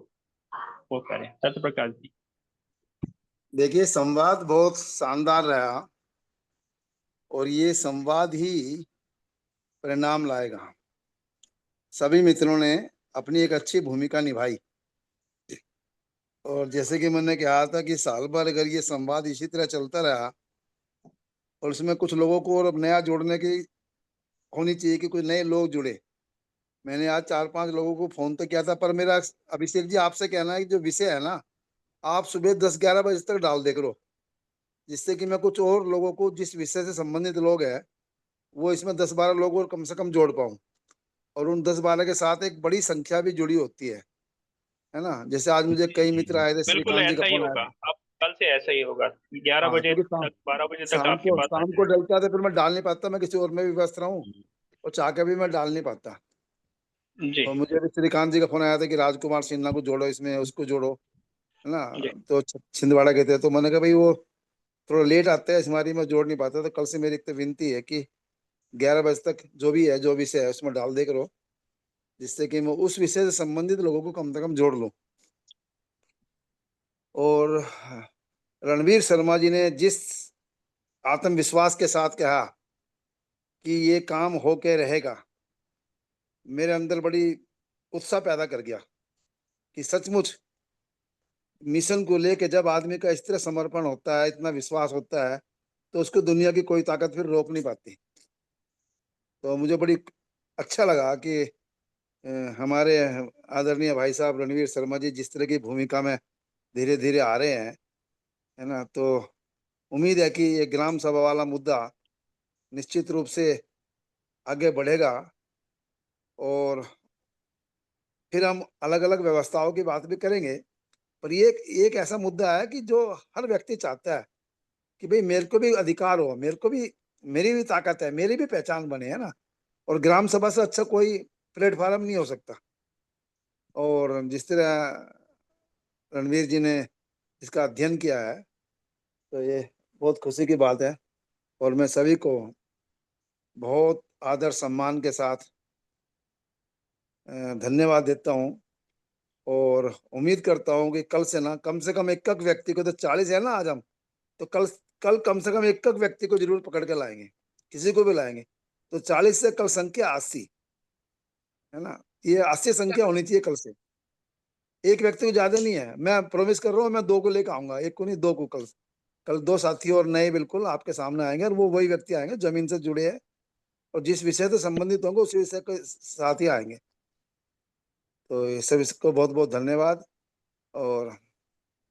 वो करें। सत्य प्रकाश जी। देखिए, संवाद बहुत शानदार रहा और ये संवाद ही परिणाम लाएगा। सभी मित्रों ने अपनी एक अच्छी भूमिका निभाई और जैसे कि मैंने कहा था कि साल भर अगर ये संवाद इसी तरह चलता रहा और उसमें कुछ लोगों को और नया जोड़ने की होनी चाहिए कि कुछ नए लोग जुड़े। मैंने आज 4-5 लोगों को फोन तो किया था, पर मेरा अभिषेक जी आपसे कहना है कि जो विषय है ना, आप सुबह 10-11 बजे तक डाल दे करो, जिससे कि मैं कुछ और लोगों को, जिस विषय से संबंधित लोग हैं, वो इसमें 10-12 लोग और कम से कम जोड़ पाऊं। और उन 10-12 के साथ एक बड़ी संख्या भी जुड़ी होती है ना। जैसे आज मुझे कई मित्र आए थे, बिल्कुल श्रीकांत जी का ऐसा ही फोन आया होगा। था। अब कल से ऐसा ही होगा, 11 बजे क्योंकि तक 12 बजे तक आपके पास शाम को डलता था, फिर मैं डाल नहीं पाता, मैं किसी और में भी व्यस्त रहूं और चाह के भी मैं डाल नहीं पाता। जी। और मुझे भी श्रीकांत जी का फोन आया था कि राजकुमार सिन्हा को जोड़ो इसमें, उसको जोड़ो, है ना। तो छिंदवाड़ा के थे, तो मैंने कहा भाई वो थोड़ा लेट आता है, इस बारी में जोड़ नहीं पाता। तो कल से मेरी एक तो विनती है कि 11 बजे तक जो भी है, जो विषय है, उसमें डाल दे करो, जिससे कि मैं उस विषय से संबंधित लोगों को कम से कम जोड़ लूं। और रणवीर शर्मा जी ने जिस आत्मविश्वास के साथ कहा कि ये काम होके रहेगा, मेरे अंदर बड़ी उत्साह पैदा कर गया कि सचमुच मिशन को लेके जब आदमी का इस तरह समर्पण होता है, इतना विश्वास होता है, तो उसको दुनिया की कोई ताकत फिर रोक नहीं पाती। तो मुझे बड़ी अच्छा लगा कि हमारे आदरणीय भाई साहब रणवीर शर्मा जी जिस तरह की भूमिका में धीरे धीरे आ रहे हैं, है ना। तो उम्मीद है कि ये ग्राम सभा वाला मुद्दा निश्चित रूप से आगे बढ़ेगा और फिर हम अलग अलग व्यवस्थाओं की बात भी करेंगे। पर ये एक ऐसा मुद्दा है कि जो हर व्यक्ति चाहता है कि भाई मेरे को भी अधिकार हो, मेरे को भी, मेरी भी ताकत है, मेरी भी पहचान बने, है ना। और ग्राम सभा से अच्छा कोई प्लेटफॉर्म नहीं हो सकता। और जिस तरह रणवीर जी ने इसका अध्ययन किया है, तो ये बहुत खुशी की बात है और मैं सभी को बहुत आदर सम्मान के साथ धन्यवाद देता हूँ और उम्मीद करता हूँ कि कल से ना कम से कम एक व्यक्ति को, तो 40 है ना आज हम, तो कल कम से कम एक व्यक्ति को जरूर पकड़ के लाएंगे, किसी को भी लाएंगे। तो 40 से कल संख्या 80, है ना। ये 80 संख्या होनी चाहिए कल से। एक व्यक्ति को ज्यादा नहीं है, मैं प्रॉमिस कर रहा हूँ, मैं 2 को लेकर आऊंगा, 1 को नहीं 2 को। कल 2 साथी और नए बिल्कुल आपके सामने आएंगे और वो वही व्यक्ति आएंगे जमीन से जुड़े हैं और जिस विषय से संबंधित होंगे उसी विषय के साथ ही आएंगे। तो ये सब इसको बहुत बहुत धन्यवाद और